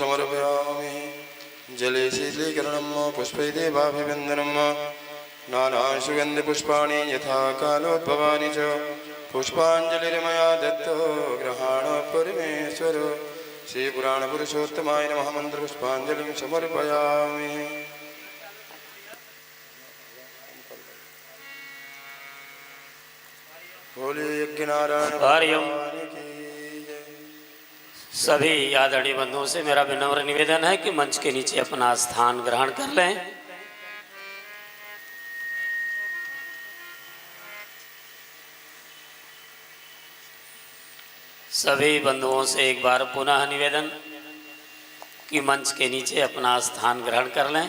समर्पयामि। जले शीतलीकरणं पुष्पैदेवाभिवन्दनं नानासुगन्धपुष्पाणि यथा कालोद्भवानि च पुष्पाञ्जलिर्मया दत्तो ग्रहाण परमेश्वर। श्रीपुराणपुरुषोत्तमाय नमः। मन्त्रपुष्पाञ्जलिं समर्पयामि। बोले यज्ञनारायण भगवान की। सभी आदरणीय बंधुओं से मेरा विनम्र निवेदन है कि मंच के नीचे अपना स्थान ग्रहण कर लें। सभी बंधुओं से एक बार पुनः निवेदन कि मंच के नीचे अपना स्थान ग्रहण कर लें।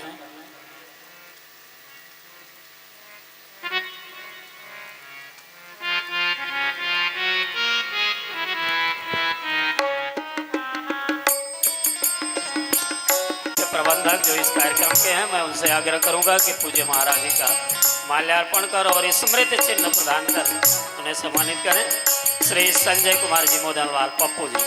प्रबंधक जो इस कार्यक्रम के हैं, मैं उनसे आग्रह करूंगा कि पूज्य महाराज जी का माल्यार्पण कर और स्मृति चिन्ह प्रदान कर उन्हें सम्मानित करें। श्री संजय कुमार जी मोदनवाल पप्पू जी।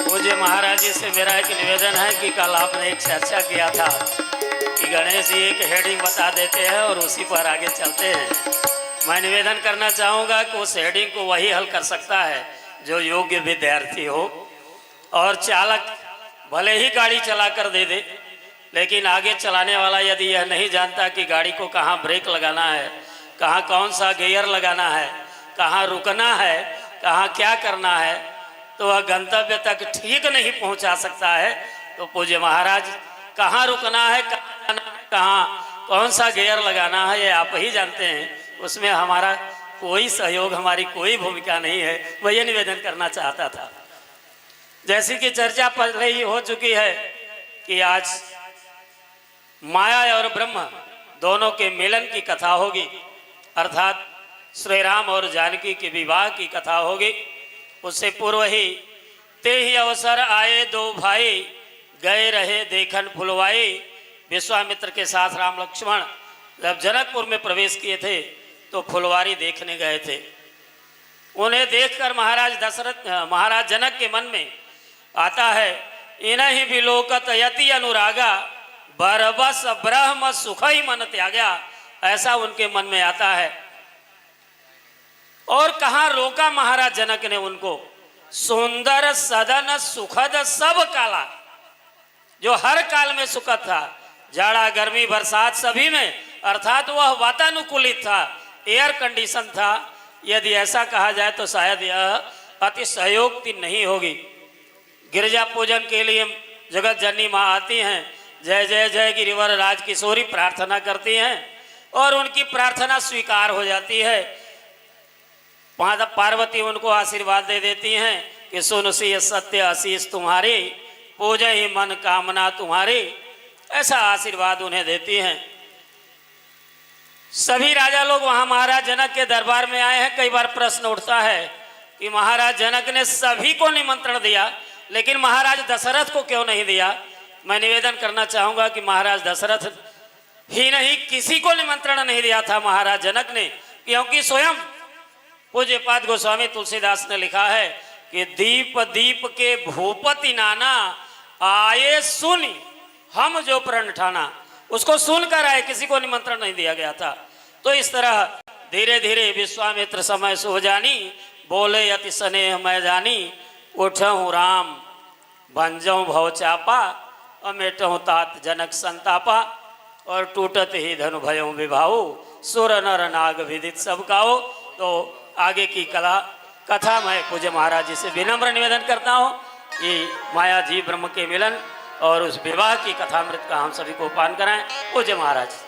पूज्य महाराज जी से मेरा एक निवेदन है कि कल आपने एक चर्चा किया था कि गणेश जी एक हेडिंग बता देते हैं और उसी पर आगे चलते हैं। मैं निवेदन करना चाहूँगा कि उस हेडिंग को वही हल कर सकता है जो योग्य विद्यार्थी हो, और चालक भले ही गाड़ी चला कर दे दे, लेकिन आगे चलाने वाला यदि यह नहीं जानता कि गाड़ी को कहाँ ब्रेक लगाना है, कहाँ कौन सा गियर लगाना है, कहाँ रुकना है, कहाँ क्या करना है, तो वह गंतव्य तक ठीक नहीं पहुंचा सकता है। तो पूज्य महाराज कहाँ रुकना है, कहाँ कौन सा गियर लगाना है, ये आप ही जानते हैं। उसमें हमारा कोई सहयोग, हमारी कोई भूमिका नहीं है। वह ये निवेदन करना चाहता था। जैसी कि चर्चा पहले ही हो चुकी है कि आज माया और ब्रह्म दोनों के मिलन की कथा होगी, अर्थात श्री राम और जानकी के विवाह की कथा होगी। उससे पूर्व ही ते ही अवसर आए दो भाई, गए रहे देखन फुलवाई। विश्वामित्र के साथ राम लक्ष्मण जब जनकपुर में प्रवेश किए थे तो फुलवारी देखने गए थे। उन्हें देखकर महाराज जनक के मन में आता है, इन्हीं विलोकत यति अनुरागा, बरबस ब्रह्म सुख ही मन त्यागा। ऐसा उनके मन में आता है। और कहाँ रोका महाराज जनक ने उनको, सुंदर सदन सुखद सब काला, जो हर काल में सुखद था, जाड़ा गर्मी बरसात सभी में, अर्थात वह वातानुकूलित था, एयर कंडीशन था। यदि ऐसा कहा जाए तो शायद यह अति सहयोगती नहीं होगी। गिरजा पूजन के लिए जगत जननी माँ आती हैं, जय जय जय गिरिवर राज किशोरी प्रार्थना करती हैं और उनकी प्रार्थना स्वीकार हो जाती है। माता पार्वती उनको आशीर्वाद दे देती हैं कि सुन सी सत्य आशीष तुम्हारी, पूजे ही मन कामना तुम्हारी, ऐसा आशीर्वाद उन्हें देती हैं। सभी राजा लोग वहां महाराज जनक के दरबार में आए हैं। कई बार प्रश्न उठता है कि महाराज जनक ने सभी को निमंत्रण दिया, लेकिन महाराज दशरथ को क्यों नहीं दिया। मैं निवेदन करना चाहूंगा कि महाराज दशरथ ही नहीं, किसी को निमंत्रण नहीं दिया था महाराज जनक ने, क्योंकि स्वयं पूज्यपाद गोस्वामी तुलसीदास ने लिखा है कि दीप दीप के भूपति नाना, आए सुनी हम जो प्रण ठाना। उसको सुनकर आए, किसी को निमंत्रण नहीं दिया गया था। तो इस तरह धीरे धीरे विश्वामित्र समय सो जानी, बोले अति स्नेह मैं जानी, उठहूँ राम भंजऊँ भव चापा, अमेटहूँ तात जनक संतापा, और टूटत ही धनु भयों विभाऊ, सुर नर नाग विदित सब गाओ। तो आगे की कथा मैं पूज्य महाराज जी से विनम्र निवेदन करता हूँ कि माया जी ब्रह्म के मिलन और उस विवाह की कथामृत का हम सभी को पान कराएं। पूज्य महाराज।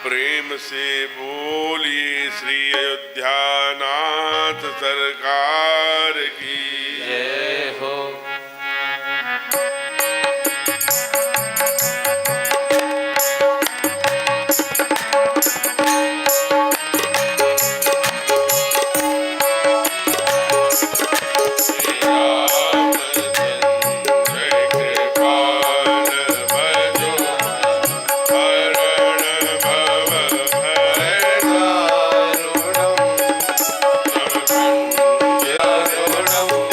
प्रेम से बोलिए श्री अयोध्यानाथ सरकार की जय हो। Ram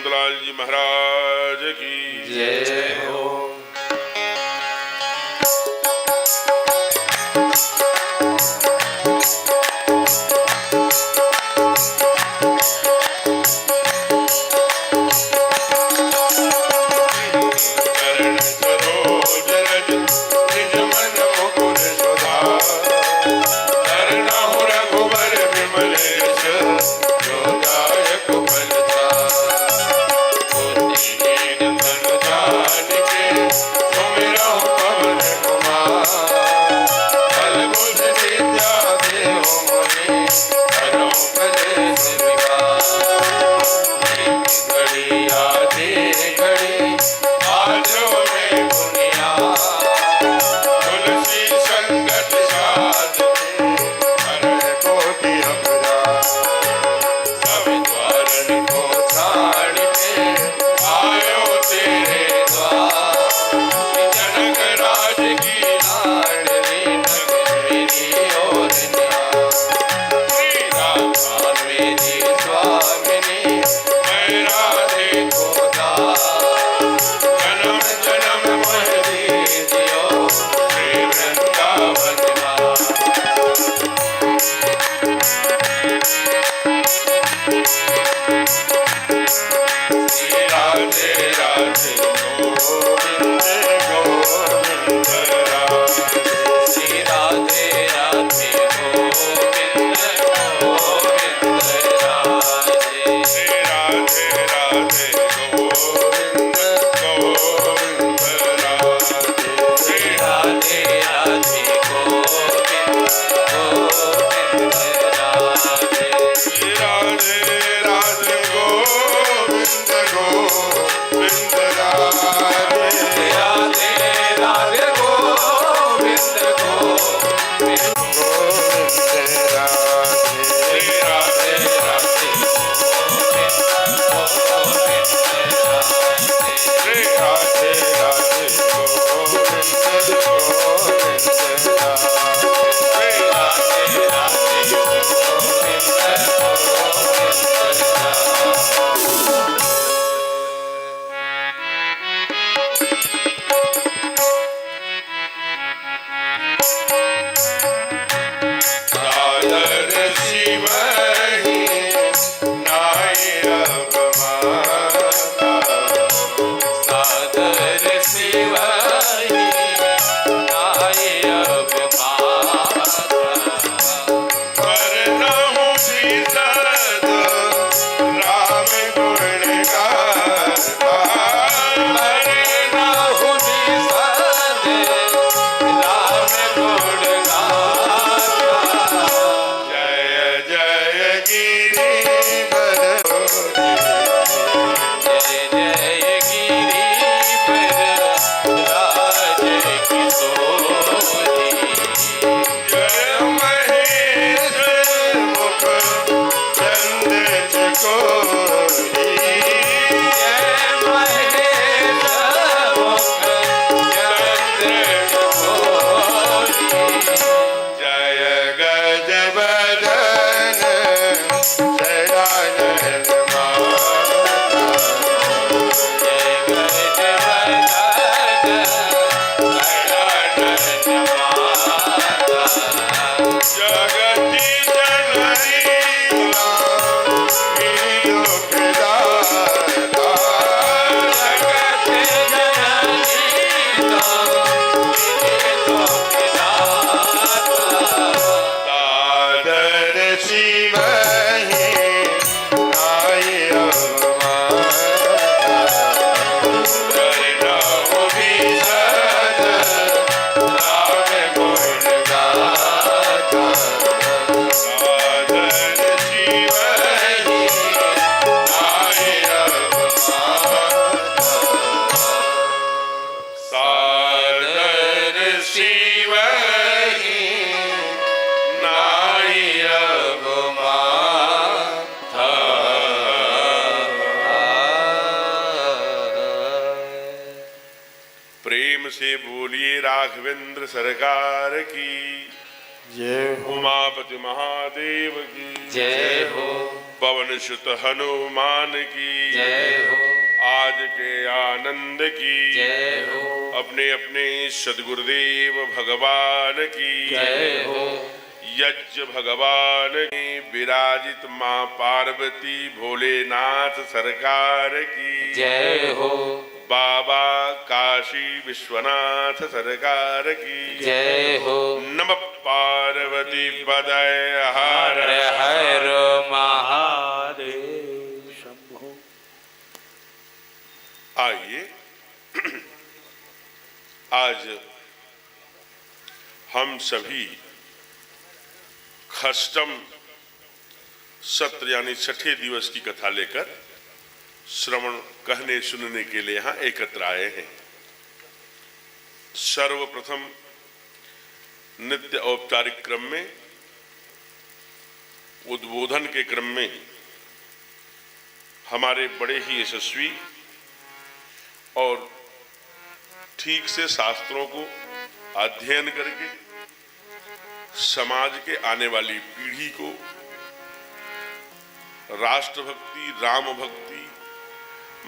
नंदलाल जी महाराज की जय हो। चरण सरोज रज निज मन मुकुर सुधार करनाहु रघुबर विमल यश जो दायक फलदार दीन धन जानिके सुमिरहु पवन कुमार बल बुद्धि विद्या देहु मोहि हरहु कलेश विकार घड़ी आदि घड़ी आजो में दुनिया तुलसी संगत साधते हरण कोटि अपराध सब द्वारन को छाड़ते आयो तेरे द्वार जनक राज की लाडली नगरी और न्यास श्री राधा मेरी स्वामिनी मैं राधे को दास जन्म जन्म मोह दीजियो श्री वृंदावन माँ श्री राधे राधे गोविंद गोविंद राधे श्री राधे राधे गोविंद गोविंद राधे श्री राधे राधे गोविंद गोविंद राधे श्री राधे राधे गोविंद गोविंद राधे श्री राधे राधे गोविंद गोविंद राधे राधे राधे गोविंद गोविंद श्री राधे राधे श्री राधे राधे गोविंद गोविंद श्री राधे राधे सादर शिवहि नाय अवमाता सादर शिवहि नाय अवमाता करनाहु श्रीसद राम गुण गाथा करनाहु श्रीसद राम गुण गाथा जय जय गिरिवर जय जय गिरिवर राज किशोरी जय महेश मुख चंद चकोरी जय महेश मुख चंद चकोरी जय गजबदन शरानन माता जय गजबदन शरानन माता जगति जननी लोकदाता जगति जननी दादर शिवहि नाय अवमाता करनाहु विसद राम गुण गाथा दादर शिवहि नाय अवमाता सादर शिवहि नाय अवमाता प्रेम से बोलिए राघवेंद्र सरकार की जय हो। उमापति महादेव की जय हो। पवन सुत हनुमान की जय हो, आज के आनंद की जय हो, अपने अपने सदगुरुदेव भगवान की जय हो, यज्ञ भगवान की विराजित माँ पार्वती भोलेनाथ सरकार की जय हो, बाबा काशी विश्वनाथ सरकार की जय हो। नमः पार्वती पदय हर हर हर महादेव शंभो। आइए आज हम सभी खष्टम सत्र यानी छठे दिवस की कथा लेकर श्रवण कहने सुनने के लिए यहाँ एकत्र आए हैं। सर्वप्रथम नित्य औपचारिक क्रम में उद्बोधन के क्रम में हमारे बड़े ही यशस्वी और ठीक से शास्त्रों को अध्ययन करके समाज के आने वाली पीढ़ी को राष्ट्रभक्ति, राम भक्ति,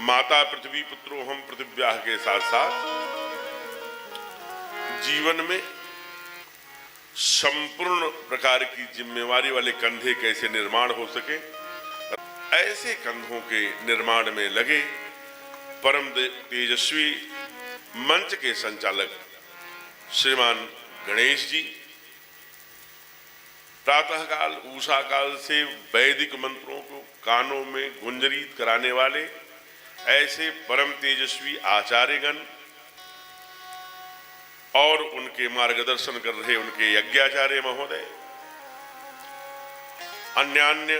माता पृथ्वी पुत्रोहम पृथिव्याः के साथ साथ जीवन में संपूर्ण प्रकार की जिम्मेवारी वाले कंधे कैसे निर्माण हो सके, ऐसे कंधों के निर्माण में लगे परम तेजस्वी मंच के संचालक श्रीमान गणेश जी, प्रातःकाल उषा काल से वैदिक मंत्रों को कानों में गुंजरित कराने वाले ऐसे परम तेजस्वी आचार्यगण और उनके मार्गदर्शन कर रहे उनके यज्ञाचार्य महोदय, अन्य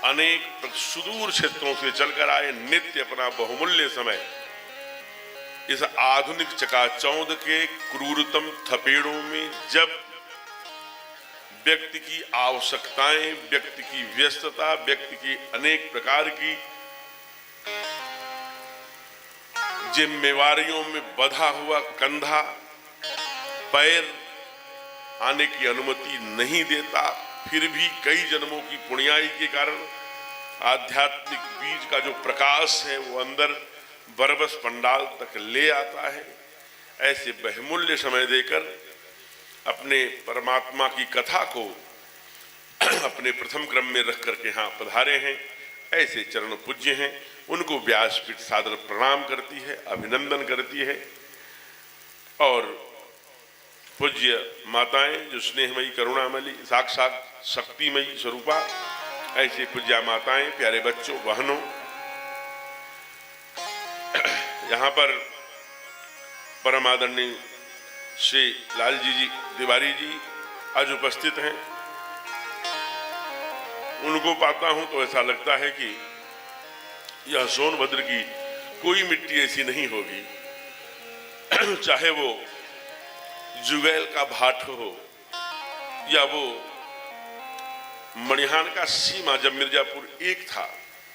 अनेक सुदूर क्षेत्रों से चलकर आए नित्य अपना बहुमूल्य समय इस आधुनिक चकाचौंध के क्रूरतम थपेड़ों में, जब व्यक्ति की आवश्यकताएं, व्यक्ति की व्यस्तता, व्यक्ति की अनेक प्रकार की जिम्मेवारियों में बंधा हुआ कंधा पैर आने की अनुमति नहीं देता, फिर भी कई जन्मों की पुण्याई के कारण आध्यात्मिक बीज का जो प्रकाश है वो अंदर बरबस पंडाल तक ले आता है। ऐसे बहुमूल्य समय देकर अपने परमात्मा की कथा को अपने प्रथम क्रम में रख करके यहाँ पधारे हैं, ऐसे चरण पूज्य हैं, उनको व्यासपीठ सादर प्रणाम करती है, अभिनंदन करती है। और पूज्य माताएं जो स्नेहमयी करुणामयी साक्षात शक्तिमयी स्वरूपा, ऐसे पूज्या माताएं, प्यारे बच्चों, बहनों, यहाँ पर परम आदरणीय श्री लालजी जी तिवारी जी आज उपस्थित हैं। उनको पाता हूं तो ऐसा लगता है कि यह सोनभद्र की कोई मिट्टी ऐसी नहीं होगी, चाहे वो जुगैल का भाट हो या वो मणिहान का सीमा, जब मिर्जापुर एक था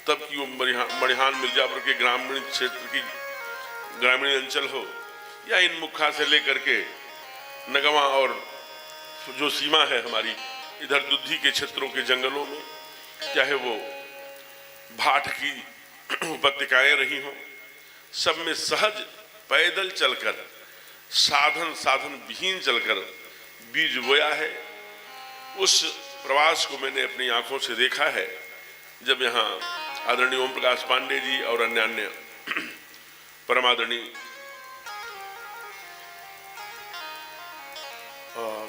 तब की वो मणिहान मिर्जापुर के ग्रामीण क्षेत्र की ग्रामीण अंचल हो, या इन मुखा से लेकर के नगवा और जो सीमा है हमारी इधर दुधी के क्षेत्रों के जंगलों में, चाहे वो भाट की उपत्यकाएं रही हों, सब में सहज पैदल चलकर साधन विहीन चलकर बीज बोया है। उस प्रवास को मैंने अपनी आंखों से देखा है, जब यहाँ आदरणीय ओम प्रकाश पांडे जी और अन्य परमादरणीय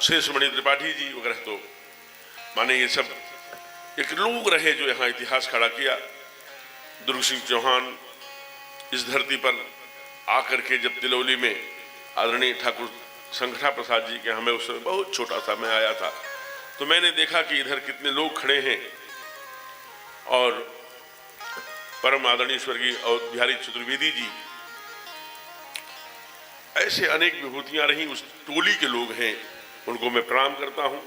शेषमणि त्रिपाठी जी वगैरह, तो माने ये सब एक लोग रहे जो यहाँ इतिहास खड़ा किया। दुर्ग सिंह चौहान इस धरती पर आकर के जब तिलौली में आदरणीय ठाकुर संगठा प्रसाद जी के हमें उस समय बहुत छोटा सा मैं आया था, तो मैंने देखा कि इधर कितने लोग खड़े हैं और परम आदरणीय स्वर्गीय और बिहारी चतुर्वेदी जी, ऐसे अनेक विभूतियां रही, उस टोली के लोग हैं, उनको मैं प्रणाम करता हूं।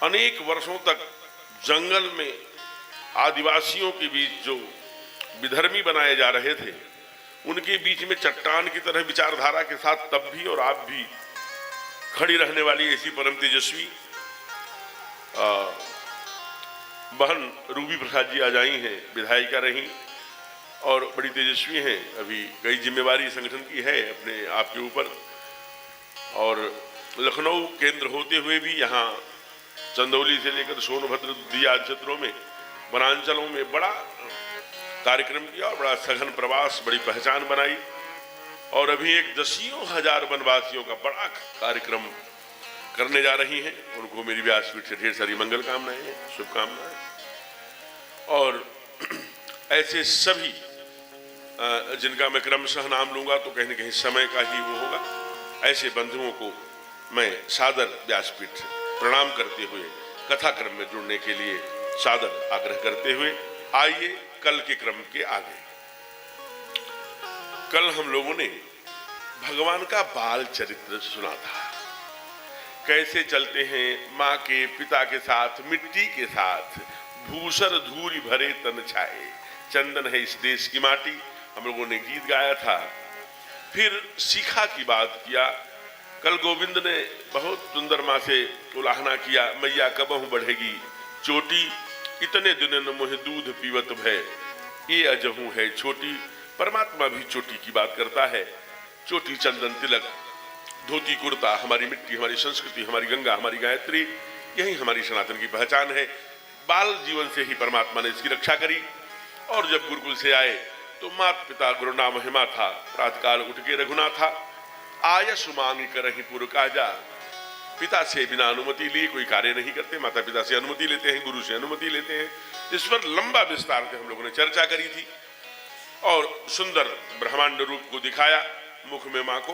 अनेक वर्षों तक जंगल में आदिवासियों के बीच जो विधर्मी बनाए जा रहे थे, उनके बीच में चट्टान की तरह विचारधारा के साथ तब भी और आप भी खड़ी रहने वाली ऐसी परम तेजस्वी बहन रूबी प्रसाद जी आज आई हैं, विधायिका रहीं और बड़ी तेजस्वी हैं। अभी कई जिम्मेवारी संगठन की है अपने आप के ऊपर, और लखनऊ केंद्र होते हुए भी यहाँ चंदौली से लेकर सोनभद्र दिया क्षेत्रों में, वनांचलों में बड़ा कार्यक्रम किया और बड़ा सघन प्रवास, बड़ी पहचान बनाई। और अभी एक दसियों हजार वनवासियों का बड़ा कार्यक्रम करने जा रही हैं। उनको मेरी व्यासपीठ से ढेर सारी मंगल कामनाएं हैं, शुभकामनाएं। और ऐसे सभी जिनका मैं क्रमशः नाम लूंगा तो कहीं न कहीं समय का ही वो होगा, ऐसे बंधुओं को मैं सादर व्यासपीठ से प्रणाम करते हुए कथा क्रम में जुड़ने के लिए सादर आग्रह करते हुए आइए कल के क्रम के आगे। कल हम लोगों ने भगवान का बाल चरित्र सुना था, कैसे चलते हैं माँ के पिता के साथ, मिट्टी के साथ, भूसर धूरी भरे तन छाए, चंदन है इस देश की माटी, हम लोगों ने गीत गाया था। फिर शिखा की बात किया। कल गोविंद ने बहुत सुंदर माँ से उलाहना किया, मैया कबहू बढ़ेगी चोटी, इतने दिन मोह दूध पीवत भय, ये अजहू है छोटी। परमात्मा भी चोटी की बात करता है। चोटी, चंदन, तिलक, धोती कुर्ता, हमारी मिट्टी, हमारी संस्कृति, हमारी गंगा, हमारी गायत्री, यही हमारी सनातन की पहचान है। बाल जीवन से ही परमात्मा ने इसकी रक्षा करी। और जब गुरुकुल से आए तो माता पिता गुरु नाम महिमा था, प्रातःकाल उठ के रघुनाथा, आयस मांग करहि पुर काजा। पिता से बिना अनुमति लिए कोई कार्य नहीं करते, माता पिता से अनुमति लेते हैं, गुरु से अनुमति लेते हैं। इस पर लंबा विस्तार से हम लोगों ने चर्चा करी थी और सुंदर ब्रह्मांड रूप को दिखाया मुख में माँ को,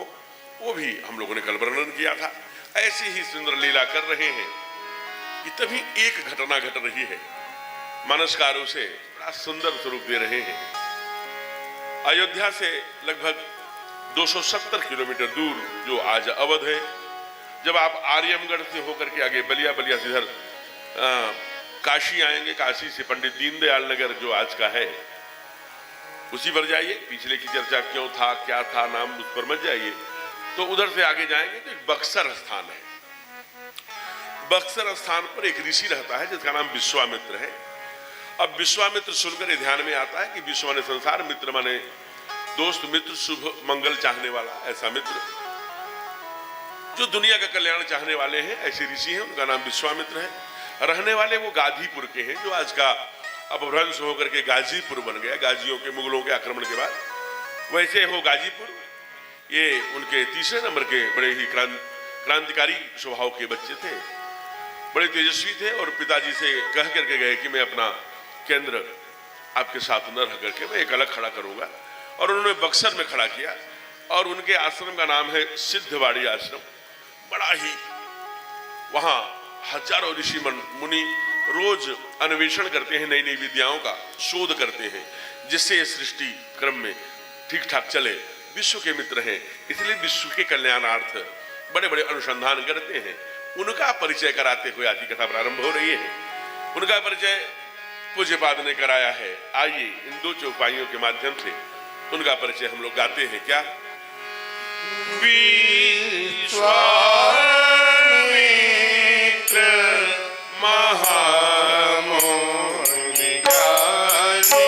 वो भी हम लोगों ने कल वर्णन किया था। ऐसी ही सुंदर लीला कर रहे हैं कि तभी एक घटना घट रही है, मानसकारों से बड़ा सुंदर स्वरूप दे रहे हैं। अयोध्या से लगभग 270 किलोमीटर दूर जो आज अवध है, जब आप आर्यमगढ़ से होकर के आगे बलिया, बलिया से इधर काशी आएंगे, काशी से पंडित दीनदयाल नगर जो आज का है उसी पर जाइए। पिछले की चर्चा क्यों था, क्या था, नाम उस पर मत जाइए। तो उधर से आगे जाएंगे तो एक बक्सर स्थान है। बक्सर स्थान पर एक ऋषि रहता है जिसका नाम विश्वामित्र है। अब विश्वामित्र सुनकर ये ध्यान में आता है कि विश्व माने संसार, मित्र माने दोस्त, मित्र शुभ मंगल चाहने वाला, ऐसा मित्र जो दुनिया का कल्याण चाहने वाले हैं, ऐसे ऋषि हैं। उनका नाम विश्वामित्र है। रहने वाले वो गाजीपुर के हैं, जो आज का अपभ्रंश होकर के गाजीपुर बन गया, गाजियों के, मुगलों के आक्रमण के बाद। वैसे हो गाजीपुर, ये उनके तीसरे नंबर के बड़े ही क्रांतिकारी स्वभाव के बच्चे थे, बड़े तेजस्वी थे। और पिताजी से कह करके गए कि मैं अपना केंद्र आपके साथ न रह करके मैं एक अलग खड़ा करूंगा। और उन्होंने बक्सर में खड़ा किया और उनके आश्रम का नाम है सिद्धवाड़ी आश्रम। बड़ा ही वहां हजारों ऋषि मुनि रोज अन्वेषण करते हैं, नई नई विद्याओं का शोध करते हैं, जिससे सृष्टि क्रम में ठीक ठाक चले। विश्व के मित्र हैं, इसलिए विश्व के कल्याणार्थ बड़े बड़े अनुसंधान करते हैं। उनका परिचय कराते हुए आज की कथा प्रारंभ हो रही है। उनका परिचय पूज्यपाद ने कराया है। आइए इन दो चौपाइयों के माध्यम से उनका परिचय हम लोग गाते हैं। क्या? विश्वामित्र महामुनि ज्ञानी,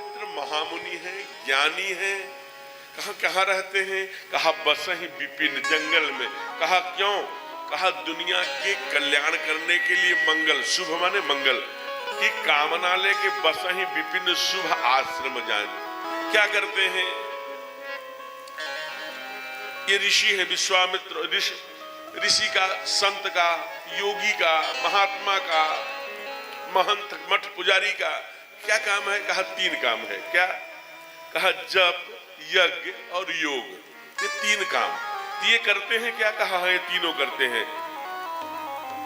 विश्वामित्र महामुनि हैं, ज्ञानी हैं। कहाँ कहाँ रहते हैं? कहा बसहि विपिन, जंगल में। कहा क्यों? कहा दुनिया के कल्याण करने के लिए, मंगल, शुभ माने मंगल की कामना लेके बसहि विपिन शुभ आश्रम जाने। क्या करते हैं? ये ऋषि है विश्वामित्र, ऋषि का, संत का, योगी का, महात्मा का, महंत, मठ पुजारी का क्या काम है? कहा 3 काम है। क्या? कहा जप, यज्ञ और योग, ये 3 काम ये करते हैं। क्या? कहा है 3 करते हैं।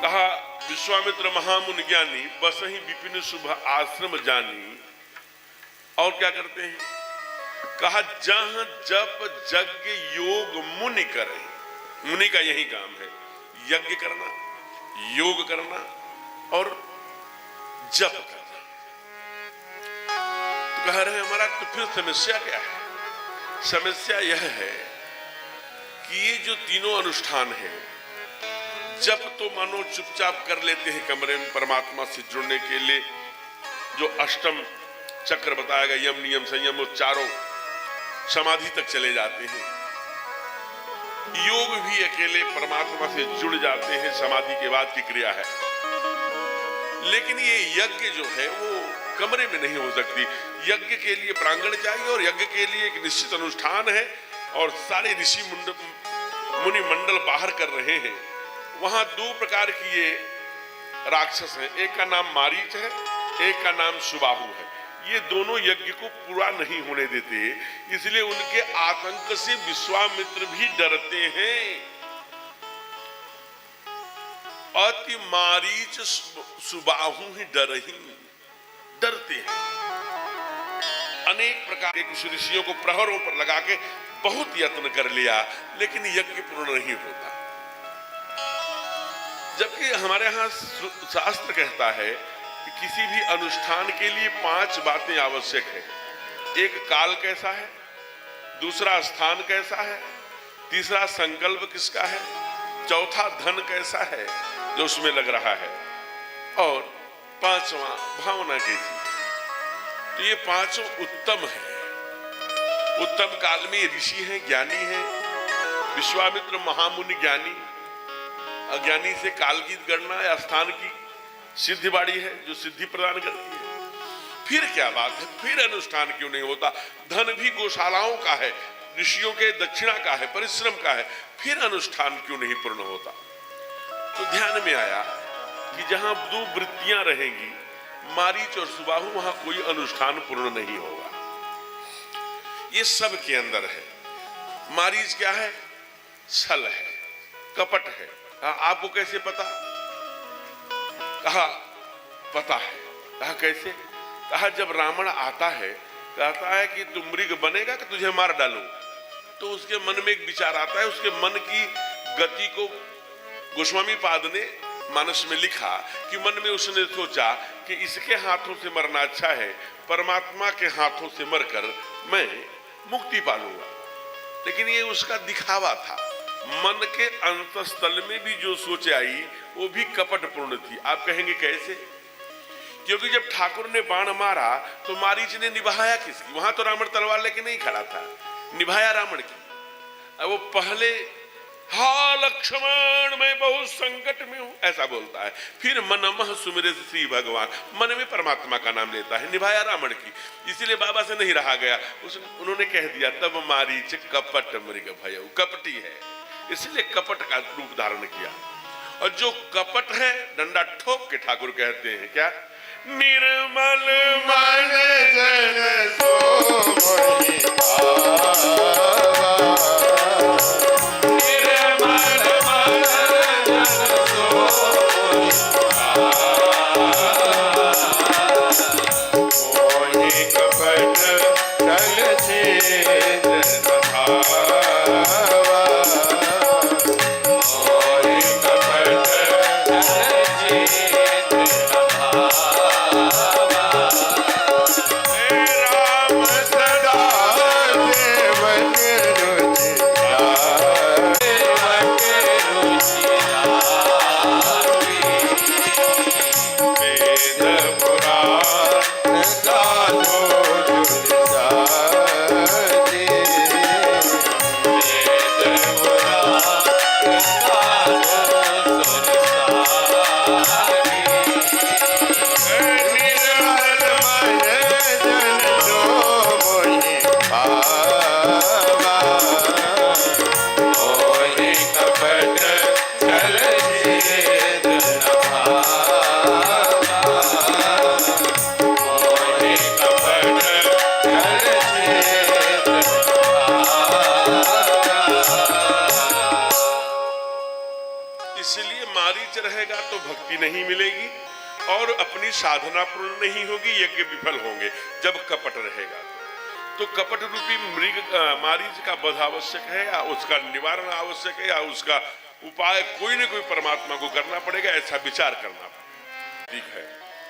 कहा विश्वामित्र महामुनि ज्ञानी बसहि विपिन शुभ आश्रम जानी। और क्या करते हैं? कहा जहां जप यज्ञ योग मुनि करे। मुनि का यही काम है, यज्ञ करना, योग करना और जप करना। तो कह रहे हमारा तो फिर समस्या क्या है? समस्या यह है कि ये जो तीनों अनुष्ठान हैं, जप तो मानो चुपचाप कर लेते हैं कमरे में परमात्मा से जुड़ने के लिए, जो अष्टम चक्र बताया गया, यम नियम संयम, वो चारों समाधि तक चले जाते हैं। योग भी अकेले परमात्मा से जुड़ जाते हैं, समाधि के बाद की क्रिया है। लेकिन ये यज्ञ जो है वो कमरे में नहीं हो सकती। यज्ञ के लिए प्रांगण चाहिए और यज्ञ के लिए एक निश्चित अनुष्ठान है, और सारे ऋषि मुनि मंडल बाहर कर रहे हैं। वहां 2 प्रकार की ये राक्षस हैं, एक का नाम मारीच है, एक का नाम सुबाहु है। ये दोनों यज्ञ को पूरा नहीं होने देते, इसलिए उनके आतंक से विश्वामित्र भी डरते हैं। अति मारीच सुबाहु ही डरते हैं। अनेक प्रकार के कुछ ऋषियों को प्रहरों पर लगा के बहुत यत्न कर लिया, लेकिन यज्ञ पूर्ण नहीं होता। जबकि हमारे यहाँ शास्त्र कहता है कि किसी भी अनुष्ठान के लिए 5 बातें आवश्यक है। एक काल कैसा है, दूसरा स्थान कैसा है, तीसरा संकल्प किसका है, चौथा धन कैसा है जो उसमें लग रहा है, और 5वां भावना कैसी। तो ये 5 उत्तम है। उत्तम काल में ऋषि हैं, ज्ञानी हैं। विश्वामित्र महामुनि ज्ञानी, अज्ञानी से काल की गणना या स्थान की सिद्धि बाड़ी है जो सिद्धि प्रदान करती है। फिर क्या बात है? फिर अनुष्ठान क्यों नहीं होता? धन भी गौशालाओं का है, ऋषियों के दक्षिणा का है, परिश्रम का है, फिर अनुष्ठान क्यों नहीं पूर्ण होता? तो ध्यान में आया कि जहां 2 वृत्तियां रहेंगी, मारीच और सुबाहु, वहां कोई अनुष्ठान पूर्ण नहीं होगा। ये सब के अंदर है। मारीच क्या है? छल है, कपट है। आपको कैसे पता? कहा पता है। कहा कैसे? कहा जब रावण आता है, कहता है कि तू मृग बनेगा कि तुझे मार डालूं, तो उसके मन में एक विचार आता है। उसके मन की गति को गोस्वामी पाद ने मानस में लिखा कि मन में उसने सोचा कि इसके हाथों से मरना अच्छा है, परमात्मा के हाथों से मरकर मैं मुक्ति पालूंगा। लेकिन ये उसका दिखावा था। मन के अंतस्थल में भी जो सोच आई वो भी कपटपूर्ण थी। आप कहेंगे कैसे? क्योंकि जब ठाकुर ने बाण मारा तो मारीच ने निभाया किसकी? वहां तो रावण तलवार लेके नहीं खड़ा था, निभाया रावण की। अब वो पहले हा लक्ष्मण मैं बहुत संकट में हूं ऐसा बोलता है, फिर मनमह सुमिरे श्री भगवान, मन में परमात्मा का नाम लेता है, निभाया रावण की। इसीलिए बाबा से नहीं रहा गया, उन्होंने कह दिया तब मारीच कपट मृग भयउ, कपटी है, इसलिए कपट का रूप धारण किया। और जो कपट है डंडा ठोक के ठाकुर कहते हैं क्या? निर्मल मन जन सो मुक्ति नहीं मिलेगी और अपनी साधना पूर्ण नहीं होगी, यज्ञ विफल होंगे जब कपट रहेगा। तो कपट रूपी मृग मारीच का वध आवश्यक है, या उसका निवारण आवश्यक है, या उसका उपाय कोई न कोई परमात्मा को करना पड़ेगा, ऐसा विचार करना पड़ेगा। ठीक है,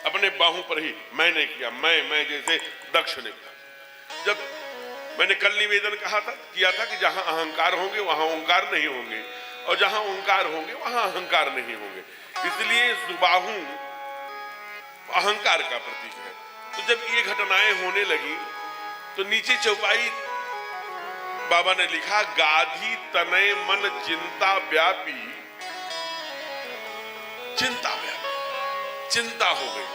अपने बाहों पर ही मैंने किया, मैं जैसे दक्ष ने किया। जब मैंने कल निवेदन किया था कि जहां अहंकार होंगे वहां ओंकार नहीं होंगे, और जहां ओंकार होंगे वहां अहंकार नहीं होंगे, इसलिए सुबाहु अहंकार का प्रतीक है। तो जब ये घटनाएं होने लगी तो नीचे चौपाई बाबा ने लिखा, गाधी तनय मन चिंता व्यापी, चिंता हो गई।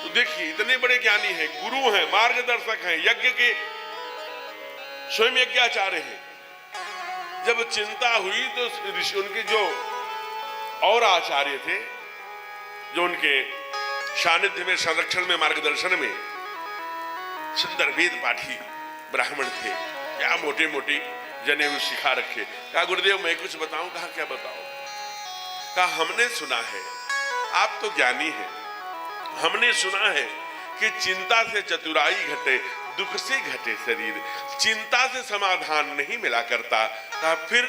तो देखिए इतने बड़े ज्ञानी हैं, गुरु हैं, मार्गदर्शक हैं, यज्ञ के स्वयं यज्ञाचार्य हैं। जब चिंता हुई तो ऋषि उनके जो और आचार्य थे, जो उनके सानिध्य में, संरक्षण में, मार्गदर्शन में सुंदर वेद पाठी ब्राह्मण थे, क्या मोटे मोटे जनेऊ सिखा रखे। कहा गुरुदेव मैं कुछ बताऊं? कहा क्या बताओ? कहा हमने सुना है, आप तो ज्ञानी हैं, हमने सुना है कि चिंता से चतुराई घटे, दुख से घटे शरीर, चिंता से समाधान नहीं मिला करता। कहा फिर?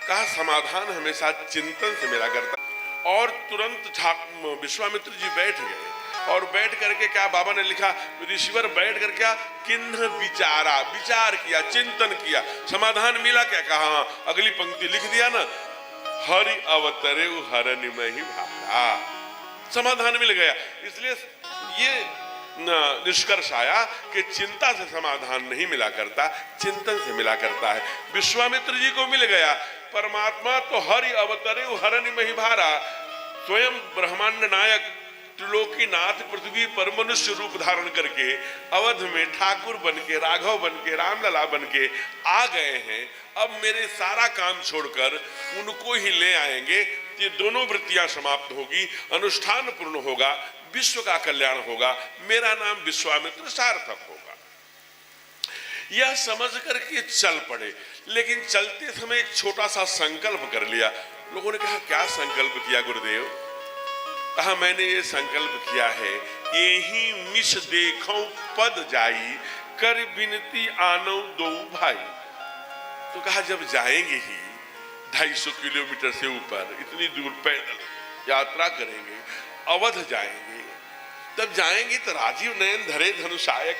कहा समाधान हमेशा चिंतन से मिला करता। और तुरंत विश्वामित्र जी बैठ गए, और बैठ करके क्या बाबा ने लिखा, ऋषिवर बैठ कर क्या किन्ह विचारा, विचार किया, चिंतन किया, समाधान मिला क्या? कहा अगली पंक्ति लिख दिया ना, हरि अवतरे हरनि में ही भारा, समाधान मिल गया। इसलिए ये निष्कर्ष आया कि चिंता से समाधान नहीं मिला करता, चिंतन से मिला करता है। विश्वामित्र जी को मिल गया, परमात्मा तो हरि अवतरे हरनि में ही भारा, स्वयं ब्रह्मांड नायक त्रिलोकीनाथ पृथ्वी पर मनुष्य रूप धारण करके अवध में ठाकुर बनके, राघव बनके, रामलला बनके आ गए हैं। अब मेरे सारा काम छोड़कर उनको ही ले आएंगे, ये दोनों वृत्तियां समाप्त होगी, अनुष्ठान पूर्ण होगा, विश्व का कल्याण होगा, मेरा नाम विश्वामित्र सार्थक होगा। यह समझ करके चल पड़े, लेकिन चलते समय एक छोटा सा संकल्प कर लिया। लोगों ने कहा क्या संकल्प किया गुरुदेव? कहा मैंने ये संकल्प किया है, यही मिश देखो पद जाई, कर बिनती आनो दो भाई। तो कहा जब जाएंगे ही 250 किलोमीटर से ऊपर, इतनी दूर पैदल यात्रा करेंगे, अवध जाएंगे, तब जाएंगे तो राजीव नयन धरे धनुषायक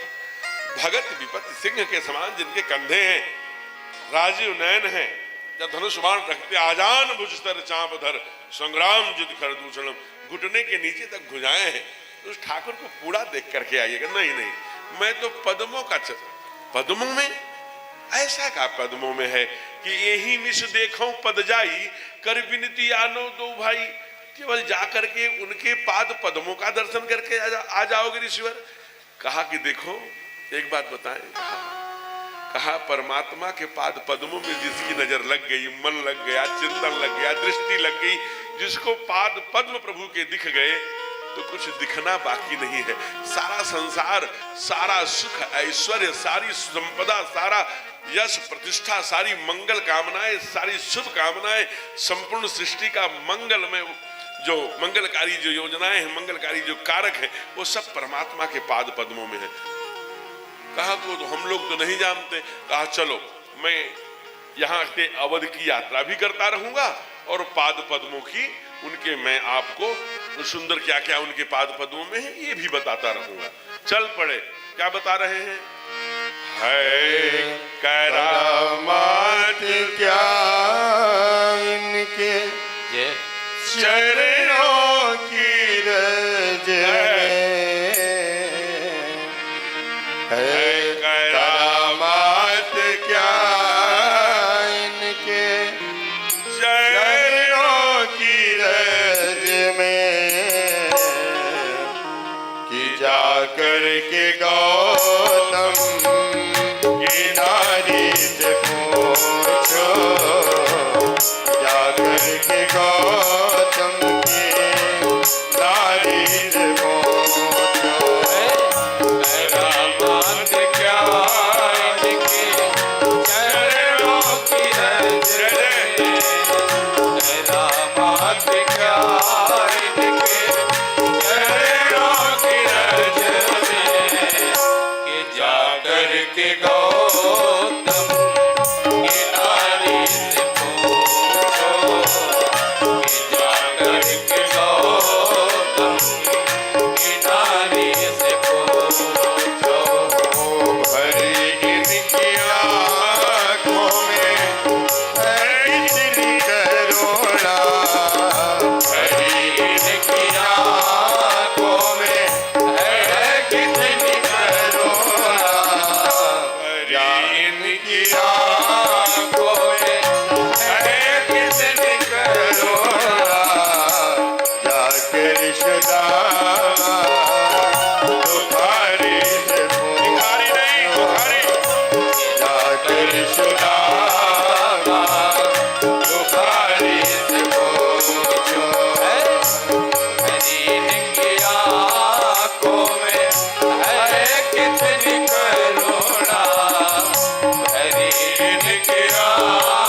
भगत विपत सिंह के समान जिनके कंधे हैं, राजीव नयन हैं, जब धनुष बाण रखते, आजान भुजतर चाप धर संग्राम जित कर दूषणम, घुटने के नीचे तक भुजाएं हैं। उस ठाकुर को पूरा देख करके आइएगा। नहीं, मैं तो पद्मों का पद्मों में, ऐसा का पद्मों में है कि यही मिश देखो पद जाई, कर बिनती आनो दो भाई। केवल जा करके उनके पाद पद्मों का दर्शन करके आ जाओगे ऋषिवर। कहा कि देखो एक बात बताएं। कहा परमात्मा के पाद पद्मों में जिसकी नजर लग गई, मन लग गया, चिंतन लग गया, दृष्टि लग गई, जिसको पाद पद्म प्रभु के दिख गए, तो कुछ दिखना बाकी नहीं है। सारा संसार, सारा सुख ऐश्वर्य, सारी संपदा, सारा यश प्रतिष्ठा, सारी मंगल कामनाएं, सारी शुभ कामनाएं, संपूर्ण सृष्टि का मंगल में जो मंगलकारी जो योजनाएं हैं, मंगलकारी जो कारक है, वो सब परमात्मा के पाद पद्मों में है। कहा को तो हम लोग तो नहीं जानते। कहा चलो मैं यहाँ के अवध की यात्रा भी करता रहूंगा और पाद पद्मों की उनके मैं आपको सुंदर क्या क्या उनके पाद पद्मों में है ये भी बताता रहूंगा। चल पड़े। क्या बता रहे हैं? है करामात क्या इनके जय चरणों की रज है, करामात क्या इनके चरणों की रज में, कि जाकर के गौतम की नारी से पूछो, जाकर के गौतम की नारी से पूछो, करामात क्या इनके चरणों की रज में, करामात क्या इनके जाकर के गौतम की नारी से पूछो कि जाकर के गौतम की नारी से पूछो भरी इनकी आँखों में है इतनी करुणा, भरी इनकी आँखों में है कितनी करुणा, भरी इनकी आँखों में है कितनी करुणा, जाकर सदा तुम्हारी से भिखारी नहीं, भिखारी। जाकर सदा तुम्हारी से पूछो भरी इनकी आँखों में है कितनी करुणा, भरी इनकी आँखों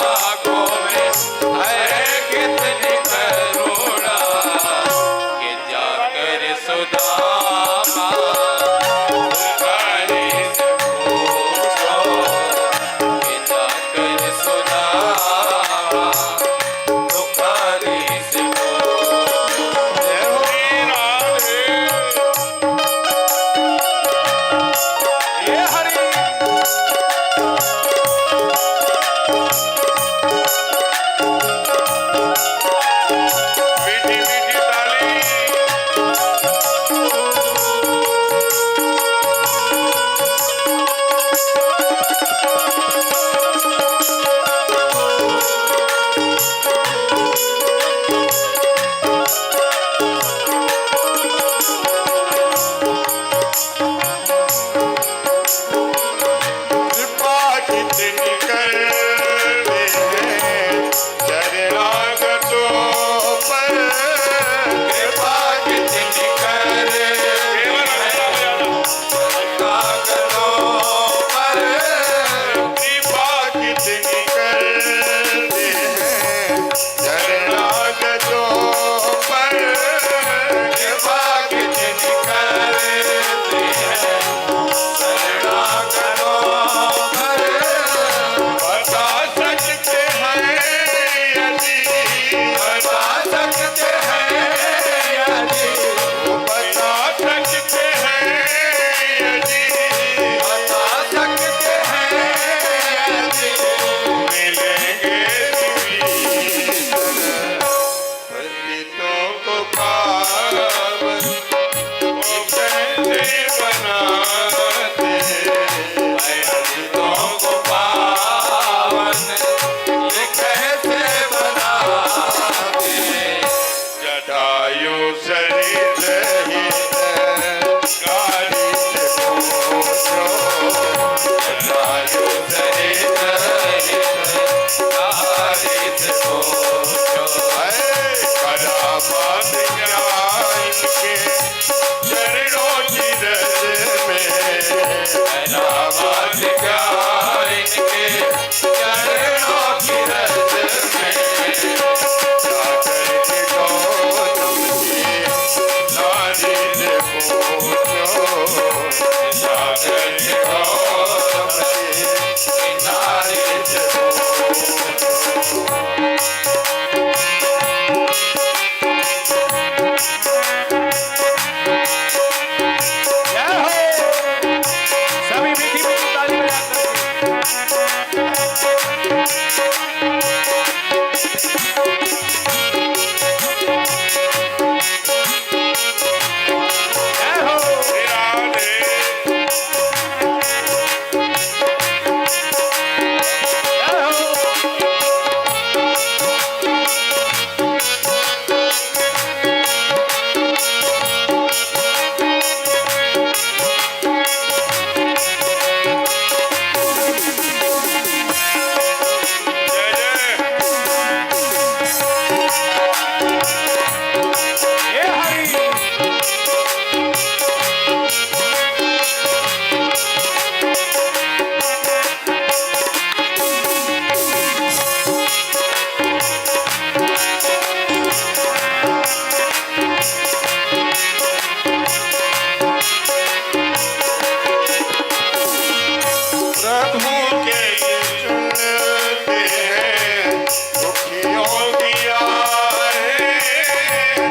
प्रभु के सुनते हैं दुखियों की आहें।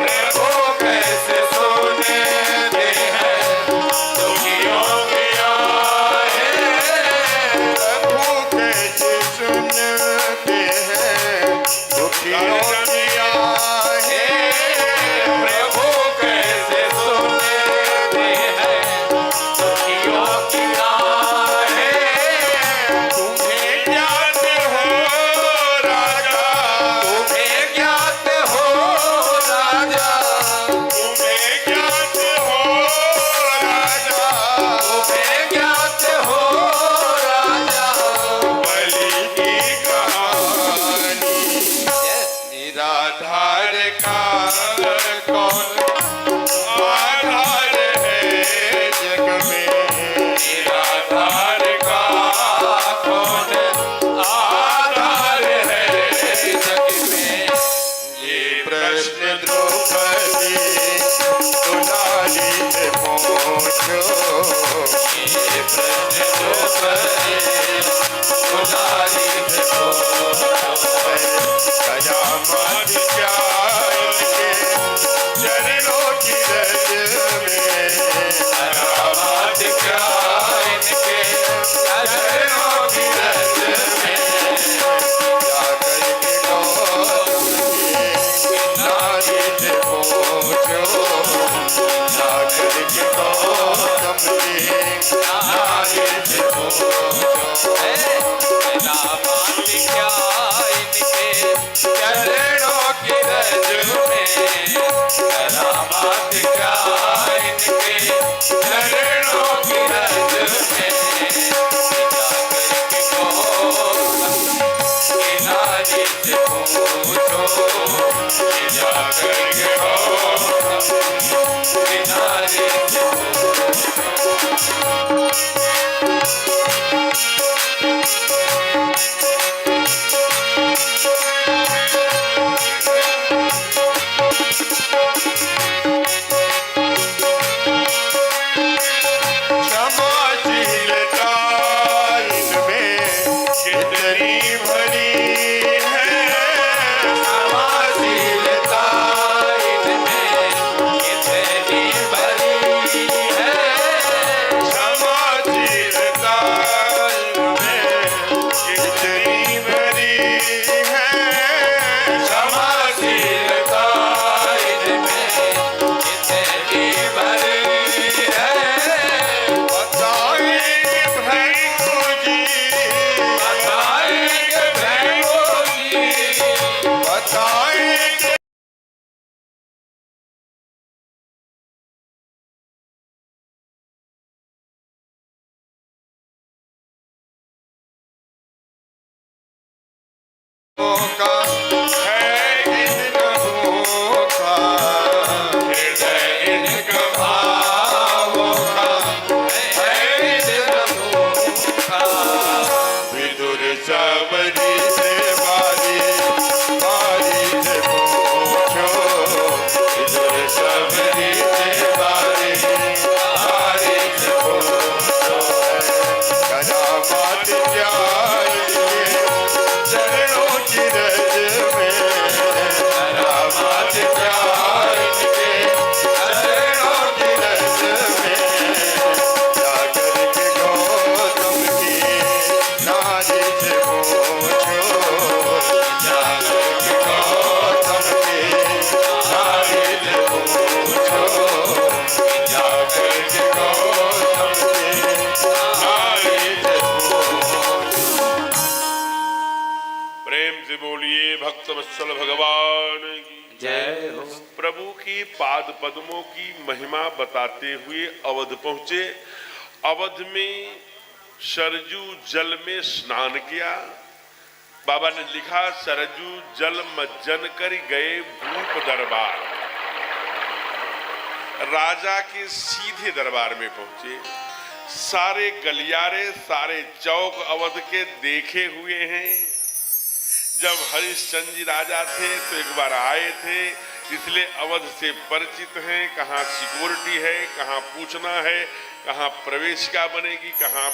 प्रभु कैसे सुनते हैं दुखियों की आहें। प्रभु कैसे सुनते हैं दुखियों की आहें। प्रभु कैसे सुनते हैं दुखियों की आहें। तुम्हें ज्ञात हो राजा, तुम्हें ज्ञात हो राजा, तुम्हें ज्ञात हो राजा, तुम्हें ज्ञात हो राजा। बलि की कहानी। निराधार का कौन आधार है जग में, निराधार का कौन आधार है जग में। ये प्रश्न द्रौपदी दुलारी से पूछो। ये प्रश्न द्रौपदी दुलारी से पूछो। कयामत क्या इनके चरणों की रज में, करामात क्या इनके चरणों की रज में। जाकर के गौतम की नारी से पूछो। जाकर के गौतम की नारी से पूछो। करामात क्या इनके चरणों की रज में। करामात क्या इनके चरणों की रज में। जाकर के गौतम की नारी से पूछो। जाकर के गौतम की नारी से क्षमाशीलता इनमें कितनी भरी है। क्षमाशीलता इनमें कितनी भरी है। क्षमाशीलता इनमें कितनी भरी है। क्षमाशीलता इनमें कितनी भरी है। बताएंगे भैंसू जी, बताएंगे भैंसू जी। बताएंगे का है इतना धोखा। हृदय इनका भावों का है इतना धोखा। विदुर सबरी से बारी बारी से पूछो। विदुर सबरी से बारी बारी से पूछो। करामात क्या इनके चरणों की रज में। करामात क्या इनके चरणों की रज में। जाकर के गौतम की नारी से पूछो। जाकर के गौतम की नारी से पूछो। जाकर के गौतम की नारी से पूछो। प्रेम से बोलिए भक्त वत्सल भगवान की। जय हो। प्रभु की पाद पद्मों की महिमा बताते हुए अवध पहुंचे। अवध में सरजू जल में स्नान किया। बाबा ने लिखा सरजू जल मज्जन कर गए भूप दरबार। राजा के सीधे दरबार में पहुंचे। सारे गलियारे सारे चौक अवध के देखे हुए हैं। जब हरिश्चंद्र जी राजा थे तो एक बार आए थे, इसलिए अवध से परिचित हैं। कहाँ सिक्योरिटी है, कहाँ पूछना है, कहाँ प्रवेशिका बनेगी, कहाँ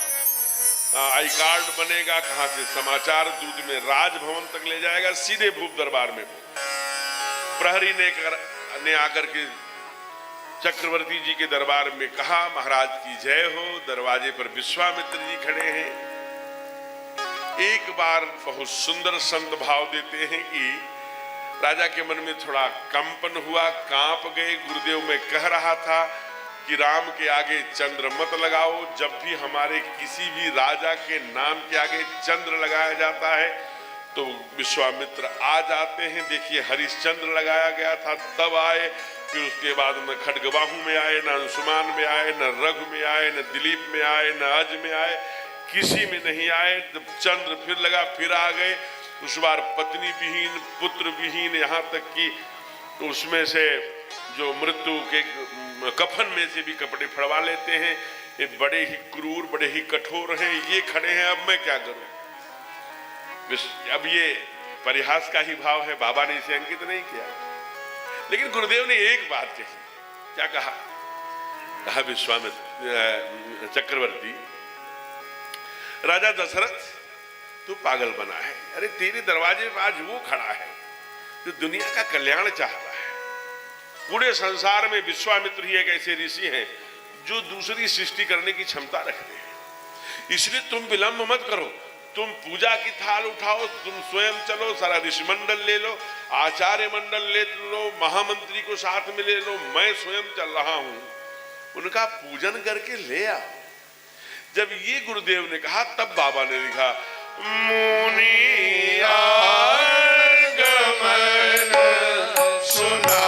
आई कार्ड बनेगा, कहां से समाचार दूत में राजभवन तक ले जाएगा, सीधे भूप दरबार में। प्रहरी ने आकर के चक्रवर्ती जी के दरबार में कहा, महाराज की जय हो। दरवाजे पर विश्वामित्र जी खड़े हैं। एक बार बहुत सुंदर संत भाव देते हैं कि राजा के मन में थोड़ा कंपन हुआ, कांप गए। गुरुदेव में कह रहा था कि राम के आगे चंद्र मत लगाओ। जब भी हमारे किसी भी राजा के नाम के आगे चंद्र लगाया जाता है तो विश्वामित्र आ जाते हैं। देखिए हरिश्चंद्र लगाया गया था, तब आए। फिर उसके बाद न खड्गबाहु में आए, न अंशुमान में आए, न रघु में आए, न दिलीप में आए, न अज में आए, किसी में नहीं आए। जब चंद्र फिर लगा, फिर आ गए। उस बार पत्नी विहीन, पुत्र विहीन, यहाँ तक कि उसमें से जो मृत्यु के कफन में से भी कपड़े फड़वा लेते हैं। ये बड़े ही क्रूर, बड़े ही कठोर हैं। ये खड़े हैं, अब मैं क्या करूं। अब ये परिहास का ही भाव है, बाबा ने इसे अंकित नहीं किया। लेकिन गुरुदेव ने एक बात कही। क्या कहा? कहा विश्वामित्र चक्रवर्ती, राजा दशरथ तू पागल बना है। अरे तेरे दरवाजे पर आज वो खड़ा है जो दुनिया का कल्याण चाहता है। पूरे संसार में विश्वामित्र ही एक ऐसे ऋषि हैं जो दूसरी सृष्टि करने की क्षमता रखते हैं। इसलिए तुम विलंब मत करो, तुम पूजा की थाल उठाओ, तुम स्वयं चलो, सारा ऋषि मंडल ले लो, आचार्य मंडल ले लो, महामंत्री को साथ में ले लो, मैं स्वयं चल रहा हूं, उनका पूजन करके ले आओ। जब ये गुरुदेव ने कहा तब बाबा ने लिखा, मुनि आगमन सुना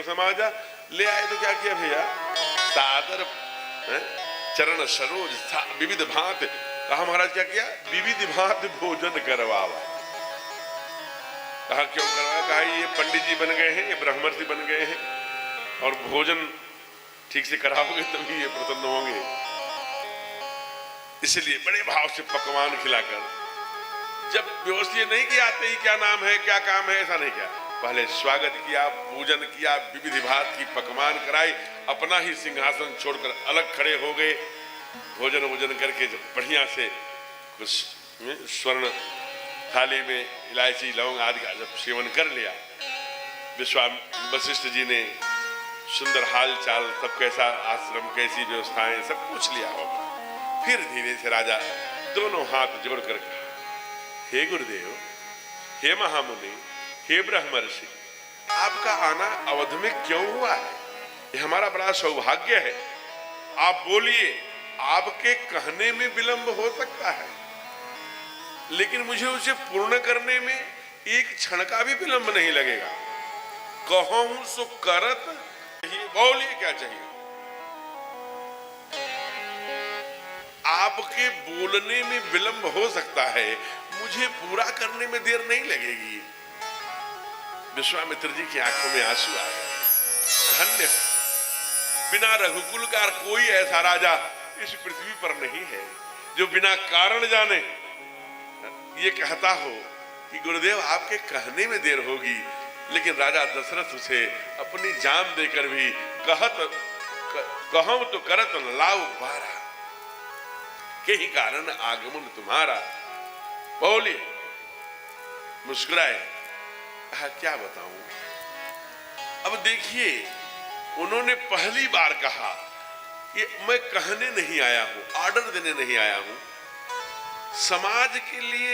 समाजा ले आए। तो क्या किया भैया? सादर चरण सरोज विविध भांत। कहा महाराज क्या किया? विविध भांत भोजन करवावा। कहा क्यों करवाया? कहा ये पंडित जी बन गए हैं, ये ब्रह्मर्षि बन गए हैं, और भोजन ठीक से कराओगे तभी ये प्रसन्न होंगे। इसलिए बड़े भाव से पकवान खिलाकर, जब व्यवस्थित नहीं किया आते ही क्या नाम है, क्या काम है, ऐसा नहीं किया। पहले स्वागत किया, पूजन किया, विविधि भात की पकवान कराई, अपना ही सिंहासन छोड़कर अलग खड़े हो गए। भोजन वोजन करके जब बढ़िया से कुछ स्वर्ण थाली में इलायची लौंग आदि का जब सेवन कर लिया, वशिष्ठ जी ने सुंदर हाल चाल, सब कैसा आश्रम, कैसी व्यवस्थाएं, सब पूछ लिया होगा। फिर धीरे से राजा दोनों हाथ जोड़कर कहा, हे गुरुदेव, हे महामुनि, हे ब्रह्मर्षि, आपका आना अवध में क्यों हुआ है? ये हमारा बड़ा सौभाग्य है। आप बोलिए, आपके कहने में विलंब हो सकता है, लेकिन मुझे उसे पूर्ण करने में एक क्षण का भी विलंब नहीं लगेगा। कहूं सो करत, बोलिए क्या चाहिए? आपके बोलने में विलंब हो सकता है, मुझे पूरा करने में देर नहीं लगेगी। विश्वामित्र जी की आंखों में आंसू आ गए। धन्य हो, बिना रघुकुल का कोई ऐसा राजा इस पृथ्वी पर नहीं है जो बिना कारण जाने ये कहता हो कि गुरुदेव आपके कहने में देर होगी, लेकिन राजा दशरथ उसे अपनी जान देकर भी कहम तो करत न लाव बारा, के ही कारण आगमन तुम्हारा। बोलिए, मुस्कुराए, क्या बताऊं। अब देखिए, उन्होंने पहली बार कहा कि मैं कहने नहीं आया हूं, ऑर्डर देने नहीं आया हूं। समाज के लिए,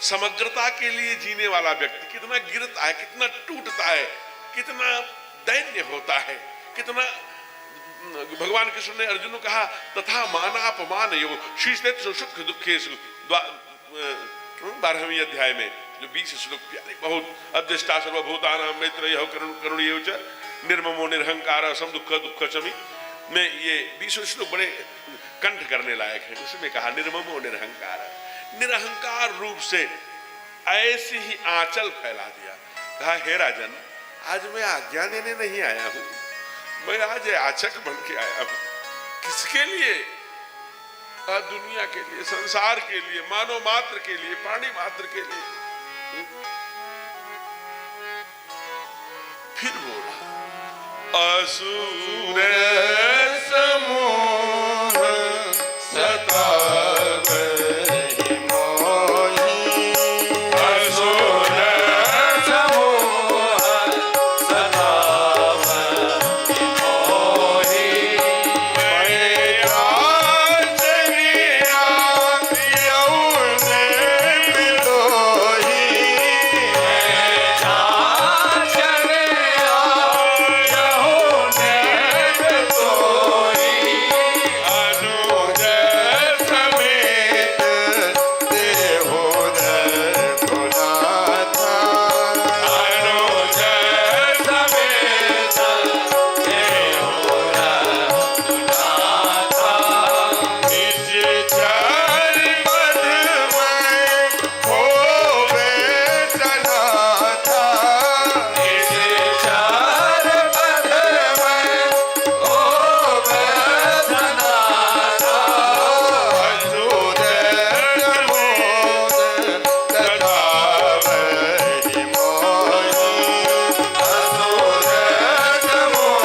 समग्रता के लिए जीने वाला व्यक्ति कितना गिरता है, कितना टूटता है, कितना दैन्य होता है, कितना। भगवान कृष्ण ने अर्जुन को कहा तथा मानापमान यो शीर्षेत्सु सुख दुखेषु, 12वें अध्याय में जो 20 श्लोक प्यारे बहुत। अध्यष्टा सर्वभूतानां मैत्रेयः करुणीयो च निर्ममो निरहंकार सम दुख दुख चमी में ये 20 श्लोक बड़े कंठ करने लायक है। उसमें कहा निर्ममो निरहंकार, निरहंकार रूप से ऐसी ही आंचल फैला दिया। कहा हे राजन, आज मैं आज्ञा देने नहीं आया हूं, मैं आज याचक बन के आया हूं। किसके लिए? दुनिया के लिए, संसार के लिए, मानव मात्र के लिए, प्राणी मात्र के लिए। फिर बोला असुर समूह सतावहि मोहि, असुर समूह सतावहि मोहि, मैया जगिया यौन बिलोहि, मैया जगिया यौन बिलोहि, अनुज समेत देहोदर पुनाथा, अनुज समेत देहोदर पुनाथा, निश्चर मधुमय होवे सनाथा, निश्चर मधुमय होवे सनाथा, असुर समूह सतावहि मोहि, असुर समूह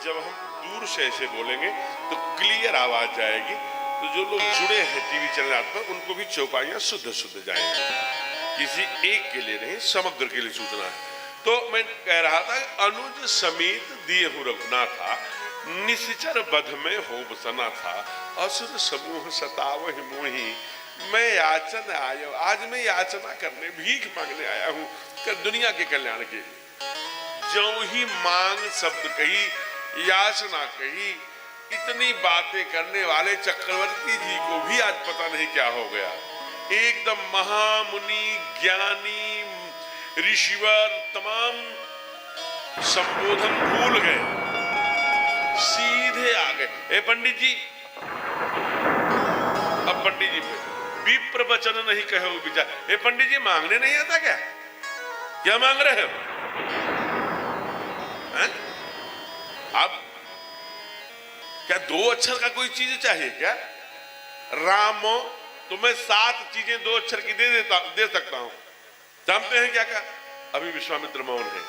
जब हम दूर से ऐसे बोलेंगे तो क्लियर आवाज जाएगी, तो जो लोग जुड़े हैं टीवी चैनल पर उनको भी चौपाइयां शुद्ध शुद्ध जाएंगी। किसी एक के लिए नहीं, समग्र के लिए सूचना है। तो मैं कह रहा था अनुज समेत दिए हूं रघुनाथा, निश्चर बध में हो बसना था, असुर समूह सतावहि मोहि, मैं याचन आयो, आज मैं याचना करने, भीख मांगने आया हूं कि दुनिया के कल्याण के लिए। जो ही मांग शब्द कही, याचना कही, इतनी बातें करने वाले चक्रवर्ती जी को भी आज पता नहीं क्या हो गया। एकदम महामुनि, ज्ञानी, ऋषिवर तमाम संबोधन भूल गए, सीधे आ गए। ए पंडित जी, अब पंडित जी पे विप्र वचन नहीं कहे विचार। ए पंडित जी, मांगने नहीं आता क्या? क्या मांग रहे हो? हैं? अब क्या 2 अक्षर का कोई चीज चाहिए क्या? रामो, तो मैं 7 चीजें 2 अक्षर की दे सकता हूं। जानते हैं क्या क्या? अभी विश्वामित्र मौन है।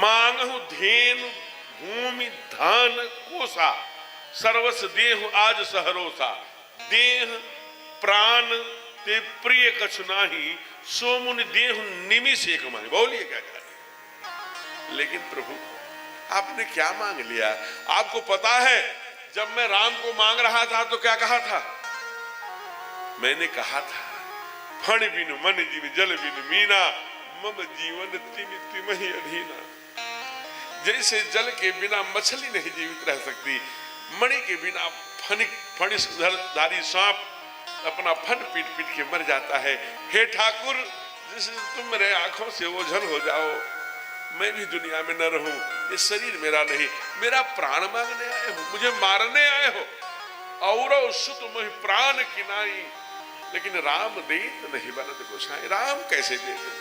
मांगहु धेनु भूमि धान कोसा, सर्वस देहु आज सहरोसा, देह प्राण ते प्रिय कछु नाही, सोमुन देहु निमिष एक माही। बोलिए क्या करें? लेकिन प्रभु, आपने क्या मांग लिया? आपको पता है जब मैं राम को मांग रहा था तो क्या कहा था? मैंने कहा था फण बिनु मन जीव जल बिनु मीना, मम जीवन तिमि तिमहि अधीना। जैसे जल के बिना मछली नहीं जीवित रह सकती, मणि के बिना फणिधारी सांप अपना फन पीट पीट के मर जाता है। हे ठाकुर, जिस तुम मेरे आंखों से ओझल हो जाओ, मैं भी दुनिया में न रहूं। ये शरीर मेरा नहीं, मेरा प्राण मांगने आए हो, मुझे मारने आए हो। और सुत मोहि प्राण किनाई, लेकिन राम देत नहीं बनत गोसाई। राम कैसे दे दो?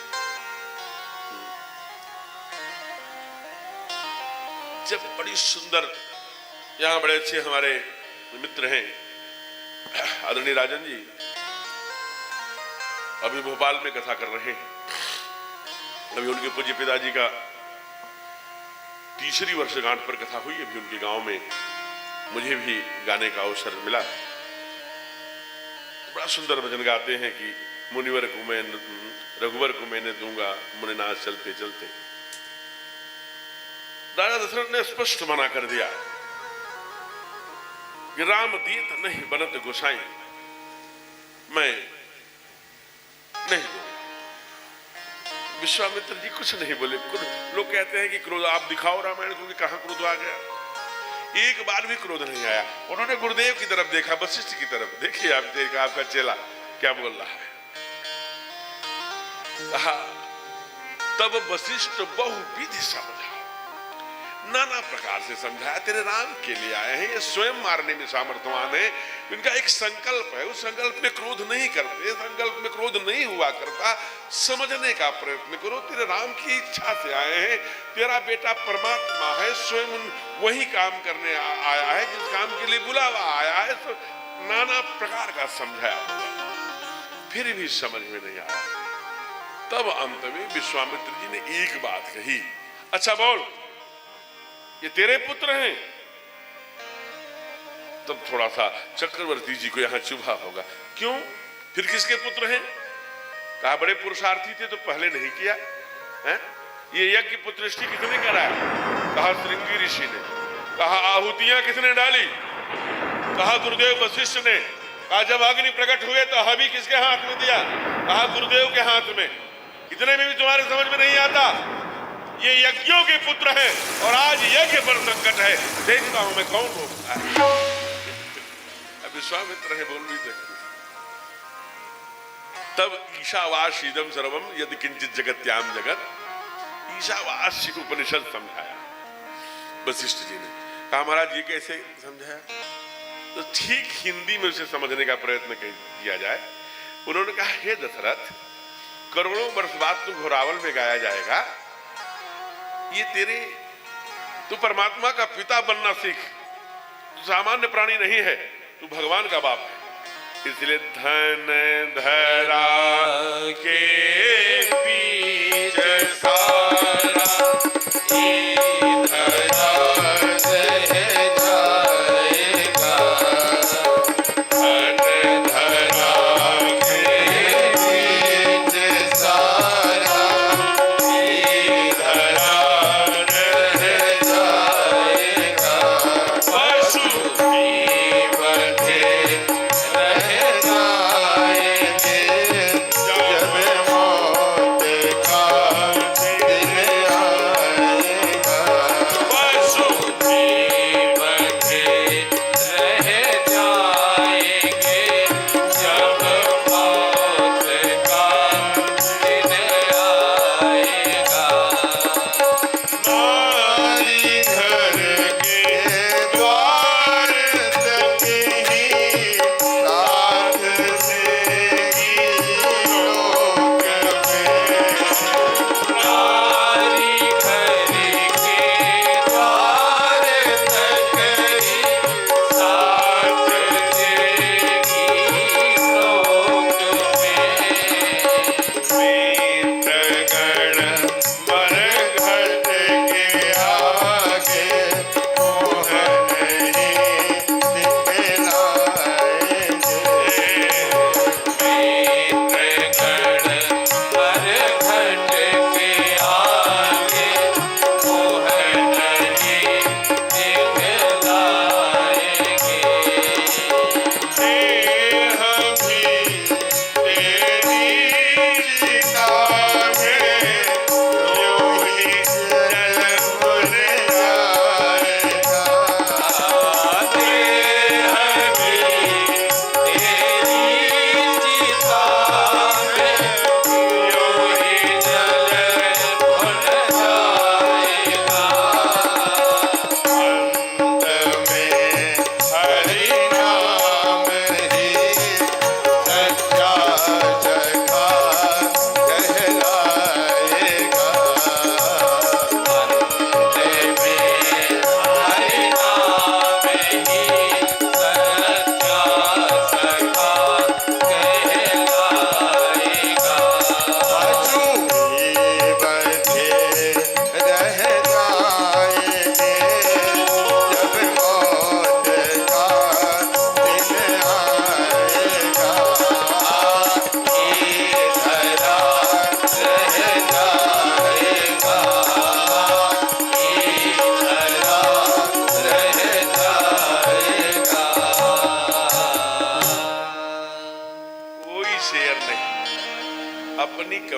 जब बड़ी सुंदर, यहाँ बड़े अच्छे हमारे मित्र हैं आदरणीय राजन जी, अभी भोपाल में कथा कर रहे हैं। अभी उनके पूज्य पिताजी का तीसरी वर्षगांठ पर कथा हुई। अभी उनके गांव में मुझे भी गाने का अवसर मिला। बड़ा सुंदर भजन गाते हैं कि मुनिवर को मैं रघुवर को मैंने दूंगा मुनिनाथ चलते चलते। राजा दशरथ ने स्पष्ट मना कर दिया कि राम दीत नहीं बनत गोसाई, मैं नहीं दूंगा। विश्वामित्र जी कुछ नहीं बोले। लोग कहते हैं कि क्रोध आप दिखाओ रामायण को, कहां क्रोध आ गया। एक बार भी क्रोध नहीं आया। उन्होंने गुरुदेव की तरफ देखा, वशिष्ठ की तरफ। देखिए आप, देखा आपका चेला क्या बोल रहा है। कहा तब वशिष्ठ बहुविधि समझा, नाना प्रकार से समझाया। तेरे राम के लिए आए हैं, ये स्वयं मारने में सामर्थ्यवान है। इनका एक संकल्प है, उस संकल्प में क्रोध नहीं करते, संकल्प में क्रोध नहीं हुआ करता। समझने का प्रयत्न करो, तेरे राम की इच्छा से आए हैं। तेरा बेटा परमात्मा है, स्वयं वही काम करने आया है जिस काम के लिए बुलावा आया है। तो नाना प्रकार का समझाया, फिर भी समझ में नहीं आया। तब अंत में विश्वामित्र जी ने एक बात कही, अच्छा बोल, ये तेरे पुत्र हैं? तब थोड़ा सा चक्रवर्ती जी को यहां चुभा होगा। क्यों, फिर किसके पुत्र हैं? कहा बड़े पुरुषार्थी थे तो पहले नहीं किया है? ये यज्ञ पुत्रष्टि किसने कराया? कहा श्रृंगी ऋषि ने। कहा आहुतियां किसने डाली? कहा गुरुदेव वशिष्ठ ने। कहा जब अग्नि प्रकट हुए तो हवि किसके हाथ में दिया? कहा गुरुदेव के हाथ में। इतने में भी तुम्हारे समझ में नहीं आता? ये यज्ञों के पुत्र हैं और आज यज्ञ पर संकट है, देखता हूं मैं कौन रोकता है। अब विश्वामित्र है, बोल भी सकते। तब ईशावास्य इदं सर्वम यदि किंचित जगत्याम जगत, ईशावास्य उपनिषद समझाया वशिष्ठ जी ने। कहा महाराज ये कैसे समझाया? तो ठीक हिंदी में उसे समझने का प्रयत्न किया जाए। उन्होंने कहा हे दशरथ, करोड़ों वर्ष बाद तू घोरावल में गाया जाएगा, ये तेरे, तू परमात्मा का पिता बनना सीख। तू सामान्य प्राणी नहीं है, तू भगवान का बाप है। इसलिए धन धरा के बीच सारा जब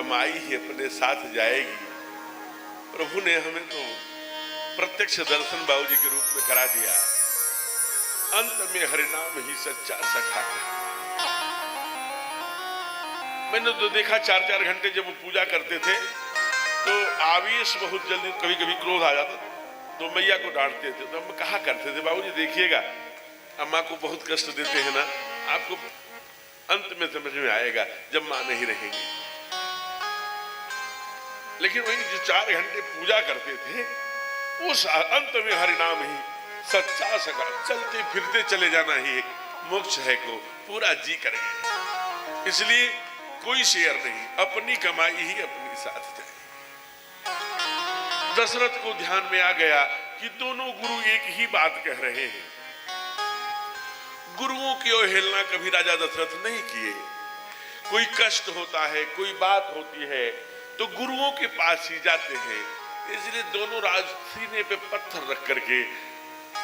कमाई ही अपने साथ जाएगी। प्रभु ने हमें तो प्रत्यक्ष दर्शन बाबूजी के रूप में करा दिया। अंत में हरिनाम ही सच्चा सखा है। मैंने तो देखा 4-4 घंटे जब वो पूजा करते थे तो आवेश बहुत जल्दी, कभी कभी क्रोध आ जाता तो मैया को डांटते थे। तो हम कहा करते थे बाबूजी देखिएगा अम्मा को बहुत कष्ट देते हैं ना, आपको अंत में समझ में आएगा जब मां नहीं रहेंगी। लेकिन वही जो 4 घंटे पूजा करते थे उस अंत में हरिनाम ही सच्चा सखा, चलते फिरते चले जाना ही एक मोक्ष है को पूरा जी करेंगे। इसलिए कोई शेयर नहीं, अपनी कमाई ही अपनी साथ जाए। दशरथ को ध्यान में आ गया कि दोनों गुरु एक ही बात कह रहे हैं। गुरुओं की अवहेलना कभी राजा दशरथ नहीं किए। कोई कष्ट होता है, कोई बात होती है तो गुरुओं के पास ही जाते हैं। इसलिए दोनों राज सीने पे पत्थर रख करके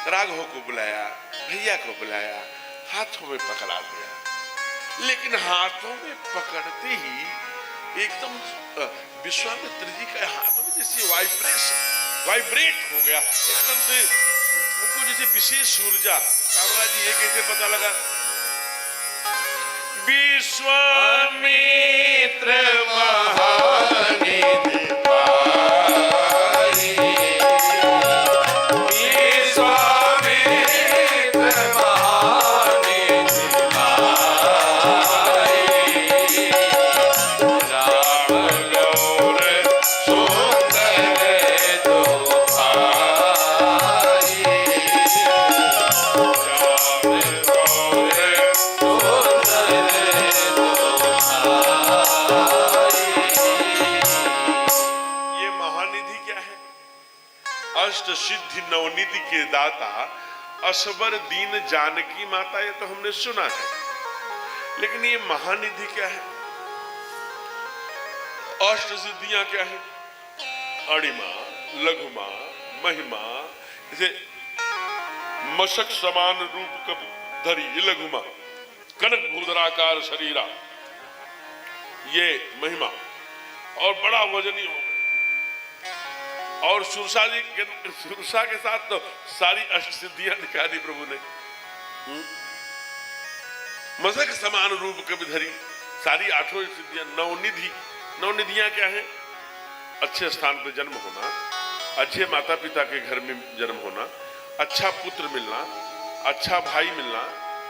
राघव को बुलाया, भैया को बुलाया, हाथों में पकड़ा दिया। लेकिन हाथों में पकड़ते ही एकदम विश्वामित्र जी के हाथों में जैसे वाइब्रेट हो गया एकदम से, उनको जैसे विशेष ऊर्जा। कामराज जी ये कैसे पता लगा? विश्वामित्र महानिधि पाई, विश्वामित्र महानिधि पाई, राम गौर सुंदर दो भाई, अष्ट सिद्धि नवनिधि के दाता असबर दीन जानकी माता, ये तो हमने सुना है। लेकिन ये महानिधि क्या है? अष्ट सिद्धियां क्या है? अणिमा, लघुमा, महिमा, जैसे मशक समान रूप कब धरी ये लघुमा, कनक भूधराकार शरीरा ये महिमा, और बड़ा वजनी हो। और सुरसा के साथ तो सारी अष्ट सिद्धियां दिखा दी प्रभु ने। मशक समान रूप कब धरी, सारी 8 सिद्धियां। नवनिधि, नवनिधियां क्या है? अच्छे स्थान पर जन्म होना, अच्छे माता पिता के घर में जन्म होना, अच्छा पुत्र मिलना, अच्छा भाई मिलना,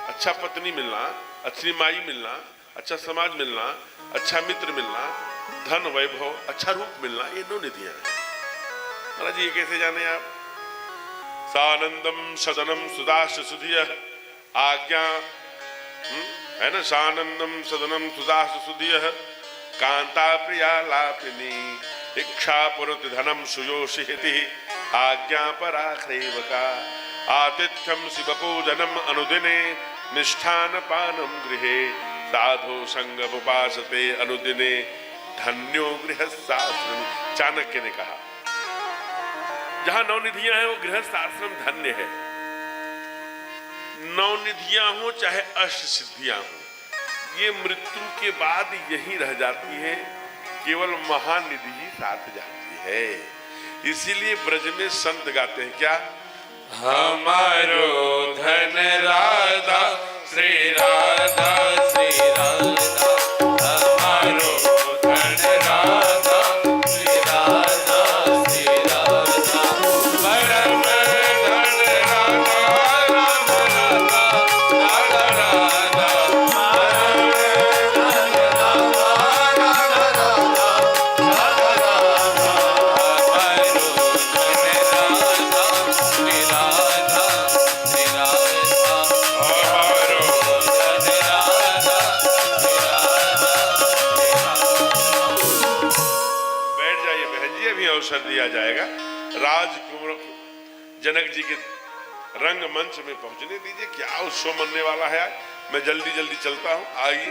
अच्छा पत्नी मिलना, अच्छी माई मिलना, अच्छा समाज मिलना, अच्छा मित्र मिलना, धन वैभव, अच्छा रूप मिलना, ये नवनिधियां हैं। महाराज ये कैसे जाने आप? सानंदम सदनम सुदाश सुधिय आज्ञा है ना, सानंदम सदनम सुदाश सुधिय कांता प्रिया लापिनी इच्छा पुरत धनम सुयोषिति आज्ञा पराख्रेवका आतिथ्यम शिव पूजनम अनुदिने निष्ठान पानम गृहे साधो संग उपासते अनुदिने धन्यो गृहस्थ आश्रम। चाणक्य ने कहा जहां नवनिधियां हैं वो गृहस्थ आश्रम धन्य है। नवनिधियां हो चाहे अष्ट सिद्धियां हो, ये मृत्यु के बाद यही रह जाती है, केवल महानिधि ही साथ जाती है। इसीलिए ब्रज में संत गाते हैं क्या? हमारो धन राधा श्री राधा श्री राधा, हमारो धन राधा श्री राधा श्री राधा, परम धन राधा राम राधा राधा राधा, परम धन राधा राधा राधा राधा राधा, हमारो धन राधा श्री राधा श्री राधा, हमारो धन राधा श्री राधा श्री राधा। बैठ जाइए बहन जी, अभी अवसर दिया जाएगा। राजकुमार जनक जी के रंग मंच में पहुंचने दीजिए। क्या उत्सव मनने वाला है आज। मैं जल्दी जल्दी चलता हूं, आइए।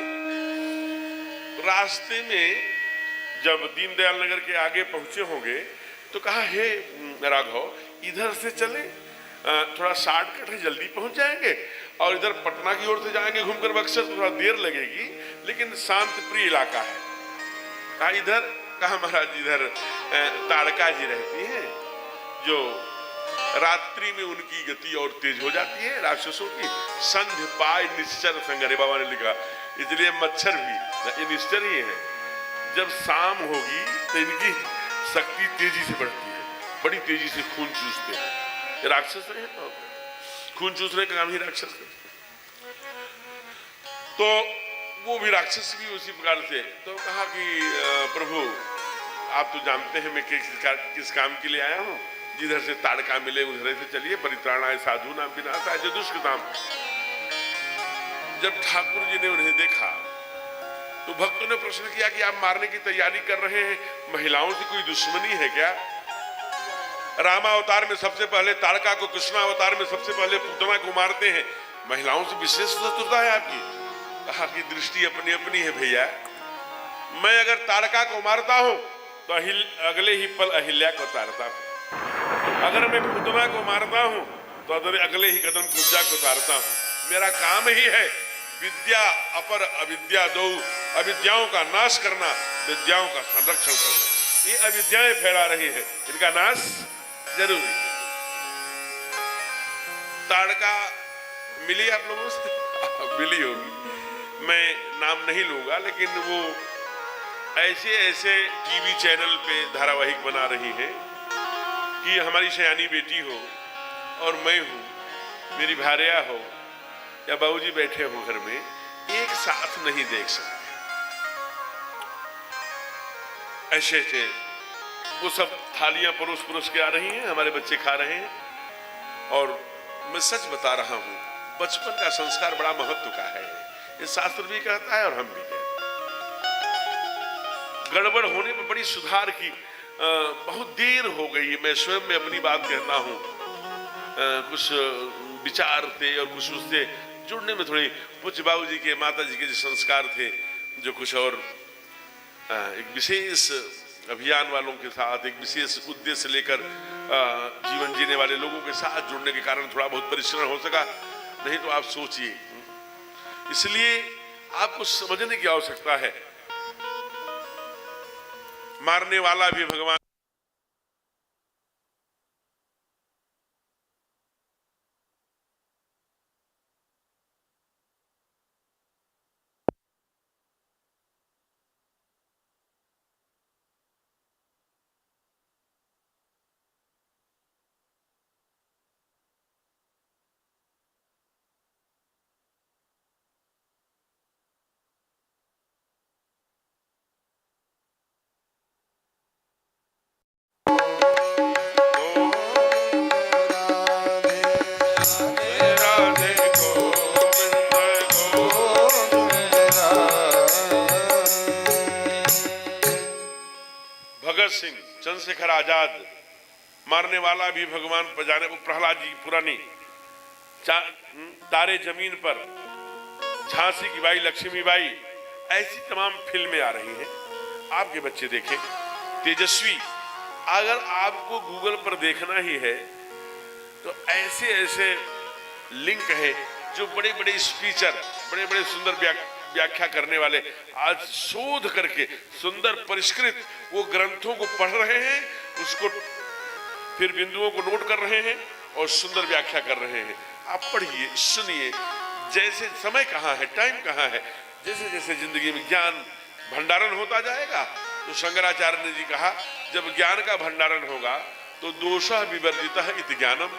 रास्ते में जब दीनदयाल नगर के आगे पहुंचे होंगे तो कहा, हे राघव इधर से चले, थोड़ा शॉर्टकट है, जल्दी पहुंच जाएंगे। और इधर पटना की ओर से जाएंगे घूमकर बक्सर तो थोड़ा देर लगेगी, लेकिन शांत प्रिय इलाका है। इधर कहा महाराज, इधर ताड़का जी रहती हैं, जो रात्रि में उनकी गति और तेज हो जाती है राक्षसों की। संध्य पाय निश्चर संगरे, बाबा ने लिखा, इसलिए मच्छर भी ये निश्चर ही है। जब शाम होगी तो इनकी शक्ति तेजी से बढ़ती है, बड़ी तेजी से खून चूसते हैं। राक्षस रहे तो खून चूसने का काम ही राक्षस है। तो वो भी राक्षस भी उसी प्रकार से। तो कहा कि प्रभु आप तो जानते हैं मैं किस काम के लिए आया हूँ, जिधर से ताड़का मिले उधर से चलिए, परित्राणाय साधु नाम विनाशाय च दुष्कृताम। जब ठाकुर जी ने उन्हें देखा तो भक्तों ने प्रश्न किया कि आप मारने की तैयारी कर रहे हैं, महिलाओं से कोई दुश्मनी है क्या? रामावतार में सबसे पहले ताड़का को, कृष्णावतार में सबसे पहले पुतना को मारते हैं, महिलाओं से विशेष शत्रुता है आपकी? कहा कि दृष्टि अपनी अपनी है भैया। मैं अगर ताड़का को मारता हूं तो अगले ही पल अहिल्या को तारता हूं, अगर मैं पुतना को मारता हूं तो अगले ही कदम कुब्जा को तारता हूं। मेरा काम ही है विद्या अपर अविद्या दो, अविद्याओं का नाश करना, विद्याओं का संरक्षण करना। ये अविद्याएं फैला रही है, इनका नाश जरूरी। ताड़का मिली आप लोगों से? मिली होगी, मैं नाम नहीं लूंगा, लेकिन वो ऐसे ऐसे टीवी चैनल पे धारावाहिक बना रही है कि हमारी सयानी बेटी हो और मैं हूं, मेरी भार्या हो या बाबूजी बैठे हो घर में, एक साथ नहीं देख सकते। ऐसे थे वो सब, थालियां परोस के आ रही हैं, हमारे बच्चे खा रहे हैं। और मैं सच बता रहा हूं, बचपन का संस्कार बड़ा महत्व का है, ये शास्त्र भी कहता है और हम भी कहते हैं। गड़बड़ होने पर बड़ी सुधार की बहुत देर हो गई। मैं स्वयं में अपनी बात कहता हूं, कुछ विचार थे और कुछ उससे जुड़ने में थोड़ी, पूज्य बाबू जी के, माता जी के जो संस्कार थे, जो कुछ और एक विशेष अभियान वालों के साथ, एक विशेष उद्देश्य लेकर जीवन जीने वाले लोगों के साथ जुड़ने के कारण थोड़ा बहुत परिश्रम हो सका, नहीं तो आप सोचिए। इसलिए आपको समझने की आवश्यकता है, मारने वाला भी भगवान। सिंह, चंद्रशेखर आजाद, मारने वाला भी भगवान पजाने, प्रहलाद जी पुरानी, तारे जमीन पर, झांसी की बाई, लक्ष्मीबाई, ऐसी तमाम फिल्में आ रही हैं। आपके बच्चे देखें, तेजस्वी। अगर आपको गूगल पर देखना ही है तो ऐसे ऐसे लिंक है जो बड़े बड़े स्पीचर, बड़े बड़े सुंदर व्याख्या करने वाले आज शोध करके सुंदर परिष्कृत वो ग्रंथों को पढ़ रहे हैं, उसको फिर बिंदुओं को नोट कर रहे हैं और सुंदर व्याख्या कर रहे हैं। आप पढ़िए, सुनिए। जैसे समय कहाँ है, टाइम कहाँ है, जैसे जैसे जिंदगी में ज्ञान भंडारण होता जाएगा, तो शंकराचार्य ने जी कहा, जब ज्ञान का भंडारण होगा तो दोषः विवर्जितः इति ज्ञानम,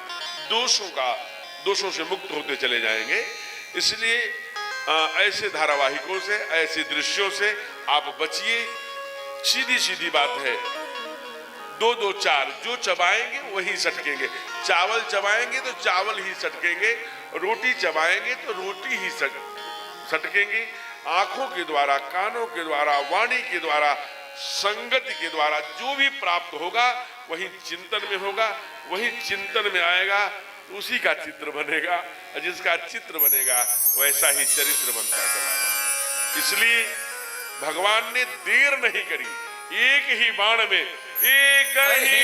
दोषों से मुक्त होते चले जाएंगे। इसलिए ऐसे धारावाहिकों से, ऐसे दृश्यों से आप बचिए। सीधी सीधी बात है, 2-2 4, जो चबाएंगे वही सटकेंगे। चावल चबाएंगे तो चावल ही सटकेंगे, रोटी चबाएंगे तो रोटी ही सटकेंगे। आंखों के द्वारा, कानों के द्वारा, वाणी के द्वारा, संगति के द्वारा जो भी प्राप्त होगा वही चिंतन में होगा, वही चिंतन में आएगा, तो उसी का चित्र बनेगा, और जिसका चित्र बनेगा वैसा ही चरित्र बनता चला। इसलिए भगवान ने देर नहीं करी, एक ही बाण में, एक ही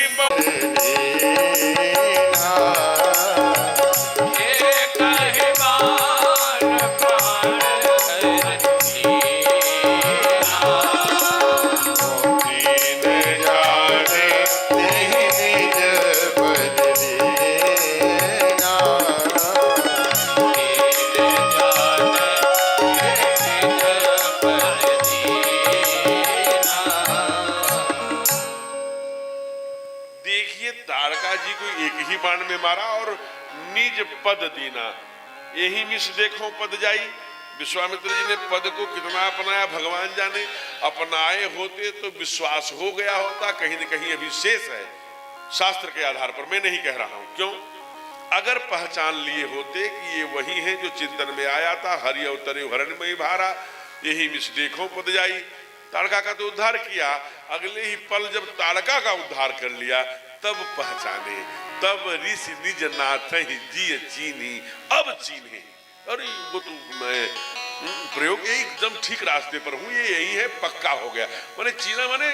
द्वारका जी को एक ही बाण में मारा और निज पद दीना, यही मिस देखो पद जाई। विश्वामित्र जी ने पद को कितना अपनाया भगवान जाने, अपनाए होते तो विश्वास हो गया होता, कहीं न कहीं अभी शेष है शास्त्र के आधार पर, मैं नहीं कह रहा हूं। क्यों? अगर पहचान लिए होते कि ये वही है जो चिंतन में आया था, हरि अवतरे हरण में भारा, यही मिस देखो पद जाई। ताड़का का तो उद्धार किया, अगले ही पल जब ताड़का का उद्धार कर लिया तब पहचाने, तब ऋषि निज नाथ जी चीनी अब चीन्हे। अरे वो तो मैं प्रयोग एकदम ठीक रास्ते पर हूं, ये यही है, पक्का हो गया। मैंने चीना माने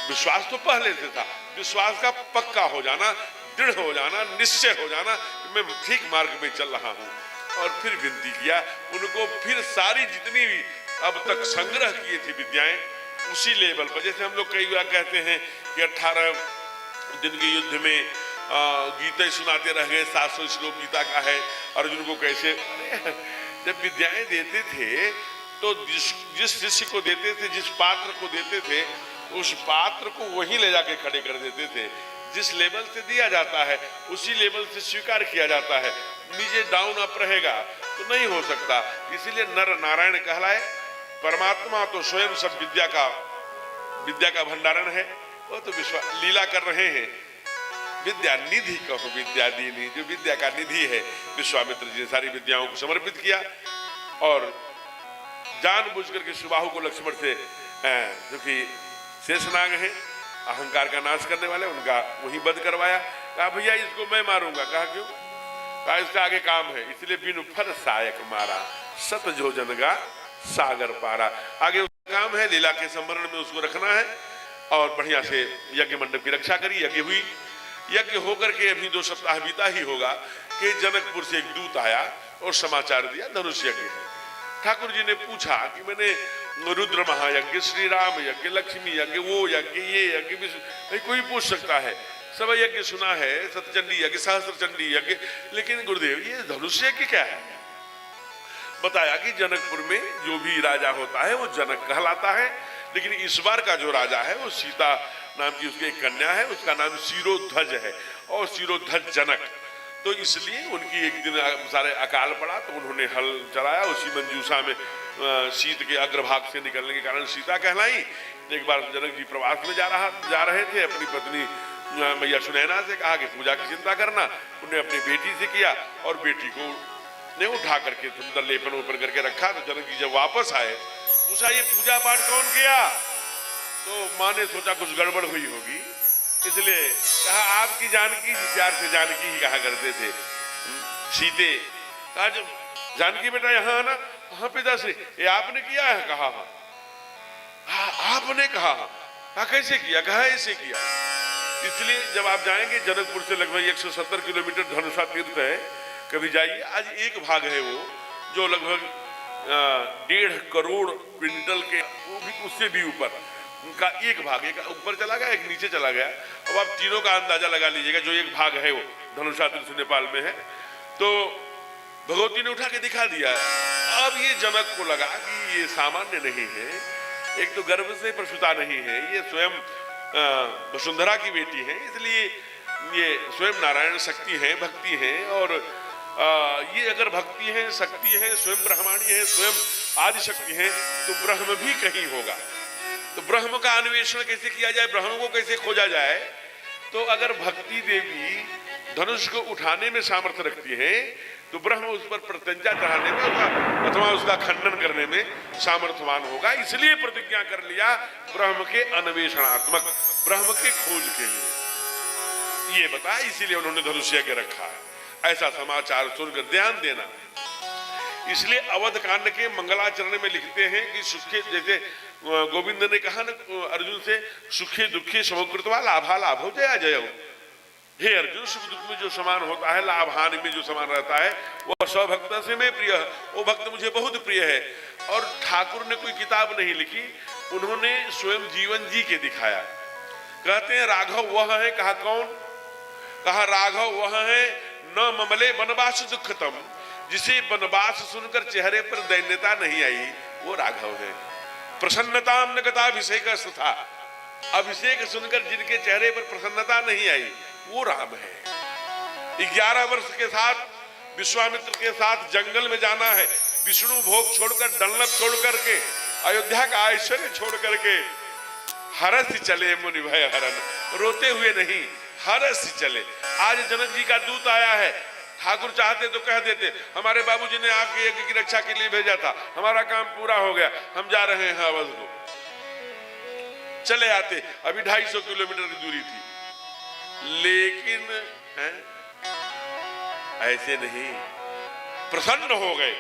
विश्वास तो पहले से था, विश्वास का पक्का हो जाना, दृढ़ हो जाना, निश्चय हो जाना कि मैं ठीक मार्ग में चल रहा हूं। और फिर विनती किया उनको, फिर सारी जितनी भी अब तक संग्रह किए थे विद्याएं उसी लेवल पर, जैसे हम लोग कई बार कहते हैं कि 18 दिन के युद्ध में गीता सुनाते रह गए, 700 श्लोक गीता का है, अर्जुन को कैसे। जब विद्याएं देते थे तो जिस शिष्य को देते थे, जिस पात्र को देते थे, उस पात्र को वहीं ले जाके खड़े कर देते थे। जिस लेवल से दिया जाता है उसी लेवल से स्वीकार किया जाता है, नीचे डाउन अप रहेगा तो नहीं हो सकता। इसीलिए नर नारायण कहलाए, परमात्मा तो स्वयं सब विद्या का भंडारण है, वो तो लीला कर रहे हैं। विद्या निधि कहो विद्या दीनी, जो विद्या का निधि है, विश्वामित्र जी ने सारी विद्याओं को समर्पित किया और जानबूझ करके सुबाहु को लक्ष्मण से, जो कि शेषनाग है, अहंकार का नाश करने वाले, उनका वही वध करवाया। कहा भैया इसको मैं मारूंगा। कहा क्यों? कहा इसका आगे काम है, इसलिए बिनु फर सहायक मारा, सत जो जनगा सागर पारा। आगे उसका काम है, लीला के संवरण में उसको रखना है और बढ़िया से यज्ञ मंडप की रक्षा करी। यज्ञ हुई, यज्ञ होकर के अभी 2 सप्ताह बीता ही होगा कि जनकपुर से एक दूत आया और समाचार दिया धनुष यज्ञ है। ठाकुर जी ने पूछा कि मैंने रुद्र महायज्ञ, श्री राम यज्ञ, लक्ष्मी यज्ञ, वो यज्ञ, ये यज्ञ, नहीं कोई पूछ सकता है, सब यज्ञ सुना है, सतचंडी यज्ञ, सहस्त्र चंडी यज्ञ, लेकिन गुरुदेव ये धनुष यज्ञ क्या है? बताया कि जनकपुर में जो भी राजा होता है वो जनक कहलाता है, लेकिन इस बार का जो राजा है वो सीता नाम की उसकी एक कन्या है, उसका नाम शिरोध्वज है और शिरोध्वज जनक। तो इसलिए उनकी एक दिन सारे अकाल पड़ा तो उन्होंने हल चलाया, उसी मंजूषा में शीत के अग्रभाग से निकलने के कारण सीता कहलाई। एक बार जनक जी प्रवास में जा रहे थे, अपनी पत्नी मैया सुनैना से कहा कि पूजा की चिंता करना, उन्हें अपनी बेटी से किया और बेटी को ने उठा करके सुंदर लेपन ऊपर करके रखा। तो जनक जी जब वापस आए पूछा ये पूजा पाठ कौन किया? तो माँ ने सोचा कुछ गड़बड़ हुई होगी, इसलिए कहा आपकी जानकी, प्यार से जानकी ही कहा करते थे सीते। कहा जब जानकी बेटा यहाँ आना, हाँ पिताश्री ये आपने किया है? कहा हाँ। आपने कहा हाँ, कैसे किया? कहा ऐसे किया। इसलिए जब आप जाएंगे जनकपुर से लगभग 170 किलोमीटर धनुषा तीर्थ है, कभी जाइए। आज एक भाग है वो जो लगभग 1.5 करोड़ क्विंटल के, वो भी उससे भी ऊपर उनका एक भाग, एक ऊपर चला गया एक नीचे चला गया। अब आप तीनों का अंदाजा लगा लीजिएगा, जो एक भाग है वो धनुषा तीर्थ नेपाल में है। तो भगवती ने उठा के दिखा दिया। अब ये जनक को लगा कि ये सामान्य नहीं है, एक तो गर्भ से प्रसूता नहीं है, ये स्वयं वसुंधरा की बेटी है, इसलिए ये स्वयं नारायण शक्ति है, भक्ति है। और ये अगर भक्ति है, शक्ति है, स्वयं ब्रह्माणी है, स्वयं आदि शक्ति है, तो ब्रह्म भी कहीं होगा। तो ब्रह्म का अन्वेषण कैसे किया जाए, ब्रह्म को कैसे खोजा जाए? तो अगर भक्ति देवी धनुष को उठाने में सामर्थ्य रखती है तो ब्रह्म उस पर प्रत्यंचा चढ़ाने में अथवा उसका खंडन करने में सामर्थ्यवान होगा। इसलिए प्रतिज्ञा कर लिया ब्रह्म के अन्वेषणात्मक, ब्रह्म के खोज के लिए ये बताया, इसीलिए उन्होंने धनुष यज्ञ रखा है। ऐसा समाचार सुनकर ध्यान देना। इसलिए अवध कांड के मंगलाचरण में लिखते हैं कि सुखे, जैसे गोविंद ने कहा ना अर्जुन से, सुखे दुखे समकृतवा लाभा लाभो जया जय। हे अर्जुन, सुख दुख में जो समान होता है, लाभ हानि में जो समान रहता है, वह स्वभक्त से मैं प्रिय है, वो भक्त मुझे बहुत प्रिय है। और ठाकुर ने कोई किताब नहीं लिखी, उन्होंने स्वयं जीवन जी के दिखाया। कहते हैं राघव वह है, कहा कौन? कहा राघव वह है न ममले वनवास दुखतम, जिसे वनवास सुनकर चेहरे पर दैन्यता नहीं आई, वो राघव है। प्रसन्नताम न गताभिषेक था, अभिषेक सुनकर जिनके चेहरे पर प्रसन्नता नहीं आई वो राम है। 11 वर्ष के साथ विश्वामित्र के साथ जंगल में जाना है, विष्णु भोग छोड़कर, दंडक छोड़ करके, अयोध्या का ऐश्वर्य छोड़ करके हरस चले मुनि भय हरन, रोते हुए नहीं हरस चले। आज जनक जी का दूत आया है, ठाकुर चाहते तो कह देते हमारे बाबूजी ने आपके यज्ञ की रक्षा के लिए भेजा था, हमारा काम पूरा हो गया, हम जा रहे हैं अवध को, चले आते। अभी 250 किलोमीटर की दूरी थी, लेकिन ऐसे नहीं, प्रसन्न हो गए।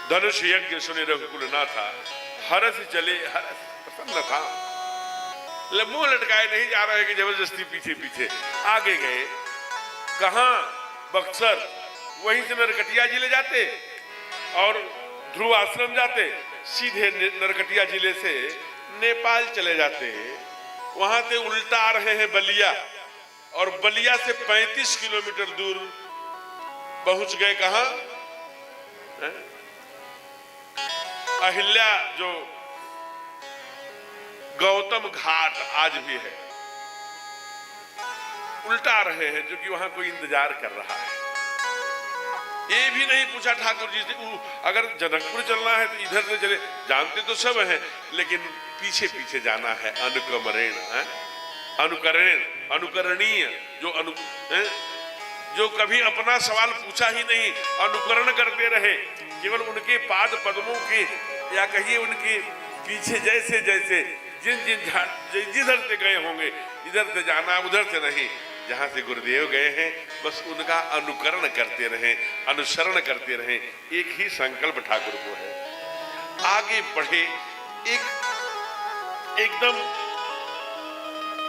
धनुष यज्ञ सुने रघुकुल ना था, हरस चले हरस, प्रसन्न था। मुंह लटकाए नहीं जा रहे कि जबरदस्ती पीछे पीछे आगे गए। कहां? बक्सर, वहीं से नरकटिया जिले जाते और ध्रुव आश्रम जाते, सीधे नरकटिया जिले से नेपाल चले जाते। वहां से उल्टा आ रहे हैं बलिया, और बलिया से 35 किलोमीटर दूर पहुंच गए। कहां? अहिल्या, जो गौतम घाट आज भी है, उल्टा रहे हैं, जो कि वहां कोई इंतजार कर रहा है। ये भी नहीं पूछा ठाकुर जी से, अगर जनकपुर चलना है तो इधर से चले, जानते तो सब हैं, लेकिन पीछे पीछे जाना है। अनुकरणीय, जो कभी अपना सवाल पूछा ही नहीं, अनुकरण करते रहे, केवल उनके पाद पद्मों के, या कहिए उनके पीछे जैसे जैसे जिधर से गए होंगे, इधर से जाना, उधर से नहीं, जहां से गुरुदेव गए हैं बस उनका अनुकरण करते रहे, अनुसरण करते रहे। एक ही संकल्प ठाकुर को है, आगे बढ़े। एकदम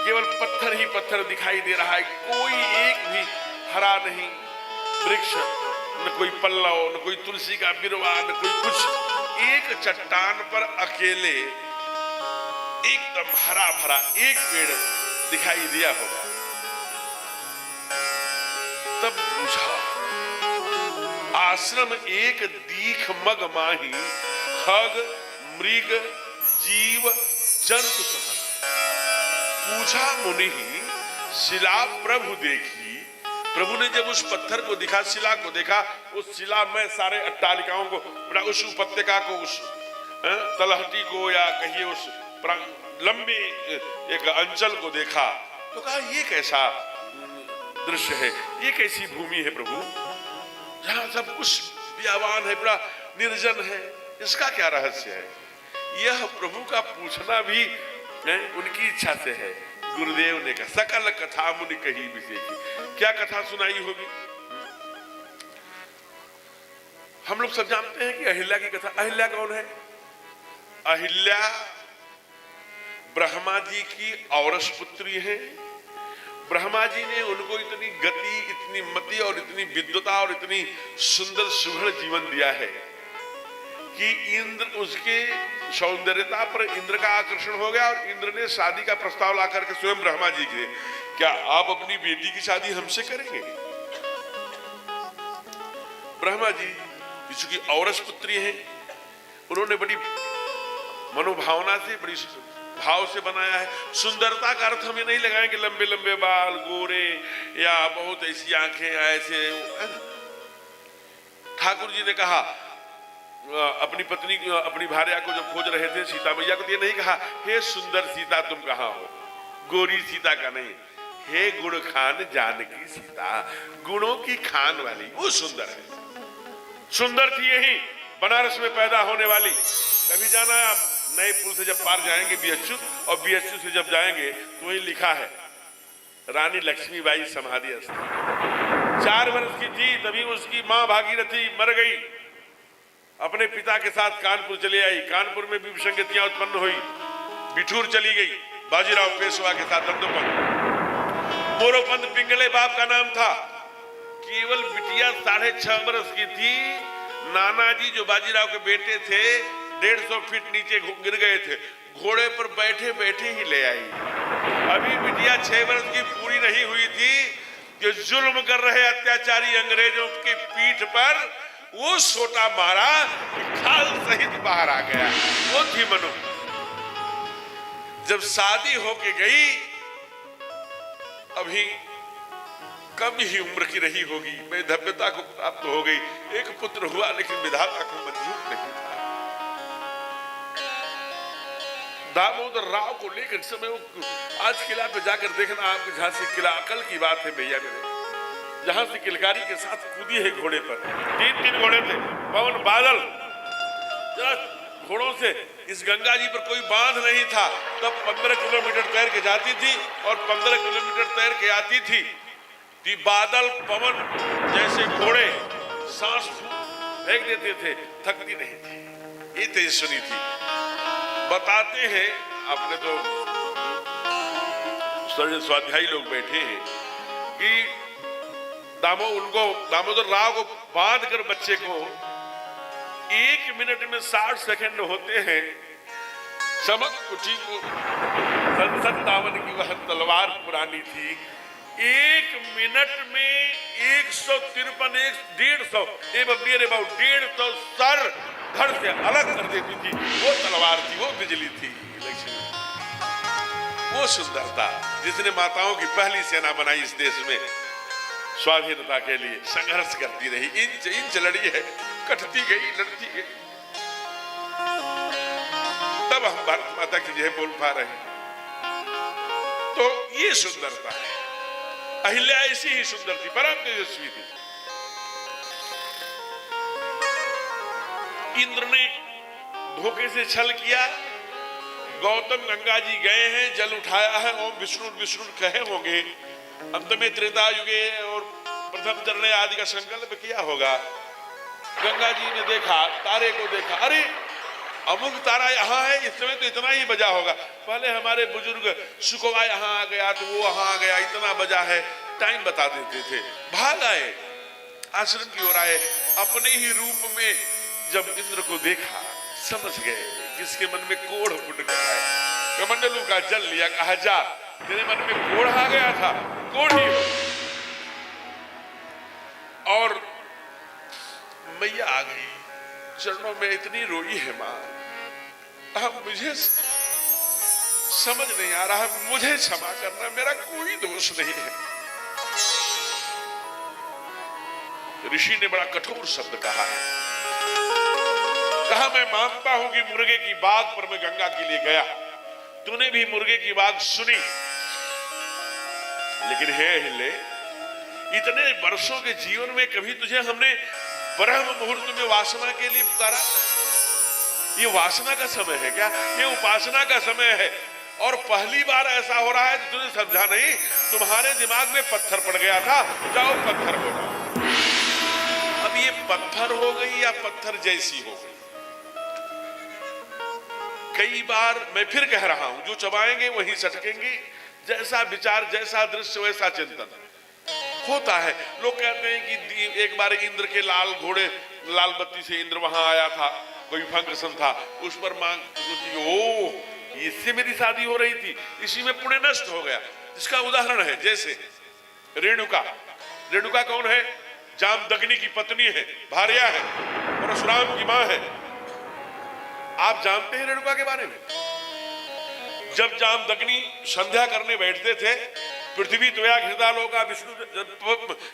केवल पत्थर ही पत्थर दिखाई दे रहा है, कोई एक भी हरा नहीं वृक्ष, न कोई पल्लव, न कोई तुलसी का बिरवा, न कोई कुछ। एक चट्टान पर अकेले एकदम हरा भरा एक पेड़ दिखाई दिया होगा। तब पूछा, आश्रम एक दीख मग माही, खग मृग जीव जंतु सहन। पूछा मुनि, शिला प्रभु देखी। प्रभु ने जब उस पत्थर को देखा, शिला को देखा, उस शिला में सारे अट्टालिकाओं को, उस उपत्यका को, उस तलहटी को, या कहिए उस लंबी एक अंचल को देखा, तो कहा ये कैसा दृश्य है, ये कैसी भूमि है प्रभु, जहां सब कुछ व्यावान है, बड़ा निर्जन है, इसका क्या रहस्य है? यह प्रभु का पूछना भी उनकी इच्छा से है। गुरुदेव ने कहा सकल कथा मुनि कही विशेषी। क्या कथा सुनाई होगी? हम लोग सब जानते हैं कि अहिल्या की कथा। अहिल्या कौन है? अहिल्या ब्रह्मा जी की औरस पुत्री है। ब्रह्मा जी ने उनको इतनी गति, इतनी मति और इतनी विद्वता और इतनी सुंदर सुघड़ जीवन दिया है कि इंद्र, उसके सौंदर्यता पर इंद्र का आकर्षण हो गया और इंद्र ने शादी का प्रस्ताव ला करके स्वयं ब्रह्मा जी के, क्या आप अपनी बेटी की शादी हमसे करेंगे? ब्रह्मा जी चूंकि औरस पुत्री है, उन्होंने बड़ी मनोभावना से, बड़ी भाव से बनाया है। सुंदरता का अर्थ हम ये नहीं लगाएं कि लंबे लंबे बाल, गोरे या बहुत ऐसी आंखें ऐसे। ठाकुर जी ने कहा अपनी पत्नी, अपनी भार्या को जब खोज रहे थे, सीता मैया को, ये नहीं कहा हे सुंदर सीता तुम कहाँ हो, गोरी सीता का नहीं, हे गुण खान जानकी सीता, गुणों की खान वाली वो सुंदर है। सुंदर थी यही बनारस में पैदा होने वाली। कभी जाना है आप नए पुल से जब पार जाएंगे बीएचयू, और बीएचयू से जब जाएंगे तो वही लिखा है रानी लक्ष्मीबाई समाधि स्थल। 4 वर्ष की थी तभी उसकी मां भागीरथी मर गई, अपने पिता के साथ कानपुर चली आई। कानपुर में भी विसंगतियां उत्पन्न हुई, बिठूर चली गई बाजीराव पेशवा के साथ लंदोपंत। मोरोपंत पिंगले बाप का नाम था। केवल बिटिया 6.5 वर्ष की थी। नानाजी जो बाजीराव के बेटे थे 150 फीट नीचे गिर गए थे, घोड़े पर बैठे बैठे ही ले आई। अभी बिटिया 6 वर्ष की पूरी नहीं हुई थी जो जुल्म कर रहे अत्याचारी अंग्रेजों की पीठ पर वो सोटा मारा कि खाल सहित बाहर आ गया। वो थी मनु। जब शादी होके गई, अभी कम ही उम्र की रही होगी, वैधव्यता को प्राप्त हो गई, एक पुत्र हुआ, लेकिन विधाता को मंजूर नहीं था। दामोदर राव को लेकर समय आज किला पे जाकर देखना, आपके झांसी किला अकल की बात है भैया मेरे, जहां से किलकारी के साथ कूदी है घोड़े पर। 3 घोड़े थे, पवन बादल। घोड़ों से इस गंगा जी पर कोई बांध नहीं था, तब 15 किलोमीटर तैर के जाती थी और 15 किलोमीटर तैर के आती थी। बादल पवन जैसे घोड़े सांस फेंक देते थे, थकती नहीं थी, ये तेजस्वी थी। बताते हैं, आपने तो स्वाध्यायी लोग बैठे हैं कि दामोदर राव को बांध कर बच्चे को 1 मिनट में 60 सेकंड होते हैं। चमक उठी को संसद दामन की वह तलवार पुरानी थी। 1 मिनट में 153, 150 सर घर से अलग कर देती थी। वो तलवार थी, वो बिजली थी, लक्ष्मी, वो सुंदरता जिसने माताओं की पहली सेना बनाई इस देश में। स्वाधीनता के लिए संघर्ष करती रही, इंच इंच लड़ी है, कटती गई, लड़ती गई, तब हम भारत माता की जय बोल पा रहे हैं। तो ये सुंदरता है। अहिल्या ऐसी ही सुंदर थी, परम तेजस्वी थी। इंद्र ने धोखे से छल किया। गौतम गंगा जी गए हैं, जल उठाया है, ओम विष्णु विष्णु कहे होंगे। अंत में त्रेता युगे और प्रथम चरण आदि का संकल्प किया होगा। गंगा जी ने देखा, तारे को देखा, अरे अमुक तारा यहाँ है, इस समय तो इतना ही बजा होगा। पहले हमारे बुजुर्ग सुकवा यहाँ आ गया तो वो वहां आ गया, इतना बजा है, टाइम बता देते थे। भाग आए, आश्रम की ओर आए। अपने ही रूप में जब इंद्र को देखा, समझ गए किसके मन में कोढ़ फुट गया है। कमंडलू का जल लिया, कहा जा, तेरे मन में कोढ़ आ गया था, कोढ़ ही हो। और मैया आ गई, चरणों में इतनी रोई है मां, मुझे समझ नहीं आ रहा, मुझे क्षमा करना, मेरा कोई दोष नहीं है। ऋषि ने बड़ा कठोर शब्द कहा है, कहा मैं मानता हूं कि मुर्गे की बाग पर मैं गंगा के लिए गया, तूने भी मुर्गे की बाग सुनी, लेकिन हे हिले, इतने वर्षों के जीवन में कभी तुझे हमने ब्रह्म मुहूर्त में वासना के लिए पुकारा? ये वासना का समय है क्या? ये उपासना का समय है। और पहली बार ऐसा हो रहा है तुझे समझा नहीं, तुम्हारे दिमाग में पत्थर पड़ गया था, जाओ पत्थर हो जाओ। अब ये पत्थर हो गई या पत्थर जैसी हो गई? कई बार मैं फिर कह रहा हूं, जो चबाएंगे वही सटकेंगे। जैसा विचार, जैसा दृश्य, वैसा चिंतन होता है। लोग कहते हैं कि एक बार इंद्र के लाल घोड़े, लाल बत्ती से इंद्र वहां आया था, कोई फंक्शन था, उस पर मांग सोची, ओ इससे मेरी शादी हो रही थी, इसी में पुण्य नष्ट हो गया। इसका उदाहरण है जैसे रेणुका। रेणुका कौन है? जामदग्नि की पत्नी है, भार्या है, परशुराम की मां है। आप जानते हैं रेणुका के बारे में? जब जामदग्नि संध्या करने बैठते थे, पृथ्वी त्वया घृता लोका, विष्णु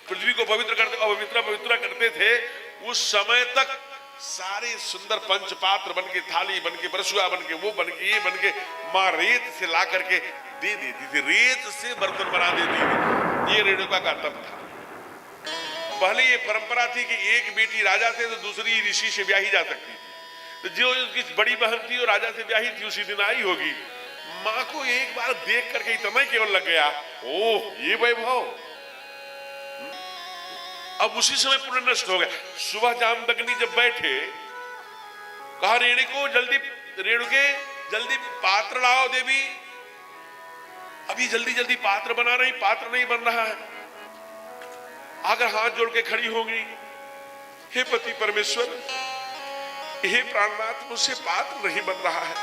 पृथ्वी को पवित्र करते, पवित्र करते थे, उस समय तक सारे सुंदर पंचपात्र बन के, थाली बन के, बरसुआ बन के, वो बन के, ये बन के, मां रेत से ला करके दे देती थी, रेत से बर्तन बना देती थी। ये रेणुका का तप था। पहले ये परंपरा थी कि एक बेटी राजा से तो दूसरी ऋषि से ब्याही जा सकती थी। तो जो उसकी बड़ी बहन थी और राजा से ब्याही थी, उसी दिन आई होगी। मां को एक बार देख करके इतना केवल लग गया, ओह ये वैभव। अब उसी समय पुण्य नष्ट हो गया। सुबह जामदग्नि जब बैठे, कहा रेणुको जल्दी, रेणुके जल्दी पात्र लाओ देवी। अभी जल्दी जल्दी पात्र बना रही, पात्र नहीं बन रहा है। आकर हाथ जोड़ के खड़ी होगी, हे पति परमेश्वर, हे प्राणनाथ, मुझसे पात्र नहीं बन रहा है।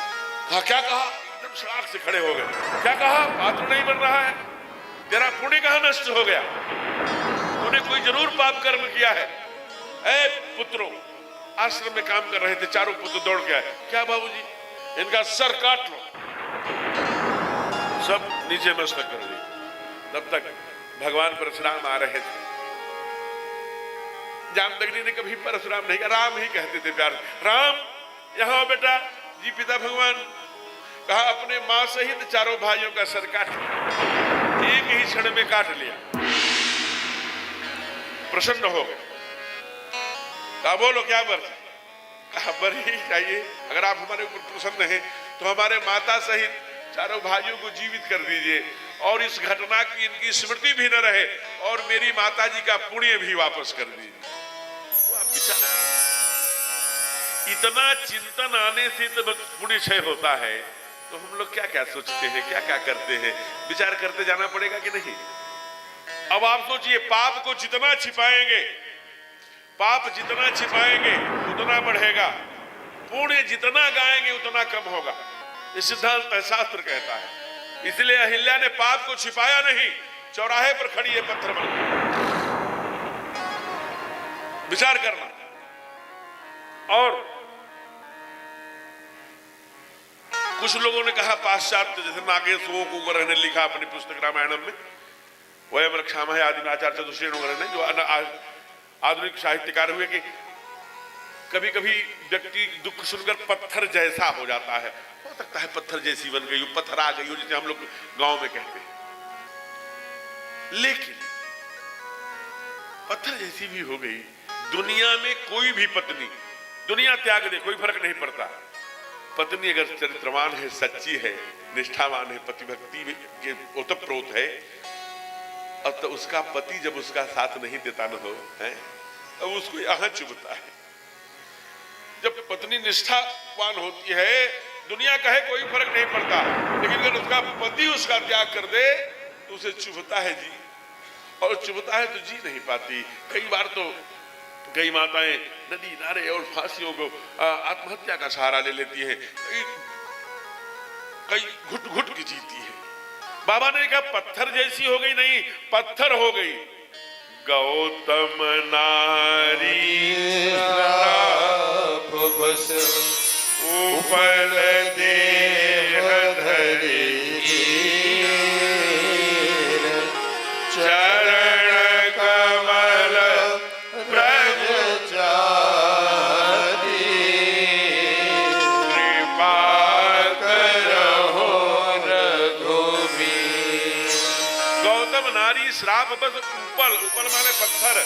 कहा क्या कहा? एकदम सड़ाक से खड़े हो गए। क्या कहा? पात्र नहीं बन रहा है? तेरा पुण्य कहां नष्ट हो गया? तूने कोई जरूर पाप कर्म किया है। ऐ पुत्रों, आश्रम में काम कर रहे थे, चारों पुत्र दौड़ के आए। क्या बाबूजी? इनका सर काट लो। सब नीचे मस्तक कर दी। तब तक भगवान परशुराम आ रहे थे। जामदग्नि ने कभी परशुराम नहीं कहा, राम ही कहते थे प्यार। राम यहाँ बेटा। जी पिता भगवान। कहा अपने मां सहित चारों भाइयों का सर काट लिया। एक ही क्षण में काट लिया। प्रसन्न हो गए। कहा बोलो क्या बर? कहा बर ही चाहिए। अगर आप हमारे ऊपर प्रसन्न हैं तो हमारे माता सहित चारों भाइयों को जीवित कर दीजिए और इस घटना की इनकी स्मृति भी न रहे और मेरी माता जी का पुण्य भी वापस कर दीजिए। इतना चिंतन आने से तो पुण्य क्षय होता है। तो हम लोग क्या क्या सोचते हैं, क्या क्या करते हैं, विचार करते जाना पड़ेगा कि नहीं। अब आप सोचिए, पाप को जितना छिपाएंगे, पाप जितना छिपाएंगे उतना बढ़ेगा, पुण्य जितना गाएंगे उतना कम होगा। ये सिद्धांत शास्त्र कहता है। इसलिए अहिल्या ने पाप को छिपाया नहीं, चौराहे पर खड़ी है पत्थर बन। विचार करना। और कुछ लोगों ने कहा पाश्चात्य, जैसे नागेशों को ने लिखा अपनी पुस्तक रामायणम में, वयम रक्षामहे आदि आचार्य चतुर्सेन वगैरह ने, जो आधुनिक साहित्यकार हुए, कि कभी कभी व्यक्ति दुख सुनकर पत्थर जैसा हो जाता है। हो सकता है पत्थर जैसी बन गई हो, पत्थर आ गई हो, जिसे हम लोग गांव में कहते हैं। लेकिन पत्थर जैसी भी हो गई, दुनिया में कोई भी पत्नी, दुनिया त्याग दे, कोई फर्क नहीं पड़ता। पत्नी अगर चरित्रवान है, सच्ची है, निष्ठावान है, पतिभक्ति के ओतप्रोत है, अब तो उसका पति जब उसका साथ नहीं देता न हो है, अब उसको यहां चुभता है। जब पत्नी निष्ठावान होती है, दुनिया कहे कोई फर्क नहीं पड़ता, लेकिन अगर उसका पति उसका त्याग कर दे तो उसे चुभता है जी, और चुभता है तो जी नहीं पाती। कई बार तो कई माताएं नदी नारे और फांसियों को आत्महत्या का सहारा ले लेती है, कई घुट घुट की जीती है। बाबा ने कहा पत्थर जैसी हो गई, नहीं पत्थर हो गई। गौतम नारी बस उपल देह धरी, चरण कमल ब्रज चारी, कृपा करहो रघुबीर। गौतम नारी श्राप बस उपल, उपल माने पत्थर,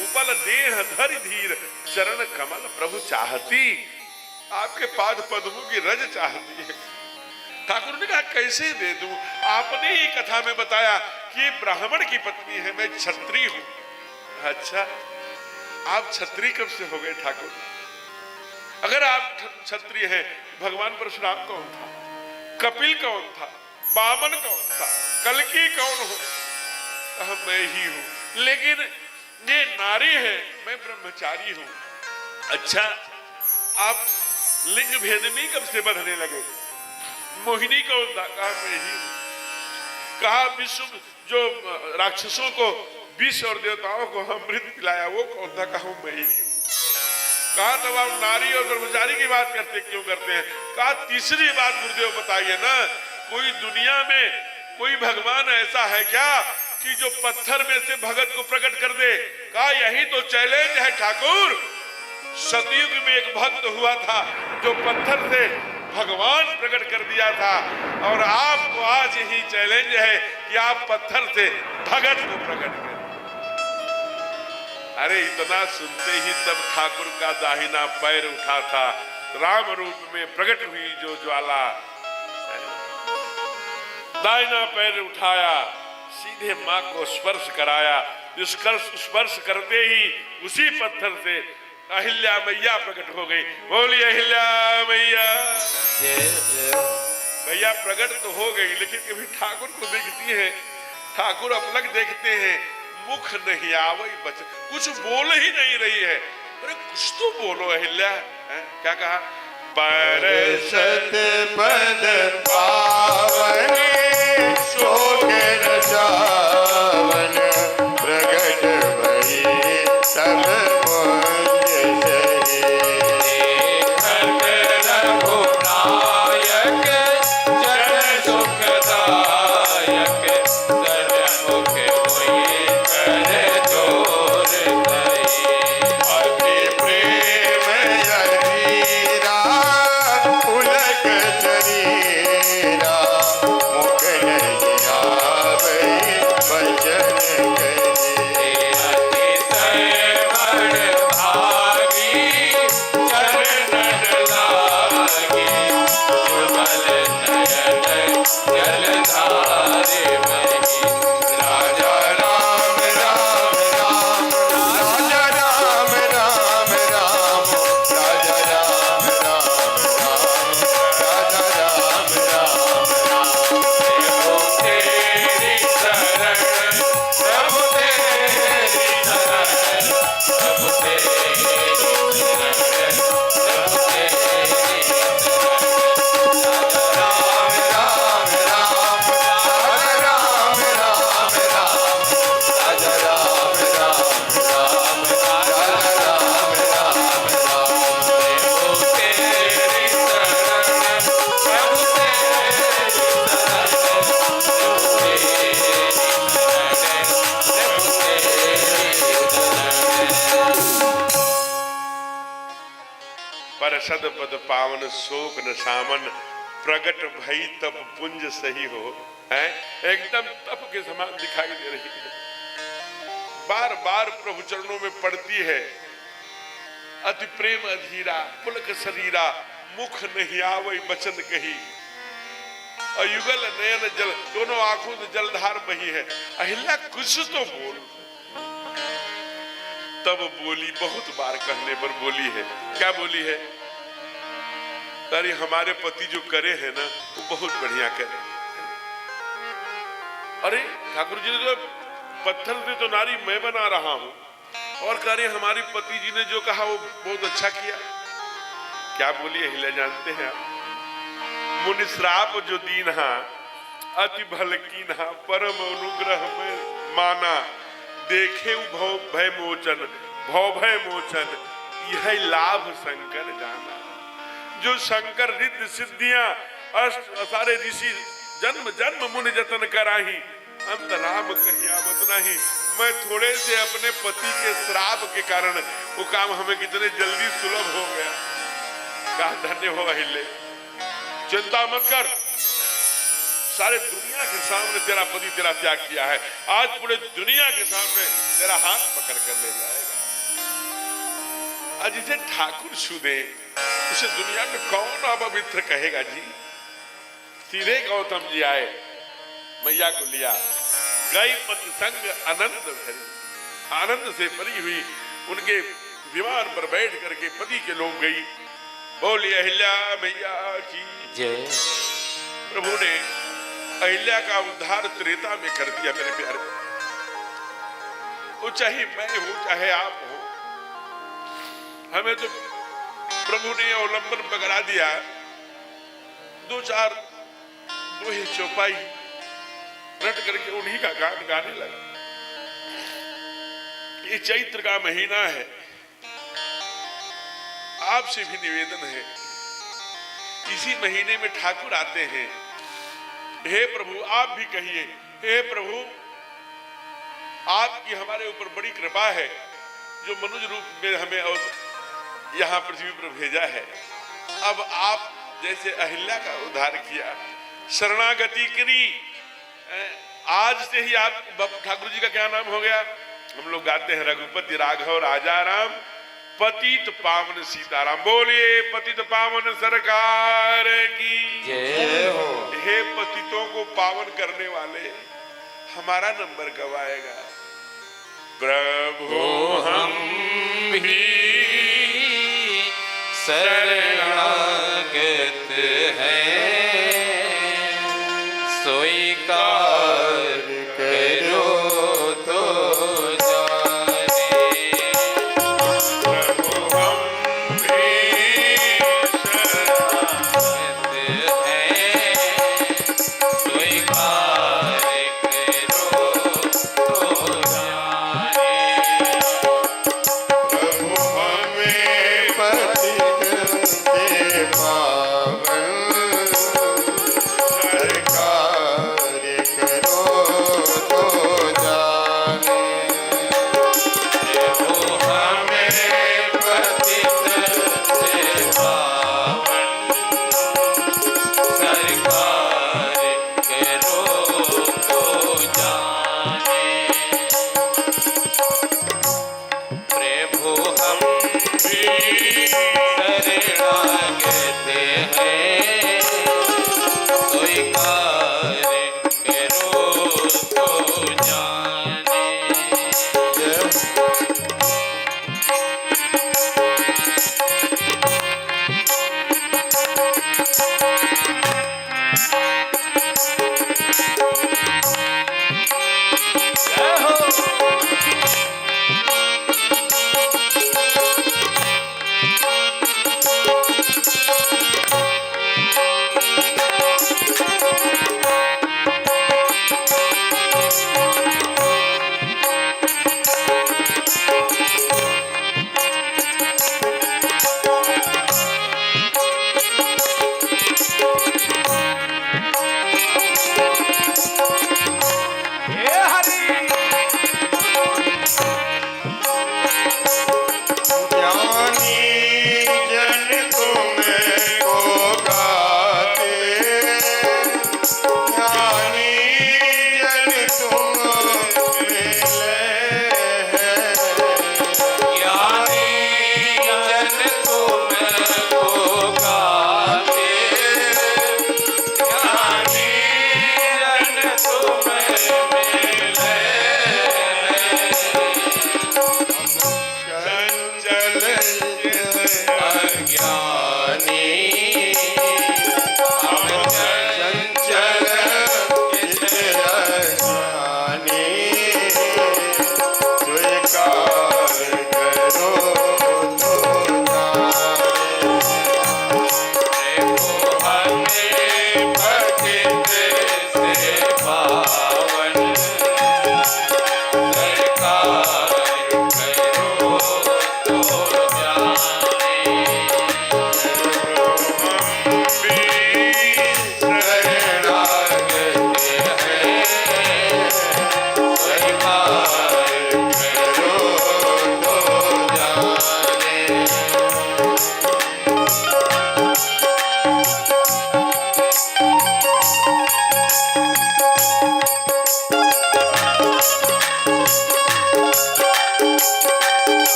उपल देह धरि धीर, चरण कमल प्रभु चाहती। आपके पाद पद्मों की रज चाहती है। ठाकुर ने कहा कैसे दे दूं? आपने ही कथा में बताया कि ब्राह्मण की पत्नी है, मैं क्षत्रिय हूं। अच्छा, आप क्षत्रिय कब से हो गए ठाकुर? अगर आप क्षत्रिय हैं, भगवान परशुराम कौन था, कपिल कौन था, वामन कौन था, कल्कि कौन हो? कहा मैं ही हूं, लेकिन ये नारी है, मैं ब्रह्मचारी हूं। अच्छा, आप लिंग भेद में कब से बंधने लगे? मोहिनी कौन था? कहा मैं ही हूं। कहा विश्व जो राक्षसों को विष और देवताओं को अमृत पिलाया वो कौन था? कहा मैं ही हूं। कहा तब आप नारी और ब्रह्मचारी की बात करते क्यों करते हैं? कहा तीसरी बात गुरुदेव बताइए ना, कोई दुनिया में कोई भगवान ऐसा है क्या कि जो पत्थर में से भगत को प्रकट कर दे? कहा यही तो चैलेंज है ठाकुर। सतयुग में एक भक्त हुआ था जो पत्थर से भगवान प्रकट कर दिया था, और आपको आज यही चैलेंज है कि आप पत्थर से भगत को प्रकट करें। अरे इतना सुनते ही तब ठाकुर का दाहिना पैर उठा था, राम रूप में प्रकट हुई जो ज्वाला, दाहिना पैर उठाया, सीधे मां को स्पर्श कराया। स्पर्श करते ही उसी पत्थर से अहिल्या मैया प्रकट हो गई। बोलिए अहिल्या मैया। भैया प्रकट तो हो गई, लेकिन कभी ठाकुर को देखती है, ठाकुर अपलक देखते हैं, मुख नहीं आवई बच, कुछ बोल ही नहीं रही है। अरे कुछ तो बोलो अहिल्या। क्या कहा? परसत पद पावन शोक रसावन प्रगट भई सब मुझ सहे। खत रघुनायक जन सुखदायक सजमुख होई कर जोर दई। अति प्रेम अधीरा पुलक शरीरा मुख नहीं आवै वचन कहे। अतिशय बड़ भागी चरणन लागे जुगल नयन जलधारे बही। राजा राम राम राम राजा राम राम राम राजा राम राम राम राजा राम राम राम। प्रभु तेरी शरण प्रभु तेरी शरण प्रभु तेरी शरण प्रभु तेरी शरण। राजा राम राम राम राजा राम राम राम राजा राम राम राम राजा राम राम राम। प्रभु तेरी शरण प्रभु तेरी शरण प्रभु तेरी शरण प्रभु तेरी शरण। परसद पद पावन शोक न सामन प्रगट भई तप पुंज सही हो। है एकदम तप के समान दिखाई दे रही है, बार बार प्रभु चरणों में पड़ती है। अति प्रेम अधीरा पुलक शरीरा मुख नहीं आवई बचन कही। अयुगल नयन जल, दोनों आंखों से जलधार बही है। अहिल्या कुछ तो बोल। तब बोली, बहुत बार कहने पर बोली है। क्या बोली है? अरे हमारे पति जो करे हैं ना वो बहुत बढ़िया करे। अरे ठाकुर जी ने जो पत्थर से तो नारी मैं बना रहा हूं, और कह रहे हमारी पति जी ने जो कहा वो बहुत अच्छा किया। क्या बोली अहिल्या जानते हैं आप? मुनि श्राप जो दीन्हा अति भल कीन्हा परम अनुग्रह में माना देखे भव भय मोचन भव भय मोचन यह लाभ शंकर जाना। जो शंकर रिद्ध सिद्धियां अष्ट सारे ऋषि जन्म जन्म मुनि जतन कराही अंत राम कही आवत नहीं। मैं थोड़े से अपने पति के श्राप के कारण वो काम हमें कितने जल्दी सुलभ हो गया। कहा धन्य हो अहिल्य, चिंता मत कर, सारे दुनिया के सामने तेरा पति तेरा त्याग किया है, आज पूरे दुनिया के सामने तेरा हाथ पकड़ कर ले जाएगा। आज इसे ठाकुर छू दे उसे दुनिया में कौन अपवित्र कहेगा जी? सीधे गौतम जी आए, मैया को लिया, गई पति संग आनंद भरी, आनंद से भरी हुई उनके विमान पर बैठ करके पति के लोग गई। बोली अहिल्या मैया की जय। प्रभु ने अहिल्या का उद्धार त्रेता में कर दिया मेरे प्यारे। वो चाहे मैं हूं चाहे आप हो, हमें तो प्रभु ने अवलंबन पकड़ा दिया। दो चार दोहे चौपाई रट करके उन्हीं का गान गाने लगा। ये चैत्र का महीना है, आपसे भी निवेदन है, इसी महीने में ठाकुर आते हैं। हे प्रभु आप भी कहिए, हे प्रभु आपकी हमारे ऊपर बड़ी कृपा है जो मनुष्य रूप में हमें यहाँ पृथ्वी पर भेजा है। अब आप जैसे अहिल्या का उद्धार किया, शरणागति करी, आज से ही आप ठाकुर जी का क्या नाम हो गया? हम लोग गाते हैं रघुपति राघव राजा राम, पतित पावन सीताराम। बोलिए पतित पावन सरकार की जय हो। हे पतितों को पावन करने वाले, हमारा नंबर कब आएगा? प्रभु हम भी शरणागत हैं, सोई कार करो तो जाने। प्रभु हम भी शरणागत हैं, सोई कार करो तो जाने। प्रभु हमें पतित से पावन सरकार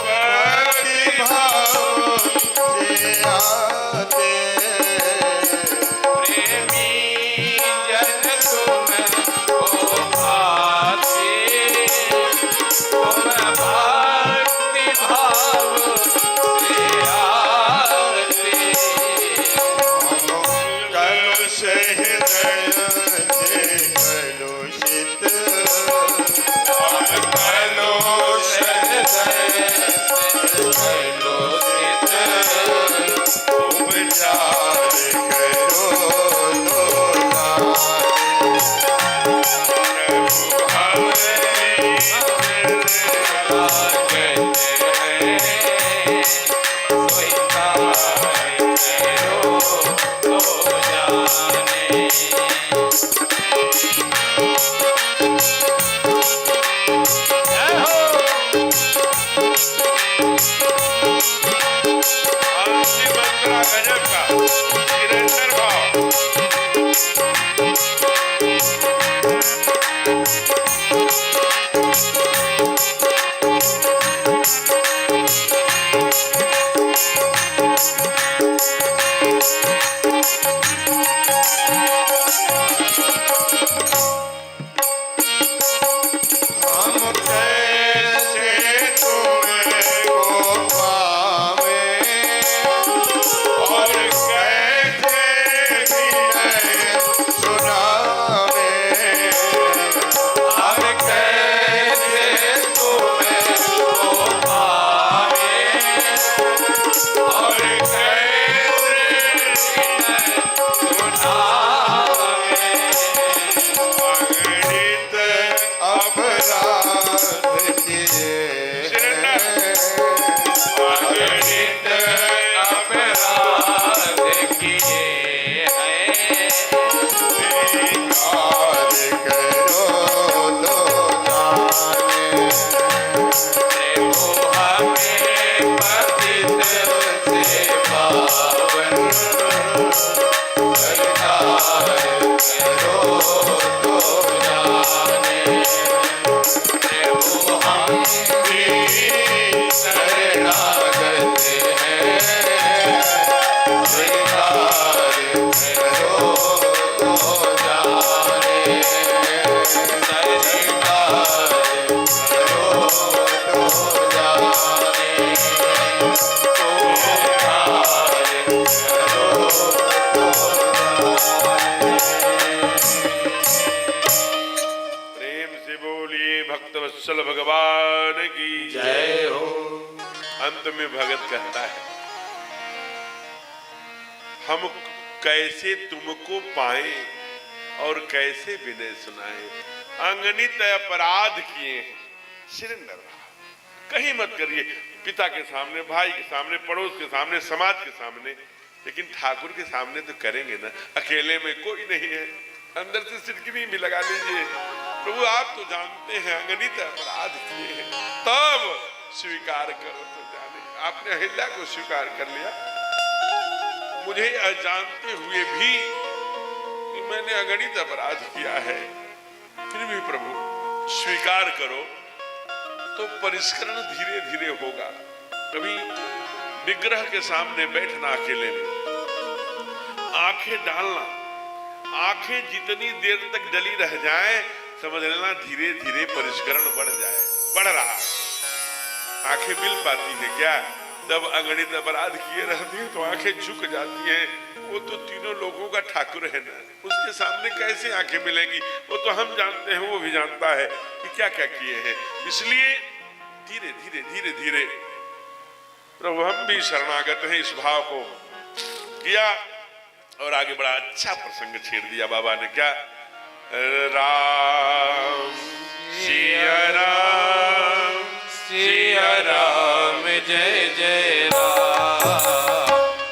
भक्ति भाव से आते प्रेमी जन तुम हो भाते तुम भक्ति भाव से आते कलुष हृदय से कलुषित कलुष हृदय से कलुषित उपचार करो तो अंतिम मंत्रा गजब का निरंतर भाव हम कैसे तुमको पावे और कैसे विनय सुनावे हम कैसे तुमको पावे और कैसे सुनावे अगणित अपराध किए अगणित अपराध किए हैं स्वीकार करो तो जाने प्रभु हमें पतित से पावन सरकार करो तो जाने प्रभु हम भी शरणागत हैं सरकार करो तो जाने सरकार करो तो जाने प्रेम से बोलिए भक्तवत्सल भगवान की जय हो अंत में भगत कहता है हम कैसे तुमको पाए और कैसे विनय सुनाए अंगनित अपराध किए हैं सिलेंडर कहीं मत करिए पिता के सामने भाई के सामने पड़ोस के सामने समाज के सामने लेकिन ठाकुर के सामने तो करेंगे ना अकेले में कोई नहीं है अंदर से सिरकिनी भी लगा लीजिए प्रभु आप तो जानते हैं अंगनित अपराध किए हैं तब स्वीकार करो तो जाने आपने अहिल्या को स्वीकार कर लिया मुझे अजानते हुए भी कि मैंने अगणित अपराध किया है फिर भी प्रभु स्वीकार करो तो परिष्करण धीरे धीरे होगा कभी विग्रह के सामने बैठना अकेले में आंखें डालना आंखें जितनी देर तक डली रह जाए समझ लेना धीरे धीरे परिष्करण बढ़ रहा है आंखें मिल पाती है क्या जब अगणित अपराध किए रहते हैं तो आंखें झुक जाती हैं वो तो तीनों लोगों का ठाकुर है ना उसके सामने कैसे आंखें मिलेंगी वो तो हम जानते हैं वो भी जानता है कि क्या क्या किए हैं इसलिए धीरे धीरे धीरे धीरे प्रभु हम भी शरणागत हैं इस भाव को किया और आगे बड़ा अच्छा प्रसंग छेड़ दिया बाबा ने क्या राम सिया राम सिया राम जय जय राम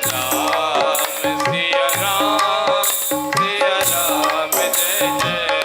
राम सिया राम जय जय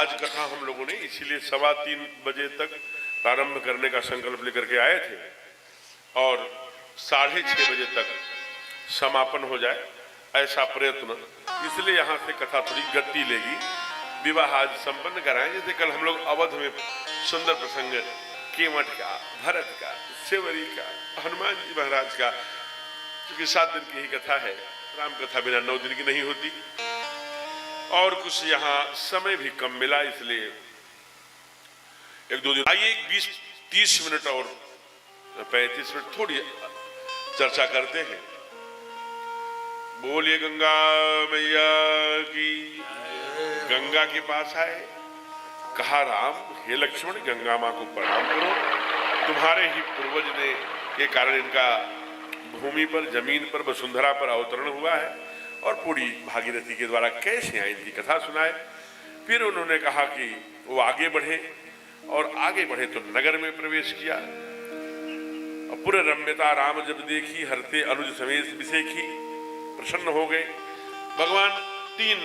आज कथा हम लोगों ने इसीलिए 3:15 बजे तक प्रारंभ करने का संकल्प लेकर के आए थे और 6:30 बजे तक समापन हो जाए ऐसा प्रयत्न, इसलिए यहाँ से कथा थोड़ी गति लेगी। विवाह आज संपन्न कराएं, जैसे कल हम लोग अवध में सुंदर प्रसंग केवट का, भरत का, सेवरी का, हनुमान जी महाराज का, क्योंकि 7 दिन की ही कथा है, राम कथा बिना 9 दिन की नहीं होती। और कुछ यहाँ समय भी कम मिला, इसलिए 1-2 दिन आइए 20-30 मिनट और 35 मिनट थोड़ी चर्चा करते हैं। बोलिए गंगा मैया की। गंगा के पास आए, कहा राम हे लक्ष्मण गंगा माँ को प्रणाम करो, तुम्हारे ही पूर्वज ने के कारण इनका भूमि पर, जमीन पर, वसुंधरा पर अवतरण हुआ है और पूरी भागीरथी के द्वारा कैसे आई इनकी कथा सुनाए। फिर उन्होंने कहा कि वो आगे बढ़े और आगे बढ़े तो नगर में प्रवेश किया। पुर रम्यता राम जब देखी, हरते अनुज समेत विसेखी, प्रसन्न हो गए। भगवान 3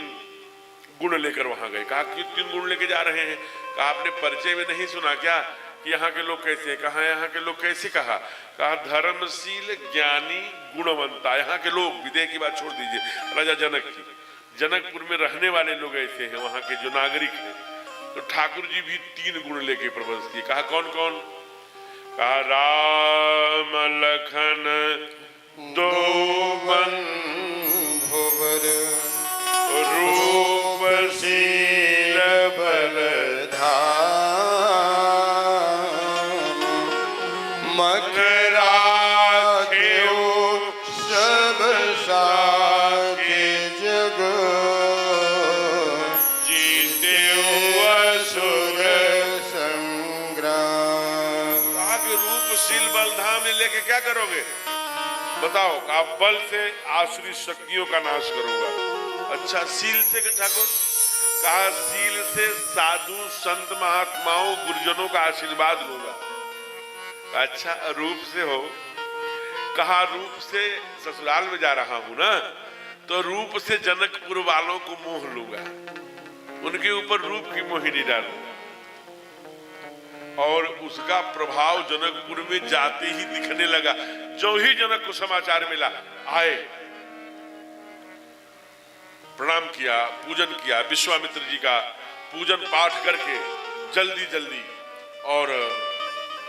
गुण लेकर वहां गए। कहा कि 3 गुण लेके जा रहे हैं? कहा आपने परिचय में नहीं सुना क्या कि यहाँ के लोग कैसे हैं? कहा यहाँ के लोग कैसे? कहा धर्मशील, ज्ञानी, गुणवंता। यहाँ के लोग, विदेह की बात छोड़ दीजिए, राजा जनक की, जनकपुर में रहने वाले लोग ऐसे हैं, वहां के जो नागरिक हैं। तो ठाकुर जी भी 3 गुण लेके प्रबंध किए। कहा कौन कौन? कहा राम लखन दो बंधुवर, रूपशील बलधाम, सब साके जग, जीते असुर संग्राम। आगे रूपशील बलधाम ने लेके क्या करोगे बताओ? आप बल से आसुरी शक्तियों का नाश करूंगा। अच्छा, सील से ठाकुर? कहा सील से साधु संत महात्माओं गुरुजनों का आशीर्वाद लूंगा। अच्छा, रूप से हो? कहा रूप से ससुराल में जा रहा हूं ना, तो रूप से जनकपुर वालों को मोह लूंगा, उनके ऊपर रूप की मोहिनी डालूंगा और उसका प्रभाव जनकपुर में जाते ही दिखने लगा। जो ही जनक को समाचार मिला, आए, प्रणाम किया, पूजन किया, विश्वामित्र जी का पूजन पाठ करके जल्दी जल्दी, और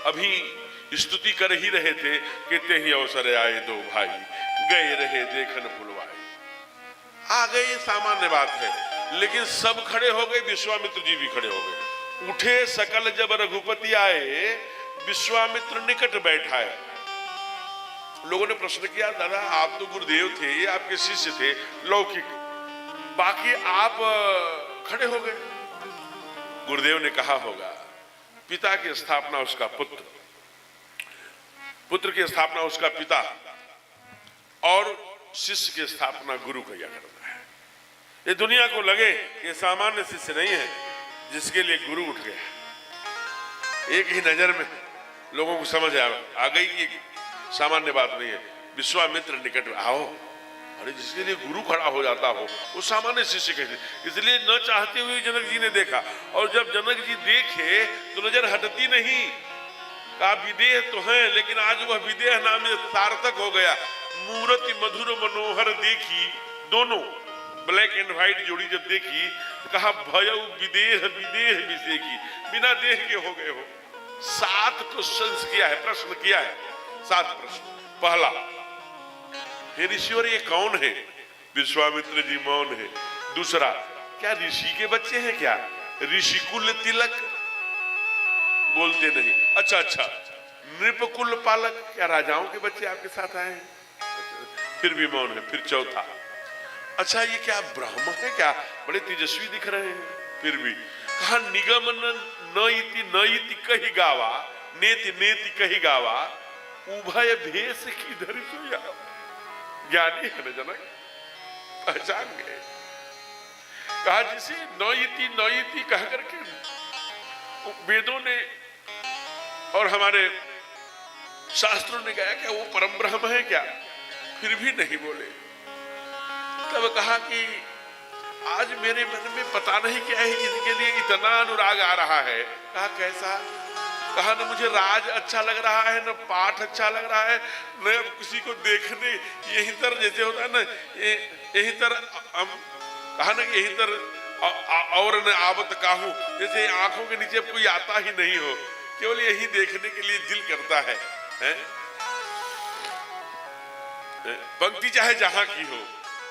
अभी स्तुति कर ही रहे थे कि ते ही अवसर आए 2 भाई, गए रहे देखन फुलवाए। आ गए, सामान्य बात है, लेकिन सब खड़े हो गए, विश्वामित्र जी भी खड़े हो गए। उठे सकल जब रघुपति आए, विश्वामित्र निकट बैठाए। लोगों ने प्रश्न किया, दादा आप तो गुरुदेव थे, आपके शिष्य थे लौकिक, बाकी आप खड़े हो गए। गुरुदेव ने कहा होगा, पिता की स्थापना उसका पुत्र, पुत्र की स्थापना उसका पिता, और शिष्य की स्थापना गुरु किया करता है। ये दुनिया को लगे ये सामान्य शिष्य नहीं है जिसके लिए गुरु उठ गया। एक ही नजर में लोगों को समझ आ गई कि सामान्य बात नहीं है। विश्वामित्र निकट आओ, अरे जिसके लिए गुरु खड़ा हो जाता हो वो सामान्य शिष्य कैसे? इसलिए न चाहते हुए जनक जी ने देखा, और जब जनक जी देखे तो नजर हटती नहीं। कहा विदेह तो है, लेकिन आज वह विदेह नाम सार्थक हो गया। मूर्ति मधुर मनोहर देखी, दोनों ब्लैक एंड व्हाइट जोड़ी जब देखी, कहा भयउ विदेह विदेह विषय की, बिना देह के हो गए हो। 7 क्वेश्चंस किया है, प्रश्न किया है, 7 प्रश्न। पहला, हे ऋषिवर ये कौन है? विश्वामित्र जी मौन है। दूसरा, क्या ऋषि के बच्चे हैं क्या? ऋषिकुल तिलक, बोलते नहीं। अच्छा, नृपकुल पालक, क्या राजाओं के बच्चे आपके साथ आए हैं? फिर भी मौन है। फिर चौथा, अच्छा ये क्या ब्राह्मण है क्या? बड़े तेजस्वी दिख रहे हैं। फिर भी कहा निगम न इति कही गावा, नेति नेति कही गावा, उभय भेष की धरि सोया। ज्ञानी है न जनक, पहचान गए। कहा जिसे न इति कह करके वेदों ने और हमारे शास्त्रों ने कहा क्या वो परम ब्रह्म है क्या? फिर भी नहीं बोले। तब कहा कि आज मेरे मन में पता नहीं क्या है, इनके लिए इतना अनुराग आ रहा है। कहा कैसा? कहा न मुझे राज अच्छा लग रहा है, न पाठ अच्छा लग रहा है, न अब किसी को देखने यही तर जैसे होता है ना, यही तर कहा ना कि यही तर और न आवत काहू, जैसे आंखों के नीचे कोई आता ही नहीं हो, केवल यही देखने के लिए दिल करता है, हैं? पंक्ति चाहे जहां की हो,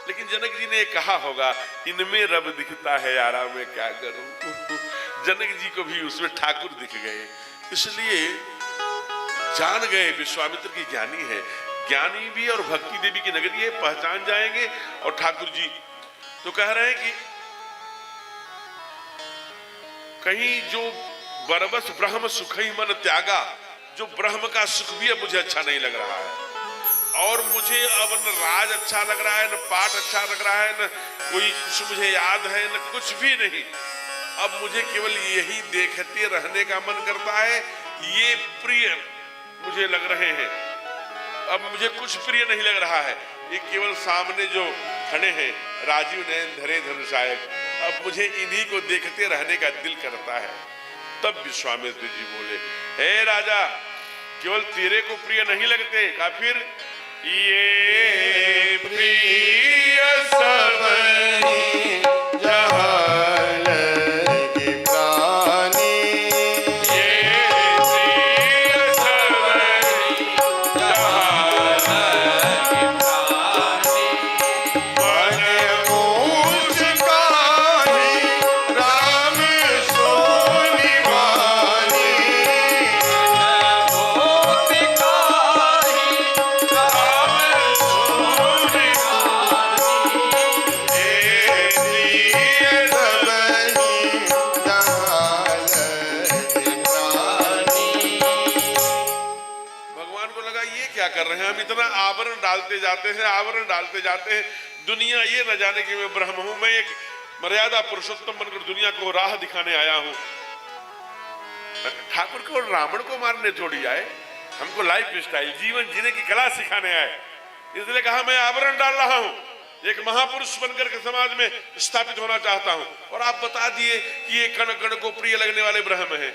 लेकिन जनक जी ने कहा होगा इनमें रब दिखता है यारा, मैं क्या करूं। जनक जी को भी उसमें ठाकुर दिख गए, इसलिए जान गए विश्वामित्र की ज्ञानी है। ज्ञानी भी और भक्ति देवी की नगरी है, पहचान जाएंगे। और ठाकुर जी तो कह रहे हैं कि कहीं जो बरबस ब्रह्म सुख ही मन त्यागा, जो ब्रह्म का सुख भी अब मुझे अच्छा नहीं लग रहा है, और मुझे अब न राज अच्छा लग रहा है, न पाठ अच्छा लग रहा है, न कोई कुछ मुझे याद है, न कुछ भी नहीं। अब मुझे केवल यही देखते रहने का मन करता है, ये प्रिय मुझे लग रहे हैं। अब मुझे कुछ प्रिय नहीं लग रहा है, ये केवल सामने जो खड़े हैं राजीव नयन धरे धनुषायक, अब मुझे इन्हीं को देखते रहने का दिल करता है। तब विश्वामित्र जी बोले, हे राजा, केवल तेरे को प्रिय नहीं लगते, का फिर ये प्रिय सब जहाँ लगे प्राणी, ये प्रिय सब जहाँ लगे प्राणी, मन मूछ काहि राम सो निवानी, भूत काहि राम हे प्रिय सबहि जहाँ लगे प्राणी। भगवान को लगा ये क्या कर रहे हैं, हम इतना आवरण डालते जाते हैं, आवरण डालते जाते हैं, दुनिया ये न जाने कि मैं ब्रह्म हूं, मैं एक मर्यादा पुरुषोत्तम बनकर दुनिया को राह दिखाने आया हूं। ठाकुर को रावण को मारने थोड़ी आए, हमको लाइफ स्टाइल जीवन जीने की कला सिखाने आए। इसलिए कहा मैं आवरण डाल रहा हूं, एक महापुरुष बनकर के समाज में स्थापित होना चाहता हूं, और आप बता दिए कि ये कण कण को प्रिय लगने वाले ब्रह्म है।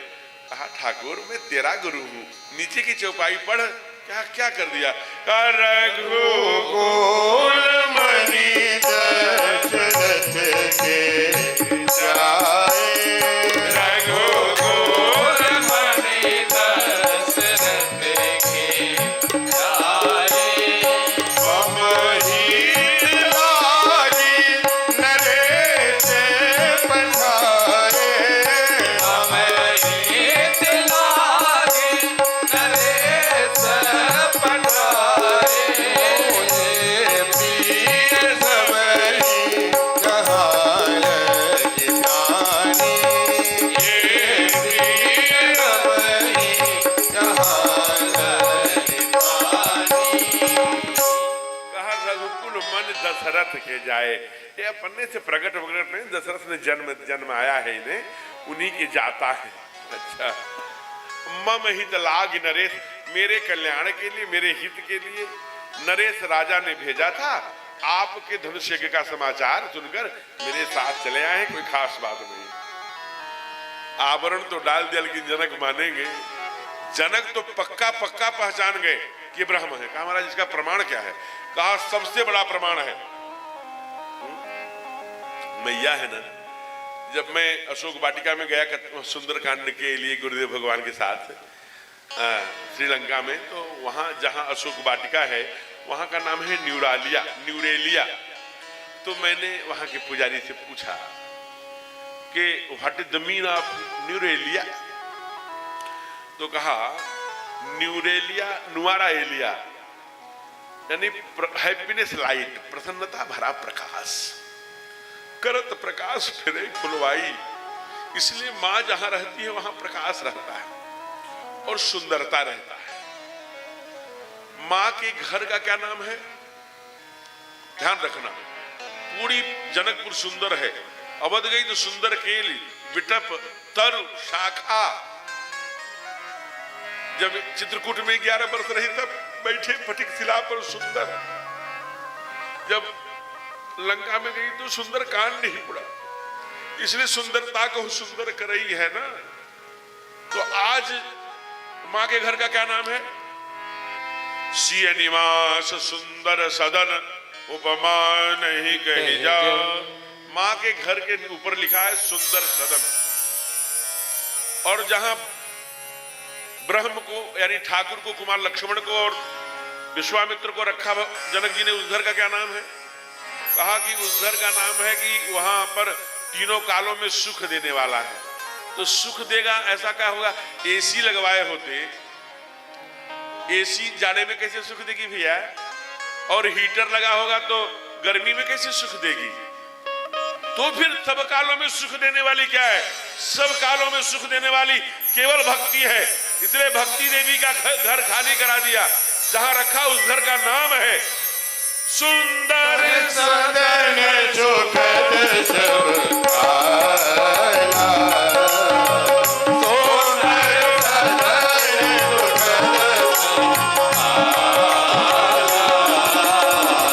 कहा ठाकुर मैं तेरा गुरु हूं, नीचे की चौपाई पढ़। क्या क्या कर दिया? गोकुल मणि दशरथ के जाए, रघुकुल मणि दशरथ के जाए, मम हित लागी नरेश पठाए, मम हित लागे नरेश पठाए, हे प्रिय सबहि जहाँ लगे प्राणी, ये प्रिय सबहि जहाँ लगे प्राणी। कहा रघुकुल मन दशरथ के जाए, ये अपने से प्रकट वगट नहीं, दशरथ ने जन्म आया है इन्हें, उन्हीं के जाता है। अच्छा, मम हित लाग नरेश, मेरे कल्याण के लिए, मेरे हित के लिए नरेश राजा ने भेजा था। आपके धनुष यज्ञ का समाचार सुनकर मेरे साथ चले आए हैं, कोई खास बात नहीं। आवरण तो डाल दिया, लेकिन जनक मानेंगे? जनक तो पक्का पक्का पहचान गए कि ब्रह्म है। कहा महाराज इसका प्रमाण क्या है? कहा सबसे बड़ा प्रमाण है मैया है ना। जब मैं अशोक वाटिका में गया सुंदरकांड के लिए गुरुदेव भगवान के साथ श्रीलंका में, तो वहां जहां अशोक वाटिका है वहां का नाम है न्यूरेलिया। तो मैंने वहां के पुजारी से पूछा कि what is the mean of neuralgia. तो कहा न्यूरेलिया नुआरा एलिया, यानी हैप्पीनेस लाइट, प्रसन्नता भरा प्रकाश, करत प्रकाश फिरे फुलवाई। इसलिए मां जहां रहती है वहां प्रकाश रहता है और सुंदरता रहता है। मां के घर का क्या नाम है? ध्यान रखना, पूरी जनकपुर सुंदर है, अवध गई तो सुंदर केली, बिटप, तरु, शाखा। जब चित्रकूट में 11 वर्ष रही तब बैठे फटिक शिला पर सुंदर। जब लंका में गई तो सुंदर कांड नहीं पड़ा, इसलिए सुंदरता को सुंदर कर रही है ना। तो आज माँ के घर का क्या नाम है? सिय निवास सुंदर सदन, उपमा नहीं कही जा। माँ के घर के ऊपर लिखा है सुंदर सदन। और जहां ब्रह्म को यानी ठाकुर को, कुमार लक्ष्मण को और विश्वामित्र को रखा जनक जी ने, उस घर का क्या नाम है? कहा कि उस घर का नाम है कि वहां पर तीनों कालों में सुख देने वाला है। तो सुख देगा ऐसा क्या होगा? एसी लगवाए होते, एसी जाड़े में कैसे सुख देगी भैया? और हीटर लगा होगा तो गर्मी में कैसे सुख देगी? तो फिर सब कालों में सुख देने वाली क्या है? सब कालों में सुख देने वाली केवल भक्ति है। इसलिए भक्ति देवी का घर खाली करा दिया। जहां रखा उस घर का नाम है सुंदर सदन सुखद सब आला। सुंदर सदन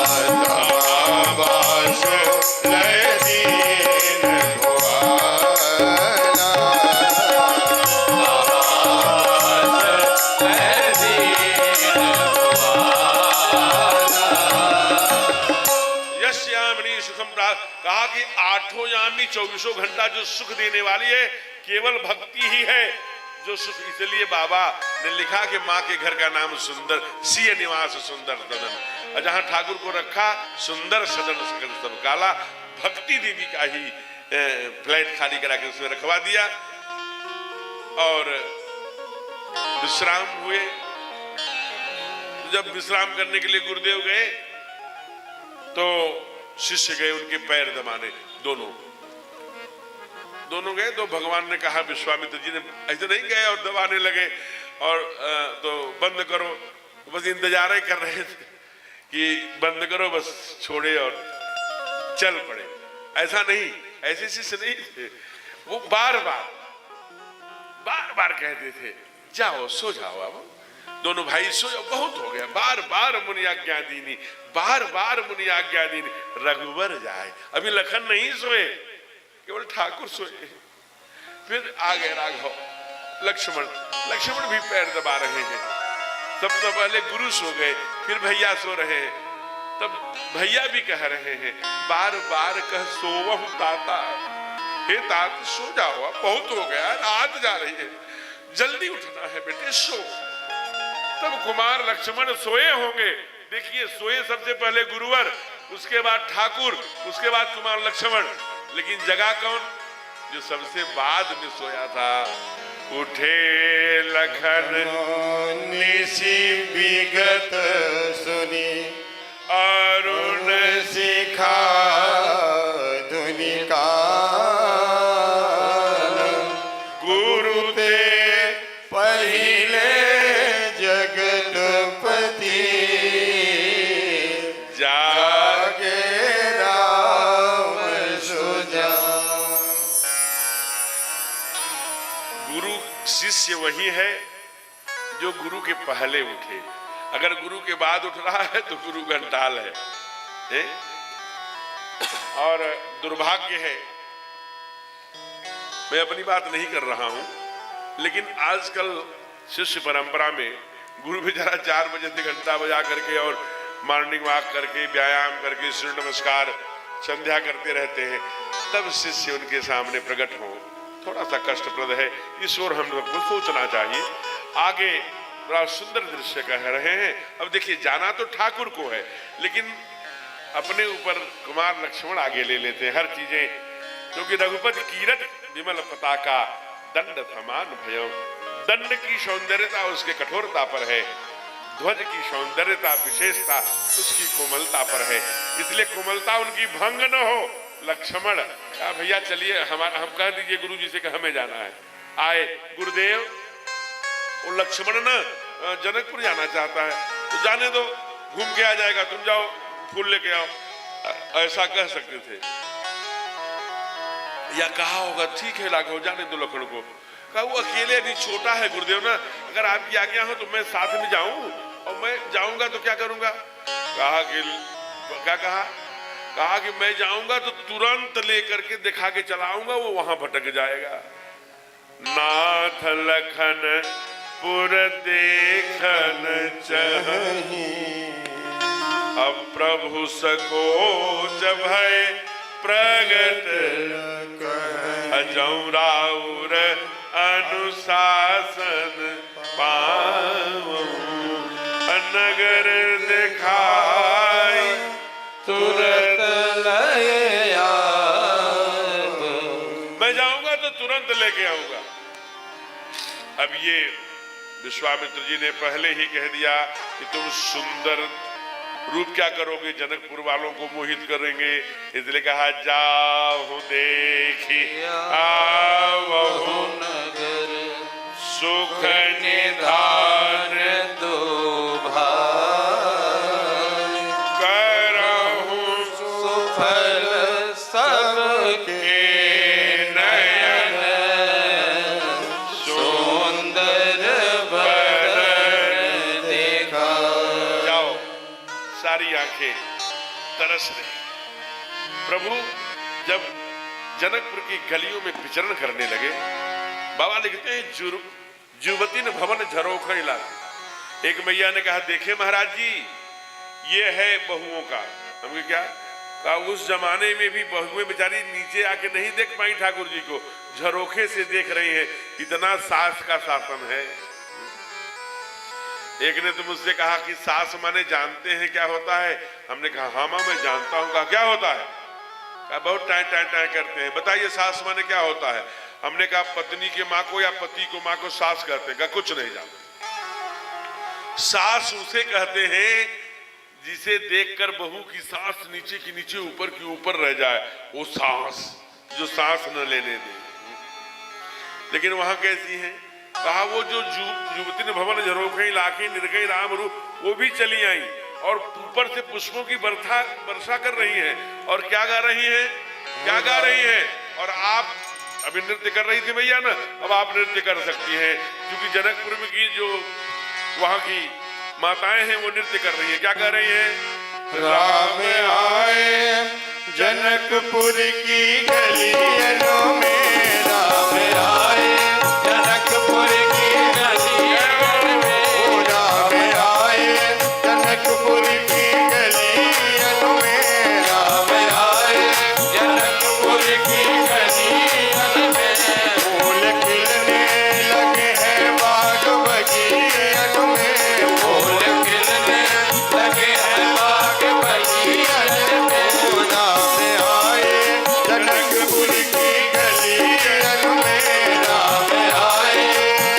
सुखद आला। तमाबास लदीन ग्वाला। यस्यामिनी सुखम प्राप्त। कहा कि आठों यामी 24 घंटा जो सुख देने वाली है केवल भक्ति ही है जो सुख। इसलिए बाबा ने लिखा कि माँ के घर का नाम सुंदर, सिय निवास सुंदर सदन। और जहां ठाकुर को रखा सुंदर सदन सकल सब काला। भक्ति देवी का ही फ्लैट खाली करा के उसमें रखवा दिया। और विश्राम हुए। जब विश्राम करने के लिए गुरुदेव गए तो शिष्य गए उनके पैर दबाने। दोनों गए तो भगवान ने कहा, विश्वामित्र जी ने ऐसे नहीं गए और दबाने लगे और तो बंद करो, बस इंतजार ही कर रहे थे कि बंद करो, बस छोड़े और चल पड़े। ऐसा नहीं, ऐसे शिष्य नहीं थे। वो बार बार कहते थे, जाओ सो जाओ। अब दोनों भाई सो जाओ, बहुत हो गया। बार बार मुनि आज्ञा दीनी, बार बार मुनि आज्ञा दीनी। रघुवर जाए। अभी लखन नहीं सोए, केवल ठाकुर सोए। फिर आ गए राघव, लक्ष्मण भी पैर दबा रहे हैं। सबसे पहले गुरु सो गए, फिर भैया सो रहे हैं। तब भैया भी कह रहे हैं, बार बार कह सोवहु ताता। हे तात सो जाओ, बहुत हो गया, रात जा रही है, जल्दी उठना है बेटे, सो। तब कुमार लक्ष्मण सोए होंगे। देखिए, सोए सबसे पहले गुरुवर, उसके बाद ठाकुर, उसके बाद कुमार लक्ष्मण। लेकिन जगा कौन? जो सबसे बाद में सोया था। उठे लखन निशि विगत सुनी। अरुण शिखा धुनिका। गुरु ते पहिले जगतपति। जागे राम सुजान। गुरु शिष्य वही है जो गुरु के पहले उठे। अगर गुरु के बाद उठ रहा है तो गुरु घंटाल है? और दुर्भाग्य है, मैं अपनी बात नहीं कर रहा हूं, लेकिन आजकल शिष्य परंपरा में गुरु बेचारा 4 बजे से घंटा बजा करके और मॉर्निंग वॉक करके, व्यायाम करके, सूर्य नमस्कार, संध्या करते रहते हैं। तब शिष्य उनके सामने प्रकट हो, थोड़ा सा कष्टप्रद है। इस ओर हम लोग को सोचना चाहिए। आगे बड़ा सुंदर दृश्य कह रहे हैं। अब देखिए, जाना तो ठाकुर को है, लेकिन अपने ऊपर कुमार लक्ष्मण आगे ले लेते हैं हर चीजें, क्योंकि रघुपति कीरत विमल पताका दंड समान भयो। दंड की सौंदर्यता उसके कठोरता पर है, ध्वज की सौंदर्यता विशेषता उसकी कोमलता पर है। इसलिए कोमलता उनकी भंग न हो। लक्ष्मण कहा, भैया चलिए, हम कह दीजिए गुरु जी से कि हमें जाना है। आए गुरुदेव। वो लक्ष्मण ना जनकपुर जाना चाहता है, तो जाने दो, घूम के आ जाएगा, तुम जाओ फूल लेके आओ, ऐसा कह सकते थे। या कहा होगा, ठीक है राघव, जाने दो लखन को। कहा, वो अकेले अभी छोटा है गुरुदेव ना, अगर आपकी आज्ञा हो तो मैं साथ में जाऊं, और मैं जाऊंगा तो क्या करूंगा? कहा कि क्या कहा? कहा कि मैं जाऊंगा तो तुरंत लेकर के दिखा के चलाऊंगा, वो वहां भटक जाएगा। नाथ लखन पुर देखन चाहि, अब प्रभु सको जब है प्रगट, अजौ राउर अनुशासन पावऊं, नगर दिखाई तुरत लय आब। मैं जाऊंगा तो तुरंत लेके आऊंगा। अब ये विश्वामित्र जी ने पहले ही कह दिया कि तुम सुंदर रूप क्या करोगे, जनकपुर वालों को मोहित करेंगे, इसलिए कहा जाहु देखी आवहु नगर सुख निधान दो भाई, करहु सुफल सबके नयन, सुंदर बदन देखा। जाओ, सारी आंखें तरस रही। प्रभु जब जनकपुर की गलियों में विचरण करने लगे, बाबा लिखते हैं जुवती ने भवन झरोखा इलाका। एक मैया ने कहा देखे महाराज जी, ये है बहुओं का। हमने क्या कहा, उस जमाने में भी बहुएं बेचारी नीचे आके नहीं देख पाई ठाकुर जी को, झरोखे से देख रही हैं, इतना सास का शासन है। एक ने तो मुझसे कहा कि सास माने जानते हैं क्या होता है? हमने कहा हाँ मां मैं जानता हूं। कहा क्या होता है? कहा बहुत टाई टाई टाई करते हैं। बताइए सास माने क्या होता है? हमने कहा पत्नी के माँ को या पति को माँ को सास कहते हैं। कहा कुछ नहीं जानते। सास उसे कहते हैं जिसे देखकर बहू की सांस नीचे की नीचे ऊपर की ऊपर रह जाए, वो सांस जो सांस न लेने दे। लेकिन वहां कैसी है? कहा वो जो युवती ने भवन झरोखे लाके निर्गई राम रूप, वो भी चली आई और ऊपर से पुष्पों की वर्षा कर रही हैं। और क्या गा रही हैं? क्या गा रही हैं? और आप अभी नृत्य कर रही थी भैया ना, अब आप नृत्य कर सकती हैं, क्योंकि जनकपुर में की जो वहां की माताएं हैं वो नृत्य कर रही है। क्या कर रही है? राम आए जनकपुर की गलियों में, राम आए जनकपुर की गलियों में, ओ राम आए जनकपुर की गलियों में, राम आए जनकपुर की गलियों में, फूल खिलने लगे हैं बाग बगियों में, फूल खिलने लगे हैं बाग बगियों में, ओ राम आए जनकपुर की गलियों में, राम आए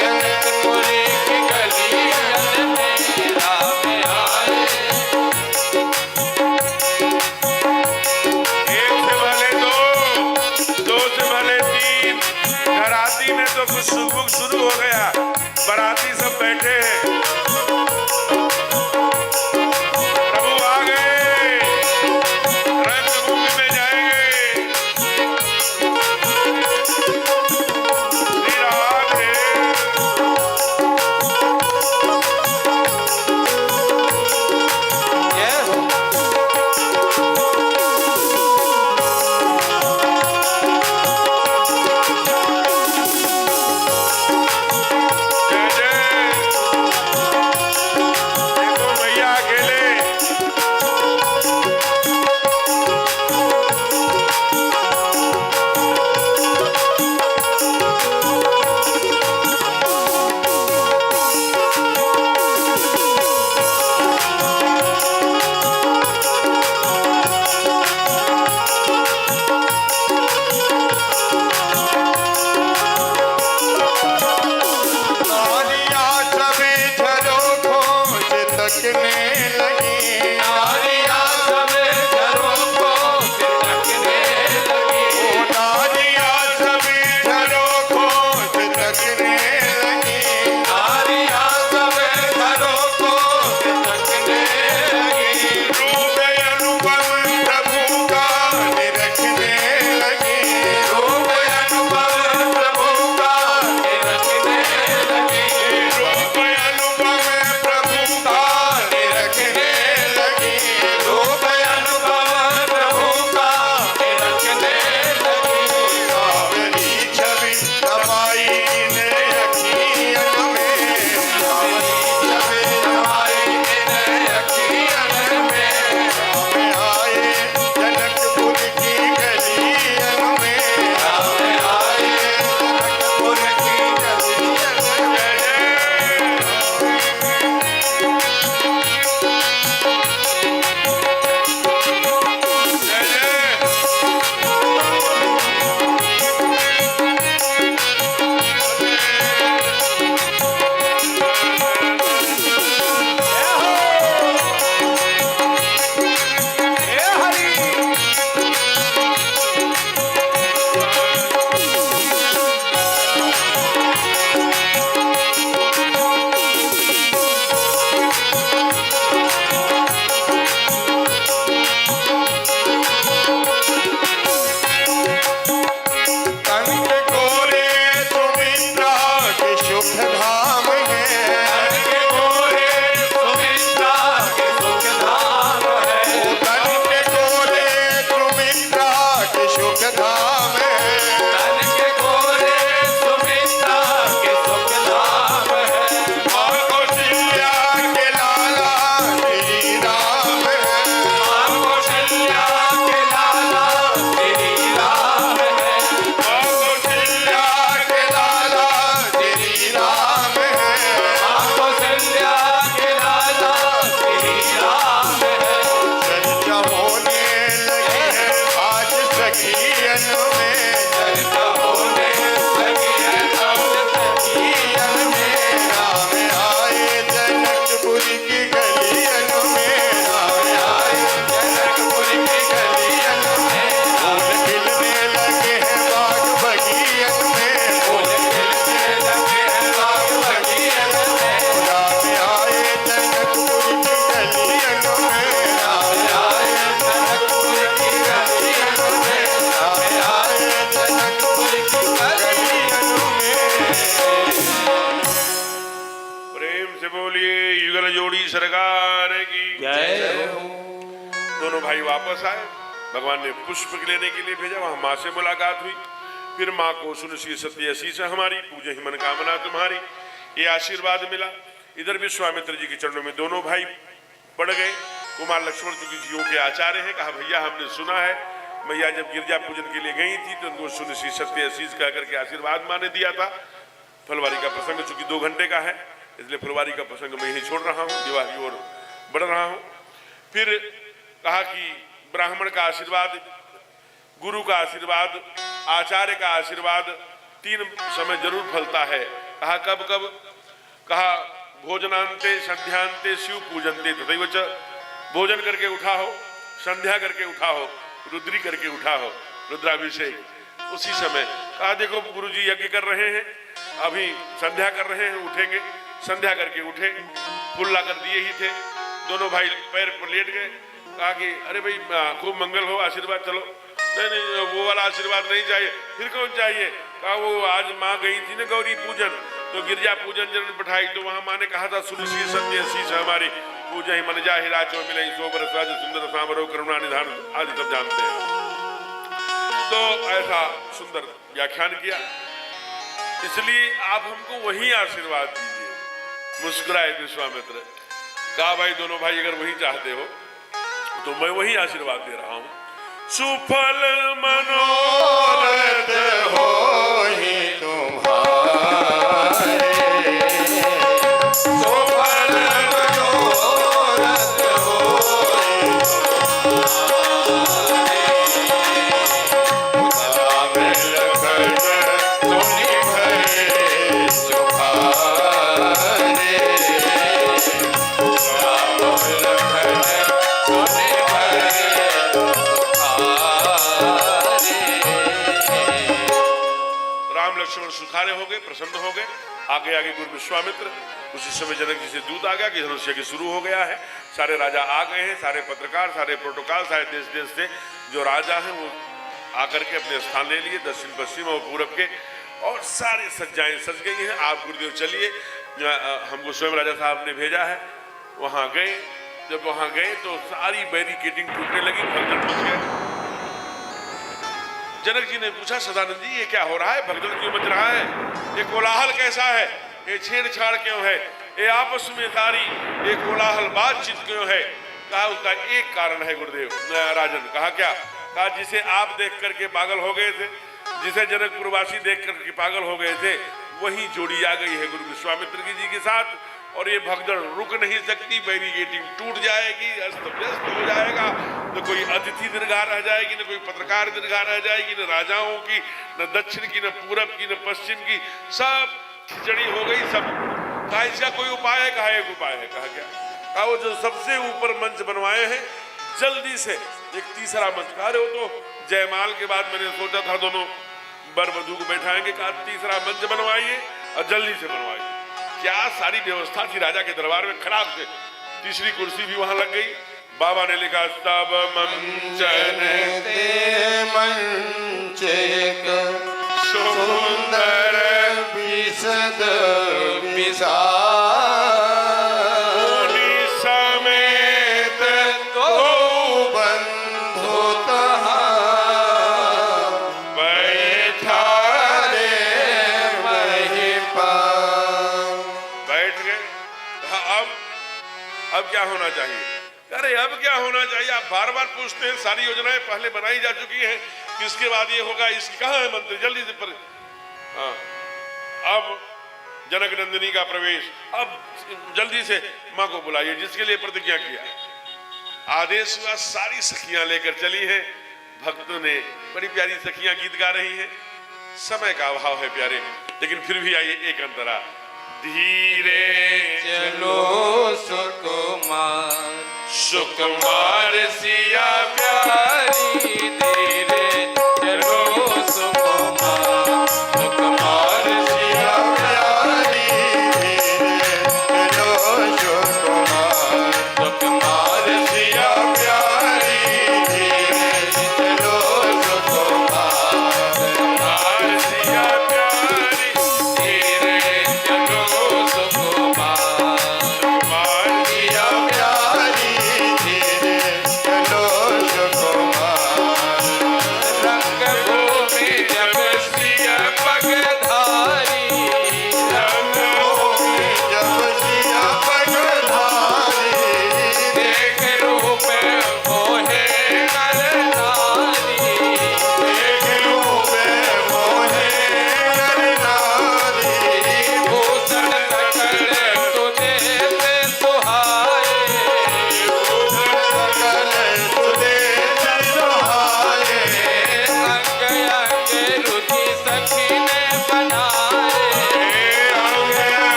जनकपुर की गलियों में, राम आए। एक से भले दो, दो से भले तीन, घराती में तो कुछ सुबह शुरू हो गया, बराती सब बैठे हैं। प्रभु आ गए, रंगभूमि में जाएंगे। श्री राधे। जय हो। जय जय जोड़ी सरकार की जय हो। दोनों भाई वापस आए। भगवान ने पुष्प लेने के लिए भेजा। वहां माँ से मुलाकात हुई। फिर माँ को सुन सी सत्य आशीष हमारी, पूजे ही मनोकामना तुम्हारी, ये आशीर्वाद मिला। इधर विश्वामित्र जी के चरणों में दोनों भाई पड़ गए। कुमार लक्ष्मण चूंकि जियों के आचार्य हैं, कहा भैया हमने सुना है मैया जब गिरजा पूजन के लिए गई थी तो उनको सुन सी सत्य आशीष कह करके आशीर्वाद माँ ने दिया था। फुलवारी का प्रसंग चूंकि 2 घंटे का है, इसलिए फुलवारी का प्रसंग मैं यही छोड़ रहा हूँ, विवाह की ओर बढ़ रहा हूँ। फिर कहा कि ब्राह्मण का आशीर्वाद, गुरु का आशीर्वाद, आचार्य का आशीर्वाद 3 समय जरूर फलता है। कहा कब कब? कहा भोजनांते संध्यांते शिव पूजनते तथैव च, भोजन करके उठा हो, संध्या करके उठा हो, रुद्री करके उठा हो, रुद्राभिषेक उसी समय। कहा देखो गुरुजी यज्ञ कर रहे हैं, अभी संध्या कर रहे हैं, उठेंगे, संध्या करके उठे, फूल ला कर दिए ही थे। दोनों भाई पैर पर लेट गए। कहा कि अरे भाई खूब मंगल हो, आशीर्वाद चलो। नहीं नहीं वो वाला आशीर्वाद नहीं चाहिए। फिर कौन चाहिए? कहा वो आज माँ गई थी ना गौरी पूजन, तो गिरजा पूजन जन बैठाई, तो वहां माँ ने कहा था सुन सी सत्य शीश हमारी, पूजा ही मन जा ही राजो मिले सोबर साज सुंदर सामरो करुणा निधान आदि सब जानते हैं। तो ऐसा सुंदर व्याख्यान किया। इसलिए आप हमको वही आशीर्वाद दीजिए। मुस्कुराए विश्वामित्र। कहा भाई दोनों भाई अगर वही चाहते हो तो मैं वही आशीर्वाद दे रहा हूं। सुफल मनोरथ हो ही तुम्हारे, सुफल मनोरथ होए राम लखन तुनि भये सुखारे, राम लखन तुनि भये राम लक्ष्मण सुखारे हो गए, प्रसन्न हो गए। आगे आगे गुरु विश्वामित्र। उसी समय जनक जी से दूत आ गया कि धनुष यज्ञ शुरू हो गया है। सारे राजा आ गए हैं, सारे पत्रकार, सारे प्रोटोकॉल, सारे देश देश से जो राजा हैं वो आकर के अपने स्थान ले लिए, दक्षिण पश्चिम और पूरब के, और सारी सज्जाएं सज गई हैं। आप गुरुदेव चलिए, हमको स्वयं राजा साहब ने भेजा है। वहां गए। जब वहां गए तो सारी बैरिकेडिंग टूटने लगी, भगदड़ मच गए। जनक जी ने पूछा सदानंद जी ये क्या हो रहा है, भगदड़ क्यों मच रहा है, ये कोलाहल कैसा है, ये छेड़छाड़ क्यों है, ये आपस में सारी ये कोलाहल बातचीत क्यों है? कहा उसका एक कारण है गुरुदेव राजन। कहा क्या? कहा जिसे आप देख करके पागल हो गए थे, जिसे जनकपुरवासी देख करके पागल हो गए थे, वही जोड़ी आ गई है गुरु विश्वामित्र जी के साथ। और ये भगदड़ रुक नहीं सकती, बैरिकेडिंग टूट जाएगी, अस्त व्यस्त हो जाएगा। न कोई अतिथि दीर्घा रह जाएगी, न कोई पत्रकार दीर्घा रह जाएगी, न राजाओं की, न दक्षिण की, न पूरब की, न पश्चिम की, सब खिचड़ी हो गई सब। कहा इसका कोई उपाय है? कहा एक उपाय है। कहा क्या? कहा वो जो सबसे ऊपर मंच बनवाए हैं जल्दी से एक तीसरा मंच। कहा वो तो जयमाल के बाद मैंने सोचा था दोनों वर वधू को बैठाएंगे। कहा तीसरा मंच बनवाइए और जल्दी से बनवाइए। क्या सारी व्यवस्था थी राजा के दरबार में, खराब से। तीसरी कुर्सी भी वहां लग गई। बाबा ने लिखा तब मंचन ते मंच एक सुंदर विशद विशाल, समेत तो बंधु तहाँ बैठा रे महिपाल। बैठ गए। कहा अब क्या होना चाहिए? अरे अब क्या होना चाहिए? आप बार बार पूछते हैं, सारी योजनाएं पहले बनाई जा चुकी हैं कि इसके बाद ये होगा, इसकी कहाँ है मंत्री, जल्दी से पर। अब जनक नंदिनी का प्रवेश, अब जल्दी से माँ को बुलाइए जिसके लिए प्रतिज्ञा किया। आदेश हुआ, सारी सखियां लेकर चली हैं। भक्तों ने बड़ी प्यारी सखियां गीत गा रही हैं। समय का अभाव है प्यारे, लेकिन फिर भी आइए एक अंतरा। धीरे चलो सुकुमार, सुकुमार सिया प्यारी, धीरे चलो सुकुमार, सुकुमार सिया प्यारी लो सुकुमार, सुकुमार सिया प्यारी लो सुकुमार, सुकुमार सिया प्यारी, धीरे चलो सुकुमार, सुकुमार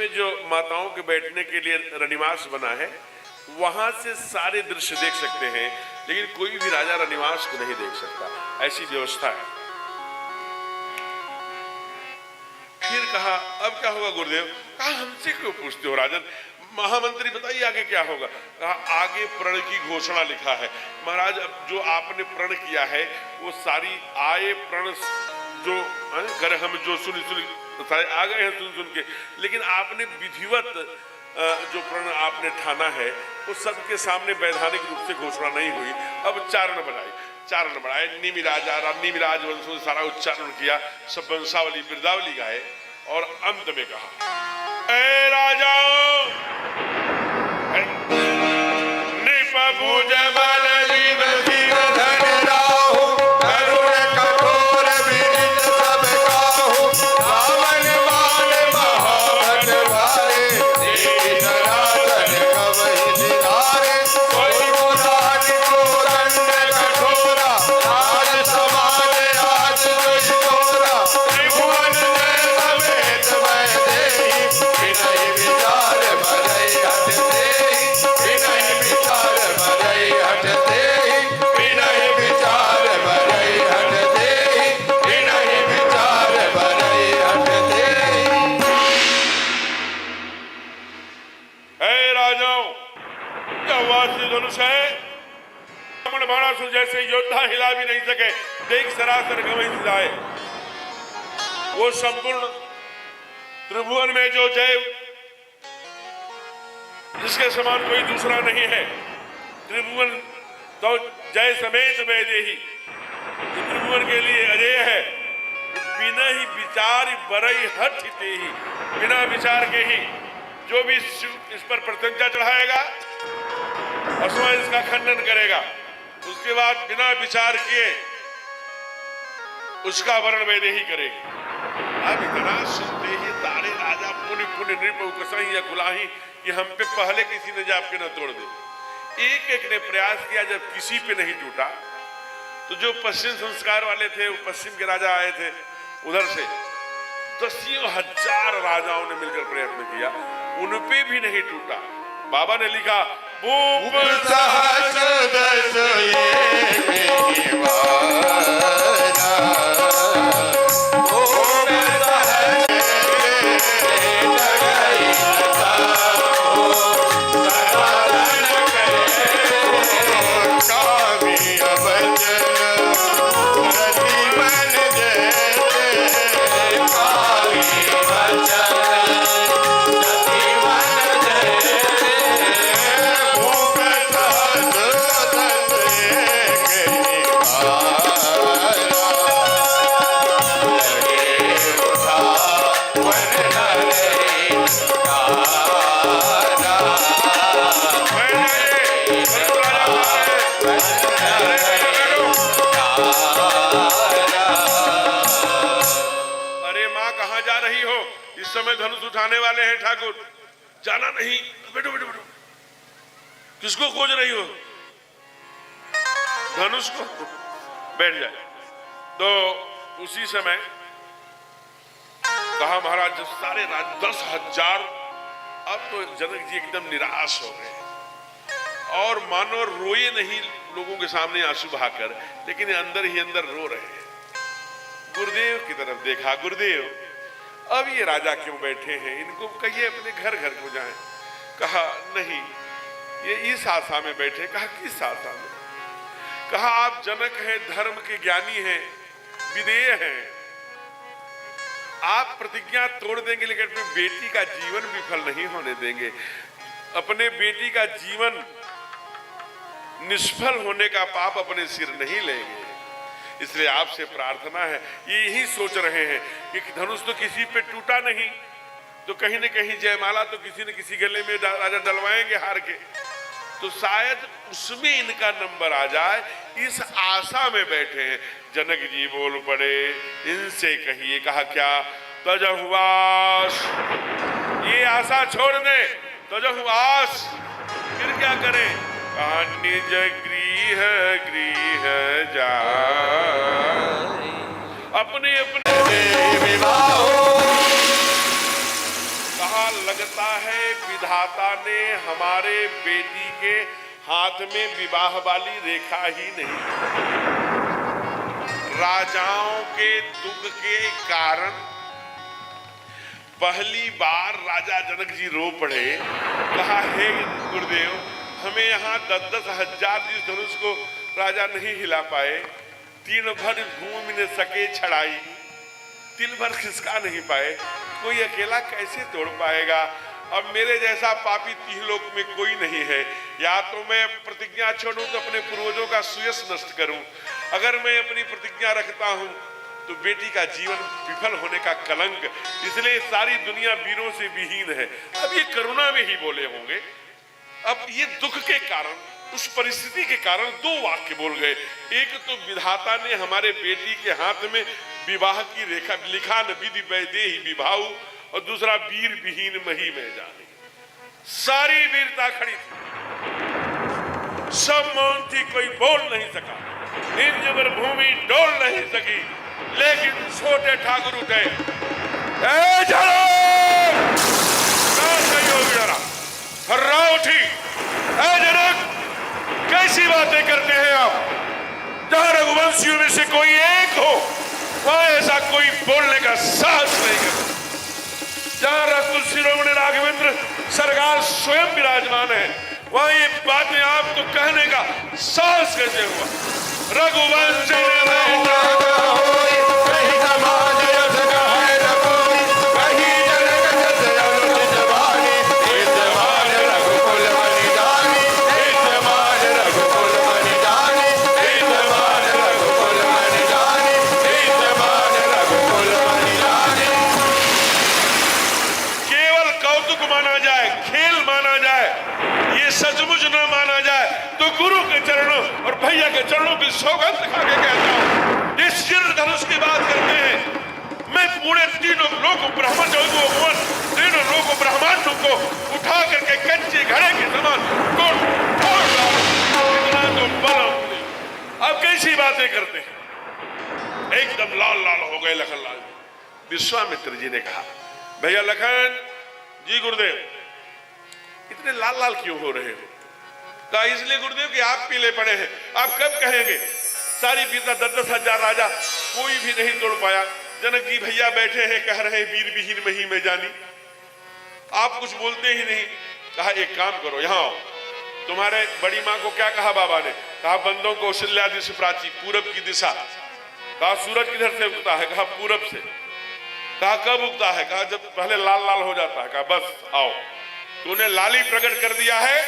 में जो माताओं के बैठने के लिए रनिवास बना है, वहां से सारे दृश्य देख सकते हैं, लेकिन कोई भी राजा रनिवास को नहीं देख सकता, ऐसी व्यवस्था है। फिर कहा अब क्या होगा गुरुदेव? कहा हमसे क्यों पूछते हो राजन, महामंत्री बताइए आगे क्या होगा। कहा आगे प्रण की घोषणा लिखा है महाराज, अब जो आपने प्रण किया है वो सारी आए प्रण जो कर हम जो सुन सारे आ गए हैं सुन के, लेकिन आपने विधिवत जो प्रण आपने ठाना है वो सबके सामने वैधानिक रूप से घोषणा नहीं हुई। अब चारण बढ़ाए निमिराज वंशों सारा उच्चारण किया, सब वंशावली बिरदावली गाए और अंत में कहा ए राजाओं निपबुज बल जीव जीव धन राहु करुण कठोर विरित सब काहु रावण बाण महावट भारे देहि धराधर कवहि सिधारे कोई पुराण को दंड कठोरा राज समाज राज दुष तोरा त्रिभुवन जय समेत वै देहि विनय विचार भजै हठ देहि विनय विचार भजै हठ देहि विनय विचार भजै हठ देहि विनय विचार भजै हठ देहि। ऐ राजाओं, यह वासी धनुष है, रावण बाणासुर जैसे योद्धा हिला भी नहीं सके, देख सरासर गवई सिधाए। वो संपूर्ण त्रिभुवन में जो जय जिसके समान कोई दूसरा नहीं है, त्रिभुवन तो जय समेत वै देहि, जो त्रिभुवन के लिए अजय है, बिना ही विचार बरई हठ तेहि, बिना विचार के ही जो भी इस पर प्रत्यंचा चढ़ाएगा और स्वयं इसका खंडन करेगा, उसके बाद बिना विचार किए उसका वर्ण वैदेही करेगी। अब इतना सुनते ही तारे राजा पुण्य पुण्य नृप कसही या कुलाही कि हम पे पहले किसी ने जाप के न तोड़ दे। एक एक ने प्रयास किया, जब किसी पे नहीं टूटा तो जो पश्चिम संस्कार वाले थे, वो पश्चिम के राजा आए थे उधर से, दसियों हजार राजाओं ने मिलकर प्रयत्न किया, उन पे भी नहीं टूटा। बाबा ने लिखा भूप सहस दस एक समय धनुष उठाने वाले हैं ठाकुर, जाना नहीं, बैठो बैठो बैठो, किसको खोज रही हो? धनुष को, बैठ जाए। तो उसी समय कहा महाराज जब सारे 10,000, अब तो जनक जी एकदम निराश हो गए और मानो रोए नहीं लोगों के सामने आंसू बहाकर, लेकिन अंदर ही अंदर रो रहे हैं। गुरुदेव की तरफ देखा, गुरुदेव अब ये राजा क्यों बैठे हैं, इनको कहिए अपने घर घर को जाएं। कहा नहीं, ये इस आशा में बैठे। कहा किस आशा में? कहा आप जनक हैं, धर्म के ज्ञानी हैं, विदेय हैं, आप प्रतिज्ञा तोड़ देंगे लेकिन अपनी बेटी का जीवन विफल नहीं होने देंगे, अपने बेटी का जीवन निष्फल होने का पाप अपने सिर नहीं लेंगे। इसलिए आपसे प्रार्थना है, ये यही सोच रहे हैं कि धनुष तो किसी पे टूटा नहीं, तो कहीं न कहीं जयमाला तो किसी न किसी गले में राजा डलवाएंगे हार के, तो शायद उसमें इनका नंबर आ जाए, इस आशा में बैठे हैं। जनक जी बोल पड़े, इनसे कहिए। कहा क्या? तजहुआस, ये आशा छोड़ दे, तजहुआस। फिर क्या करें? कहा निज गृह गृह जा, अपने अपने विवाह। कहा लग विधाता ने हमारे बेटी के हाथ में विवाह वाली रेखा ही नहीं। राजाओं के दुख के कारण पहली बार राजा जनक जी रो पड़े। कहा, हे गुरुदेव, हमें यहाँ 10-10 हजार जिस धनुष को राजा नहीं हिला पाए, दिन भर घूम न सके छड़ाई, दिन भर खिसका नहीं पाए, कोई अकेला कैसे तोड़ पाएगा। अब मेरे जैसा पापी तीलोक में कोई नहीं है। या तो मैं प्रतिज्ञा छोड़ूं तो अपने पूर्वजों का सुयश नष्ट करूं, अगर मैं अपनी प्रतिज्ञा रखता हूं तो बेटी का जीवन विफल होने का कलंक, इसलिए सारी दुनिया वीरों से विहीन है। अब ये करुणा में ही बोले होंगे। अब ये दुख के कारण, उस परिस्थिति के कारण 2 वाक्य बोल गए। एक तो विधाता ने हमारे बेटी के हाथ में विवाह की रेखा लिखा, न विधि वैदेही विभाऊ, और दूसरा वीर विहीन मही में जाने। सारी वीरता खड़ी थी, सब मौन थी, कोई बोल नहीं सका, इंद्र भूमि डोल नहीं सकी, लेकिन छोटे ठाकुर उठे। हर्रा उठी। जनक, कैसी बातें करते हैं आप? जहां रघुवंशियों में से कोई एक हो, वहां ऐसा कोई बोलने का साहस नहीं करता। जहां रघुकुल शिरोमणि राघवेंद्र सरकार स्वयं विराजमान है, वहां ये बातें आपको कहने का साहस कैसे हुआ? रघुवंश और भैया के चरणों की सौगंध खा के कहता हूं, इस धनुष की बात करते हैं। मैं पूरे तीनों लोगों ब्रह्मांडों को उठा करके कच्चे घड़े के समान तो बल। अब कैसी बातें करते हैं? एकदम लाल लाल हो गए लखन लाल। विश्वामित्र जी ने कहा, भैया लखन जी, गुरुदेव इतने लाल लाल क्यों हो रहे हो? कहा, इसलिए गुरुदेव कि आप पीले पड़े हैं। आप कब कहेंगे? सारी वीरता 10-10 हजार राजा कोई भी नहीं तोड़ पाया। जनक जी भैया बैठे हैं, कह रहे हैं वीर विहीन मही में जानी, आप कुछ बोलते ही नहीं। कहा, एक काम करो, यहाँ आओ। तुम्हारे बड़ी माँ को क्या कहा बाबा ने? कहा, बंदों को कौशल्या दिश प्राची, पूरब की दिशा। कहा, सूरज किधर से उगता है? कहा, पूरब से। कहा, कब उगता है? कहा, जब पहले लाल लाल हो जाता है। कहा, बस आओ, तूने लाली प्रकट कर दिया है,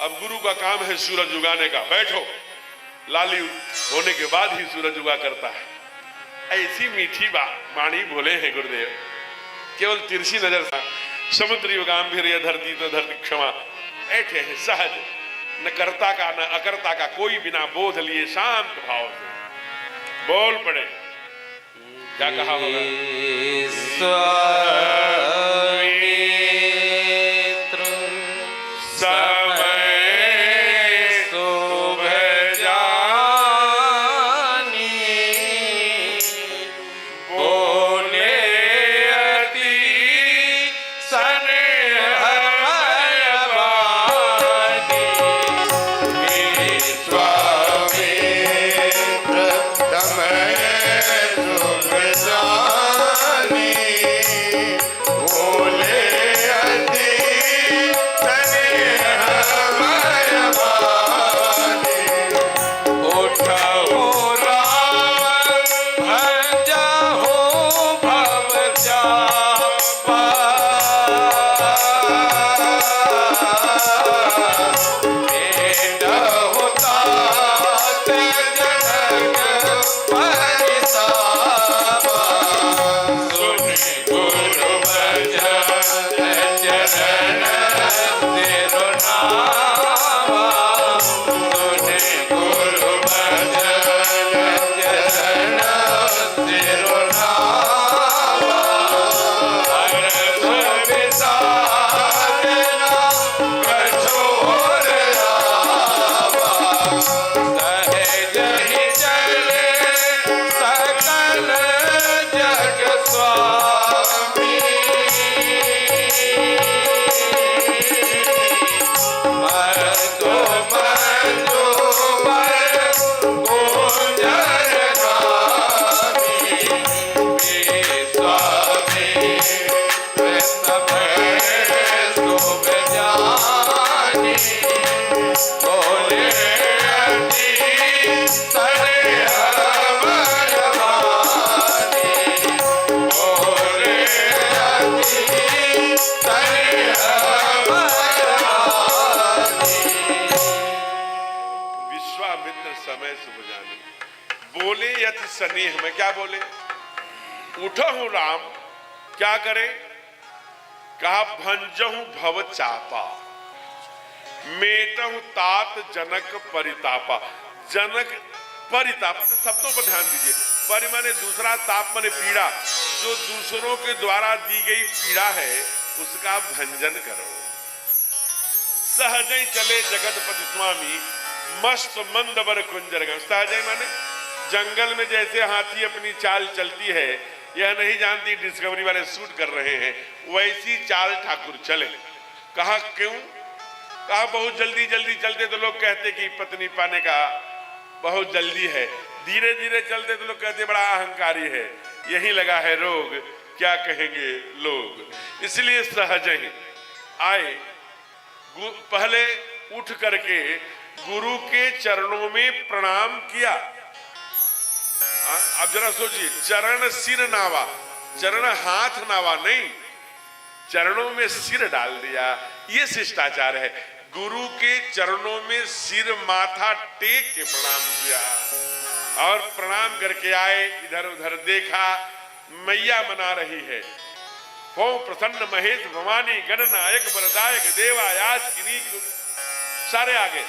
अब गुरु का काम है सूरज उगाने का। बैठो। लाली होने के बाद ही सूरज उगा करता है। ऐसी मीठी वाणी बोले हैं गुरुदेव, केवल तिरछी नजर था। समुद्री गांभीर्य धरती तो धरती क्षमा। बैठे हैं सहज, न कर्ता का न अकर्ता का कोई बिना बोध लिए शांत भाव से बोल पड़े। क्या कहा होगा? बोले यति स्नेह में, क्या बोले? उठहु राम, क्या करे? कहा भंजहु भव चापा, मेटहु तात जनक परितापा। जनक परिताप से शब्दों पर ध्यान दीजिए। परि माने दूसरा, ताप माने पीड़ा। जो दूसरों के द्वारा दी गई पीड़ा है उसका भंजन करो। सहजई चले जगतपति स्वामी, मस्त मंद बर कुंजर गम। सहजई माने जंगल में जैसे हाथी अपनी चाल चलती है, यह नहीं जानती डिस्कवरी वाले शूट कर रहे हैं, वैसी चाल ठाकुर चले। कहा क्यों? कहा बहुत जल्दी जल्दी चलते तो लोग कहते कि पत्नी पाने का बहुत जल्दी है, धीरे धीरे चलते तो लोग कहते बड़ा अहंकारी है, यही लगा है रोग, क्या कहेंगे लोग। इसलिए सहज ही आए, पहले उठ करके गुरु के चरणों में प्रणाम किया। अब जरा सोचिए, चरण सिर नावा, चरण हाथ नावा नहीं, चरणों में सिर डाल दिया, ये शिष्टाचार है। गुरु के चरणों में सिर माथा टेक के प्रणाम किया और प्रणाम करके आए। इधर उधर देखा, मैया मना रही है। हो प्रसन्न महेश भवानी गणनायक वरदायक देवा याज किनी, सारे आगे,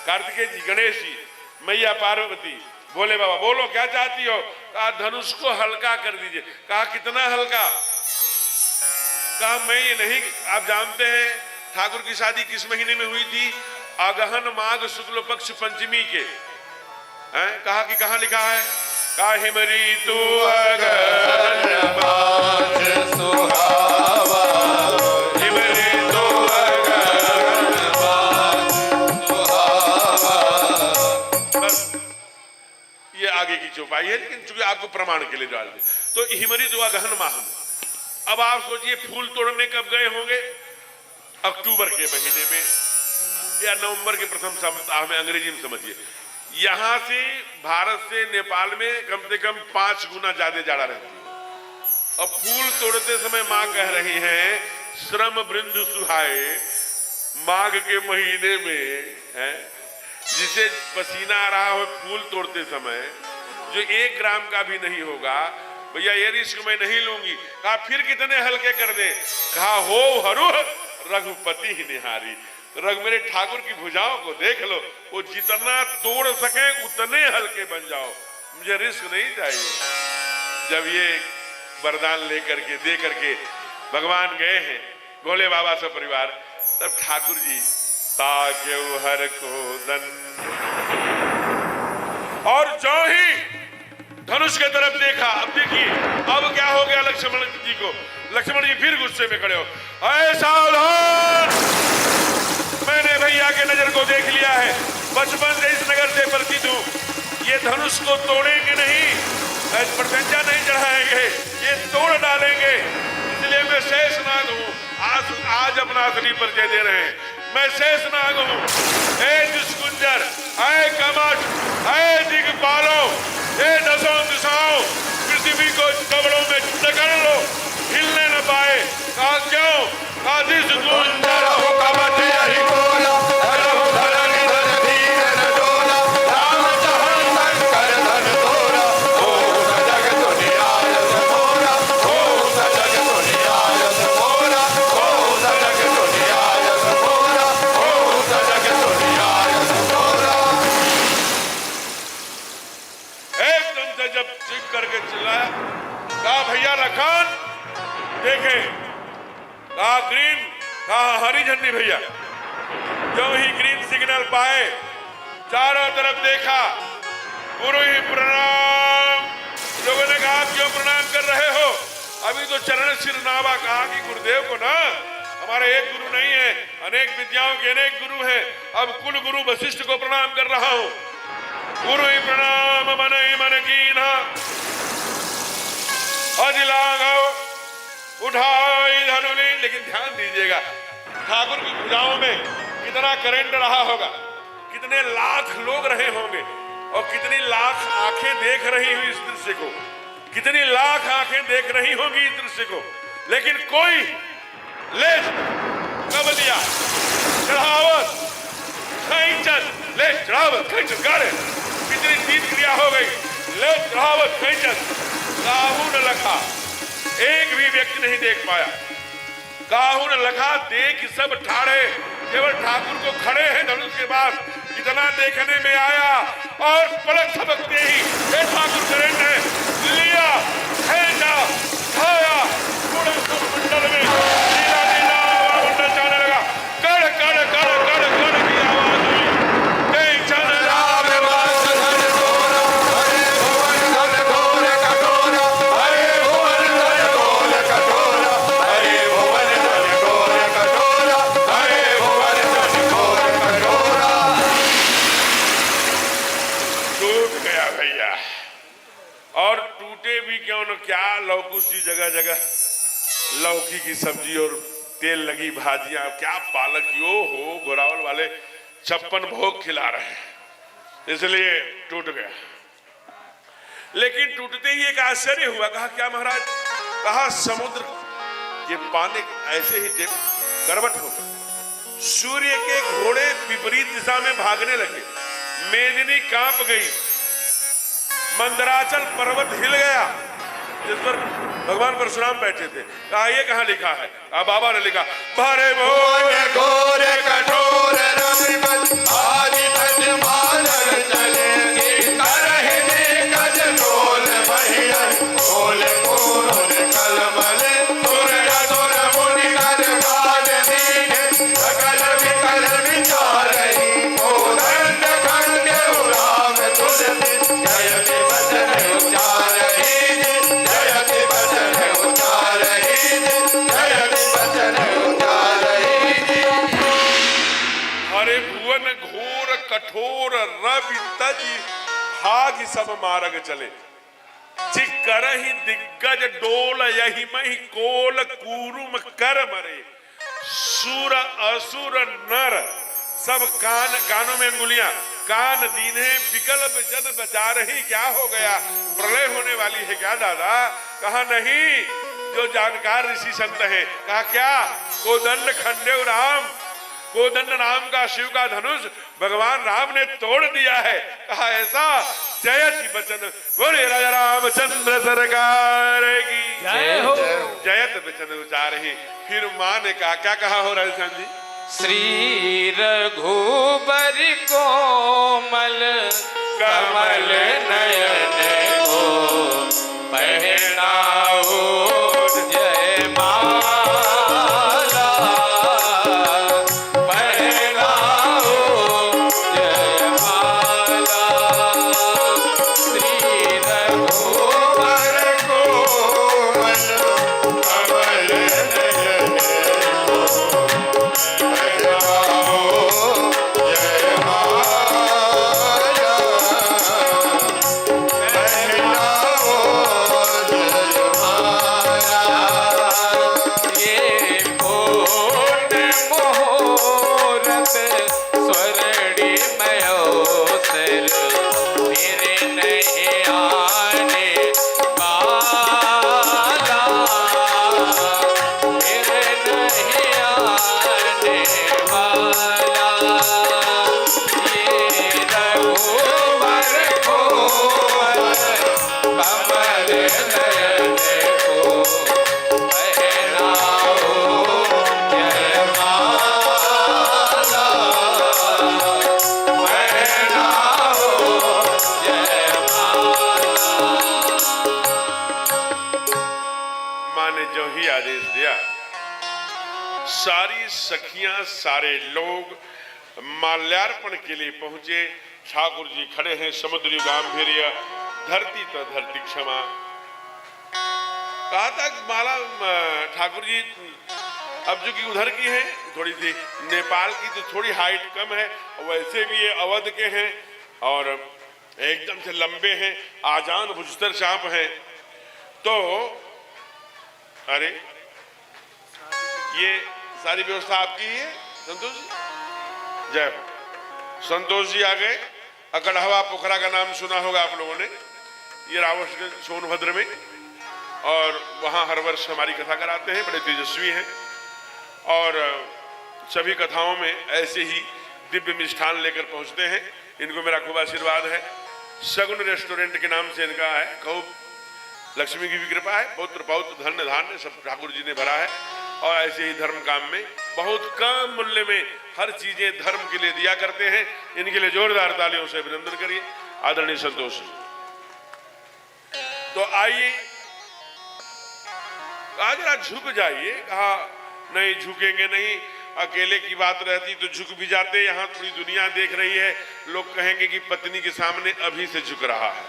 कार्तिकेय जी, गणेश जी, मैया पार्वती, बोले बाबा बोलो क्या चाहती हो? कहा धनुष को हल्का कर दीजिए। कहा कितना हल्का? कहा मैं ये नहीं, आप जानते हैं ठाकुर की शादी किस महीने में हुई थी? अगहन माघ शुक्ल पक्ष पंचमी के। कहा कि कहाँ लिखा है? कहा हिमरी तू अगहन माघ सुहावा, हिमरी तू अगहन माघ सुहावा। बस ये आगे की चौपाई है, लेकिन चूंकि आपको प्रमाण के लिए डाल दे तो हिमरी तू अगहन माह में। अब आप सोचिए फूल तोड़ने कब गए होंगे? अक्टूबर के महीने में या नवंबर के प्रथम सप्ताह में, अंग्रेजी में समझिए। यहां से भारत से नेपाल में कम से कम 5 गुना ज्यादा जाड़ा रहती है। अब फूल तोड़ते समय मां कह रही हैं श्रम बृंद सुहाए, माघ के महीने में है, जिसे पसीना आ रहा हो फूल तोड़ते समय, जो 1 ग्राम का भी नहीं होगा, भैया ये रिस्क मैं नहीं लूंगी। कहा फिर कितने हल्के कर दे? कहा हो हरू रघुपति ही निहारी, रघु मेरे ठाकुर की भुजाओं को देख लो, वो जितना तोड़ सके उतने हल्के बन जाओ, मुझे रिस्क नहीं चाहिए। जब ये वरदान लेकर के दे करके भगवान गए हैं भोले बाबा सब परिवार, तब ठाकुर जी ताके हर को दन, और जो ही धनुष के तरफ देखा, अब देखिए अब क्या हो गया लक्ष्मण जी को। लक्ष्मण जी फिर गुस्से में खड़े हो, अरे सावधान, मैंने भैया के नजर को देख लिया है, बचपन से इस नगर से परिचित हूं, ये धनुष को तोड़ेंगे नहीं, प्रत्यंचा नहीं चढ़ाएंगे, ये तोड़ डालेंगे। इसलिए मैं शेषनाग हूं, आज अपना असली परिचय दे रहे हैं, मैं शेषनाग हूं। ए दुष्कुंजर, ऐ कमठ, ऐ दिग्पालों, ए दसों दिशाओं, पृथ्वी को कब्रों में जकड़ लो, हिलने न पाए। कहा क्यों? कहा दुष्कुंजर हो कमठ यही बोला, करके चिल्लाया। कहा भैया लखन देखे, कहा ग्रीन, कहा हरी झंडी भैया। जो ही ग्रीन सिग्नल पाए, चारों तरफ देखा, गुरु ही प्रणाम। लोगों ने कहा क्यों प्रणाम कर रहे हो? अभी तो चरण सिर नावा। कहा कि गुरुदेव को ना, हमारे एक गुरु नहीं है, अनेक विद्याओं के अनेक गुरु हैं, अब कुल गुरु वशिष्ठ को प्रणाम कर रहा हूं। गुरु ही प्रणाम मन ही मन कीना, उठाई धनुली। लेकिन ध्यान दीजिएगा ठाकुर की भुजाओं में कितना करंट रहा होगा, कितने लाख लोग रहे होंगे, और कितनी लाख आंखें देख रही हुई इस दृश्य को, कितनी लाख आंखें देख रही होंगी इस दृश्य को। लेकिन कोई ले कब लिया चढ़ावत, ले चढ़ावत, गाड़े, कितनी तीन क्रिया हो गई। ले चढ़ावत खैचत काहू न लखा, एक भी व्यक्ति नहीं देख पाया। काहू न लखा, देख सब ठाड़े, केवल ठाकुर को खड़े हैं धनुष के पास, इतना देखने में आया और पलक झपकते ही हे ठाकुर करें ने लिया, खींचा, खाया, पूरे मंडल में नीला नीला मंडल जाने लगा। कड़ कड़ कड़ कड़ कड़ की आवाज हुई, जय चंद्र राम धर घोर, हरे भुवन धर घोर कठोर, हरे भुवन धर घोर कठोर, हरे भुवन धर घोर कठोर, हरे भुवन धर घोर कठोर। टूट गया भैया। और टूटे भी क्यों न, क्या लौकुश जी जगह जगह लौकी की सब्जी और तेल लगी भाजियां, क्या पालक यो हो, घोरावल वाले 56 भोग खिला रहे हैं, इसलिए टूट गया। लेकिन टूटते ही एक आश्चर्य हुआ। कहा क्या महाराज? कहा समुद्र के पानी ऐसे ही करवट हो गए, सूर्य के घोड़े विपरीत दिशा में भागने लगे, मेदिनी कांप गई, मंदराचल पर्वत हिल गया जिस पर भगवान परशुराम बैठे थे। कहा ये कहाँ लिखा है? बाबा ने लिखा, भरे भुवन घोर कठोर रविमत आदि तज मानव चले, करहिने गज ढोल महियन, ढोल पूर्ण कलमल, सुर असुर मुनि कर काज दीने, सकल विकल विचारहि, मोदंड खंड उराम तुलसी, जयति वचन उच्चारहि, जयति वचन उच्चारहि, जयति वचन उच्चारहि। हरे भुवन घोर कठोर रवि तज भाग सब मार्ग चले, चिकरहि दिग्गज डोल यही मही कोल कूरुम कर मरे, सुर असुर नर सब कानों में अंगुलियां, कान दीने विकल्प जन बचा रही। क्या हो गया? प्रलय होने वाली है क्या दादा? कहा नहीं, जो जानकार ऋषि संत है। कहा क्या? कोदंड खंडे राम, कोदंड नाम का शिव का धनुष भगवान राम ने तोड़ दिया है। कहा ऐसा? जयति वचन बोले राजा रामचंद्र सरकार की जय हो। जयत वचन उचार ही। फिर माँ ने कहा, क्या कहा हो राजस्थान जी? श्री रघुबर कोमल कमल नयन को पहनाओ जय माला, पहनाओ जय माला। श्री रघुबर कोमल कमल नयन सारी सखियां सारे लोग माल्यार्पण के लिए पहुंचे। ठाकुर जी खड़े हैं, समुद्री गांभीर्य, धरती तो धरती क्षमा। कहा था माला ठाकुर जी अब जो कि उधर की है, थोड़ी सी नेपाल की तो थोड़ी हाइट कम है, वैसे भी ये अवध के हैं और एकदम से लंबे हैं, आजान भुजतर चाप हैं। तो अरे ये सारी व्यवस्था आपकी ही है संतोष जी? जय हो। संतोष जी आ गए। अकड़हवा पोखरा का नाम सुना होगा आप लोगों ने, ये रावणगंज सोनभद्र में, और वहाँ हर वर्ष हमारी कथा कराते हैं, बड़े तेजस्वी हैं और सभी कथाओं में ऐसे ही दिव्य मिष्ठान लेकर पहुँचते हैं। इनको मेरा खूब आशीर्वाद है। सगुन रेस्टोरेंट के नाम से इनका है। खूब लक्ष्मी की भी कृपा है, बहुत बहुत धन्य धान्य सब ठाकुर जी ने भरा है। और ऐसे ही धर्म काम में बहुत कम मूल्य में हर चीजें धर्म के लिए दिया करते हैं। इनके लिए जोरदार तालियों से अभिनंदन करिए आदरणीय संतोष जी। तो आइए कहा जरा झुक जाइए, कहा नहीं झुकेंगे नहीं, अकेले की बात रहती तो झुक भी जाते। यहाँ पूरी दुनिया देख रही है, लोग कहेंगे कि पत्नी के सामने अभी से झुक रहा है।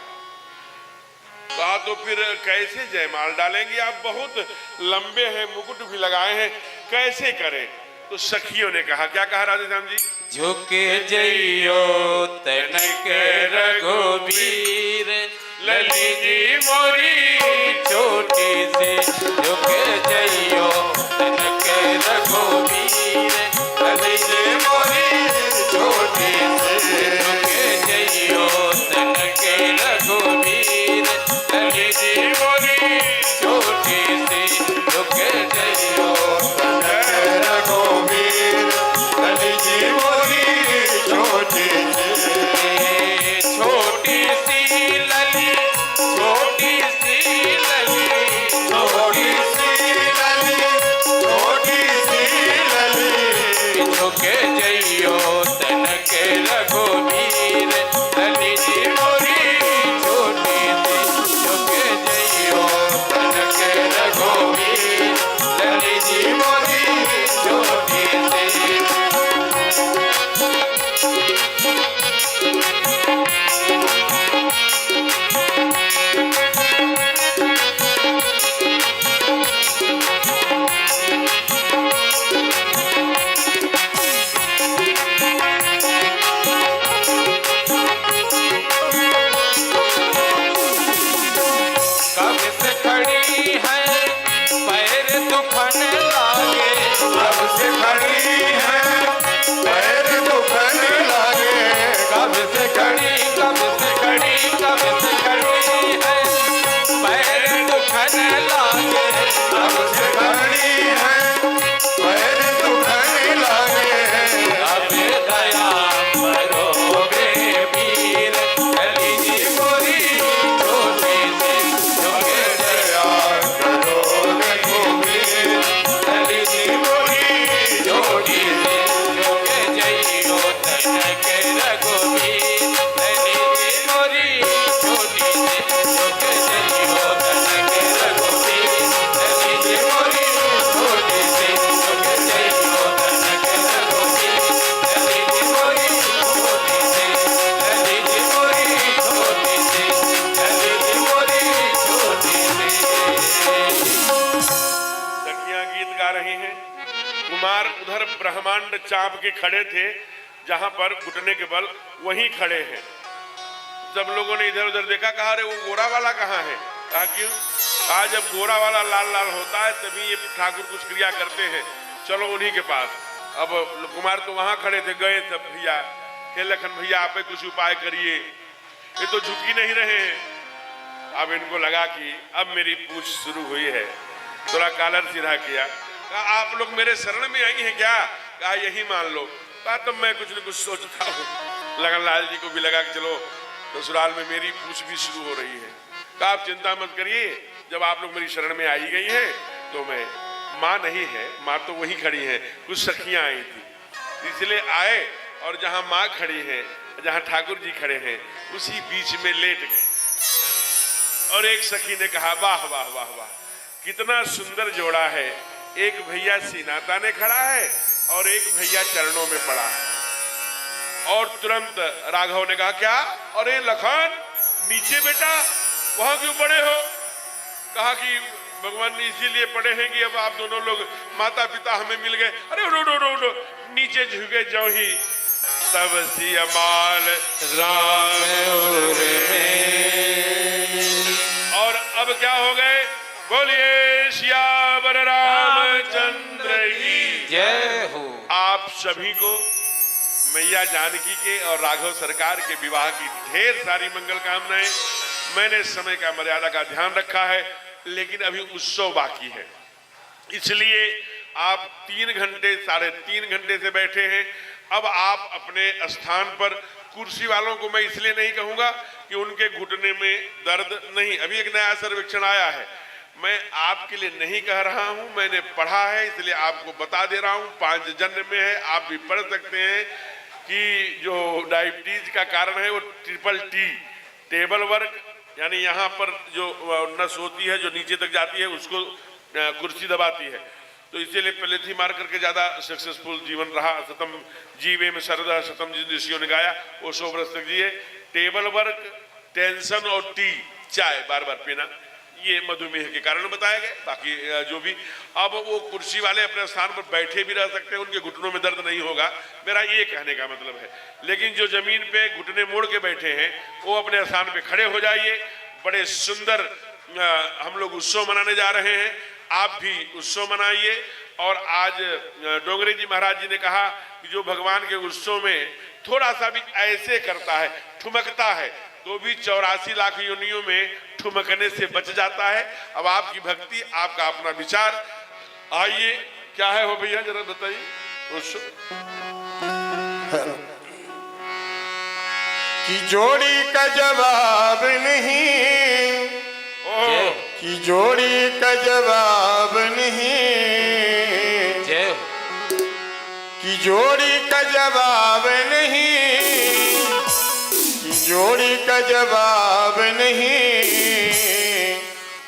कहा तो फिर कैसे जयमाल डालेंगे, आप बहुत लंबे हैं, मुकुट भी लगाए हैं, कैसे करें? तो सखियों ने कहा, क्या कहा राधेश्याम जी? झुके जइयो तनक रघुबीर, लली जी मोरी छोटी सी। झुके जइयो तनक रघुबीर, लली जी मोरी छोटी सी। झुके जइयो तनक रघुबीर, लली जी मोरी छोटी सी। झुके जइयो तनक रघुबीर, लली जी मोरी छोटी सी। छोटी सी लली, छोटी सी लली, छोटी सी लली, छोटी सी लली। झुके जइयो तनक रघुबीर, लली जी मोरी छोटी सी। झुके जइयो तनक रघुबीर, लली जी मोरी छोटी सी। कब से खड़ी है पैर दुखन लागे, कब से खड़ी है पैर दुखन लागे। कब से खड़ी, कब से खड़ी, कब से खड़ी है पैर दुखन लागे। कब से खड़ी है पैर दुखन लागे। अब दया करोगे वीर, लली जी मोरी छोटी सी। झुके दया करोगे वीर, लली जी मोरी छोटी सी। झुके जइयो तनक रघुबीर, लली जी मोरी छोटी सी। झुके जइयो तनक रघुबीर, लली जी मोरी छोटी सी। झुके जइयो तनक रघुबीर, लली जी मोरी छोटी सी। लली जी मोरी छोटी सी, लली जी मोरी छोटी सी। सखियां गीत गा रही हैं। कुमार उधर ब्रह्मांड चाप के खड़े थे, जहां पर घुटने के बल वहीं खड़े हैं। जब लोगों ने इधर उधर देखा, कहा अरे वो गोरा वाला कहाँ है? कहा क्यों? कहा जब गोरा वाला लाल लाल होता है तभी ये ठाकुर कुछ क्रिया करते हैं, चलो उन्हीं के पास। अब कुमार तो वहां खड़े थे, गए तब भैया, हे लखन भैया आप ही कुछ उपाय करिए, ये तो झुक ही नहीं रहे हैं। अब इनको लगा कि अब मेरी पूछ शुरू हुई है, थोड़ा कॉलर सीधा किया। कहा आप लोग मेरे शरण में आई हैं क्या? कहा यही मान लो। कहा तो मैं कुछ न कुछ सोचता हूँ। लगन लाल जी को भी लगा कि चलो ससुराल में मेरी पूछ भी शुरू हो रही है। कहा आप चिंता मत करिए, जब आप लोग मेरी शरण में आई गई हैं तो मैं, माँ नहीं है, माँ तो वहीं खड़ी है, कुछ सखियां आई थी इसलिए आए, और जहां माँ खड़ी है, जहां ठाकुर जी खड़े हैं, उसी बीच में लेट गए। और एक सखी ने कहा वाह वाह वाह वाह, कितना सुंदर जोड़ा है। एक भैया सीनाता ने खड़ा है और एक भैया चरणों में पड़ा है। और तुरंत राघव ने कहा क्या? अरे लखन नीचे बेटा, वहां क्यों पड़े हो? कहा कि भगवान ने इसीलिए पड़े हैं कि अब आप दोनों लोग माता पिता हमें मिल गए। अरे रो रो रो रो, नीचे झुके जो ही तब सियमाल राम और अब क्या हो गए? बोलिए सियावर रामचंद्र की जय हो। आप सभी को मैया जानकी के और राघव सरकार के विवाह की ढेर सारी मंगल कामनाएं। मैंने समय का मर्यादा का ध्यान रखा है, लेकिन अभी उत्सव बाकी है, इसलिए आप 3 घंटे 3.5 घंटे से बैठे हैं। अब आप अपने स्थान पर कुर्सी वालों को मैं इसलिए नहीं कहूंगा कि उनके घुटने में दर्द नहीं। अभी एक नया सर्वेक्षण आया है, मैं आपके लिए नहीं कह रहा हूं, मैंने पढ़ा है इसलिए आपको बता दे रहा हूं। पांचजन्य में है, आप भी पढ़ सकते हैं कि जो डायबिटीज का कारण है वो ट्रिपल टी, टेबल वर्क, यानी यहाँ पर जो नस होती है जो नीचे तक जाती है उसको कुर्सी दबाती है, तो इसीलिए पहले थी मार करके ज्यादा सक्सेसफुल जीवन रहा। शतम जीवे में शरदा शतम, जिन ऋषियों ने गाया वो 100 वर्ष तक जिए। टेबल वर्क, टेंशन और टी, चाय बार बार पीना, ये मधुमेह के कारण बताए गए। बाकी जो भी, अब वो कुर्सी वाले अपने स्थान पर बैठे भी रह सकते हैं, उनके घुटनों में दर्द नहीं होगा, मेरा ये कहने का मतलब है। लेकिन जो जमीन पे घुटने मोड़ के बैठे हैं वो अपने स्थान पे खड़े हो जाइए। बड़े सुंदर हम लोग उत्सव मनाने जा रहे हैं, आप भी उत्सव मनाइए। और आज डोंगरे जी महाराज जी ने कहा कि जो भगवान के उत्सव में थोड़ा सा भी ऐसे करता है, ठुमकता है, तो भी 84 लाख योनियों में ठुमकने से बच जाता है। अब आपकी भक्ति, आपका अपना विचार, आइए क्या है वो भैया जरा बताइए। कि जोड़ी का जवाब नहीं, कि जोड़ी का जवाब नहीं, कि जोड़ी का जवाब नहीं, कि जोड़ी का जवाब नहीं।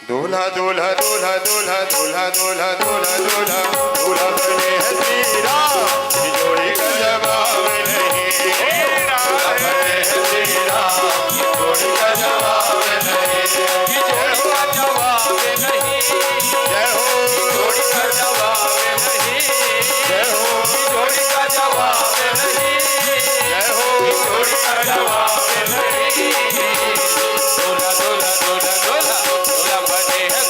दूल्हा दूल्हा दूल्हा दूल्हा दूल्हा दूल्हा दूल्हा दूल्हा दूल्हा बने हैं श्री राम, की जोड़ी का जवाब नहीं। दूल्हा बने हैं श्री राम, की जोड़ी का जवाब नहीं। की जोड़ी का जवाब नहीं। जय हो, जोड़ी का जवाब नहीं। जय हो, की जोड़ी का जवाब नहीं। जय हो, की जोड़ी का जवाब नहीं। दूल्हा दूल्हा दूल्हा दूल्हा दूल्हा बने हैं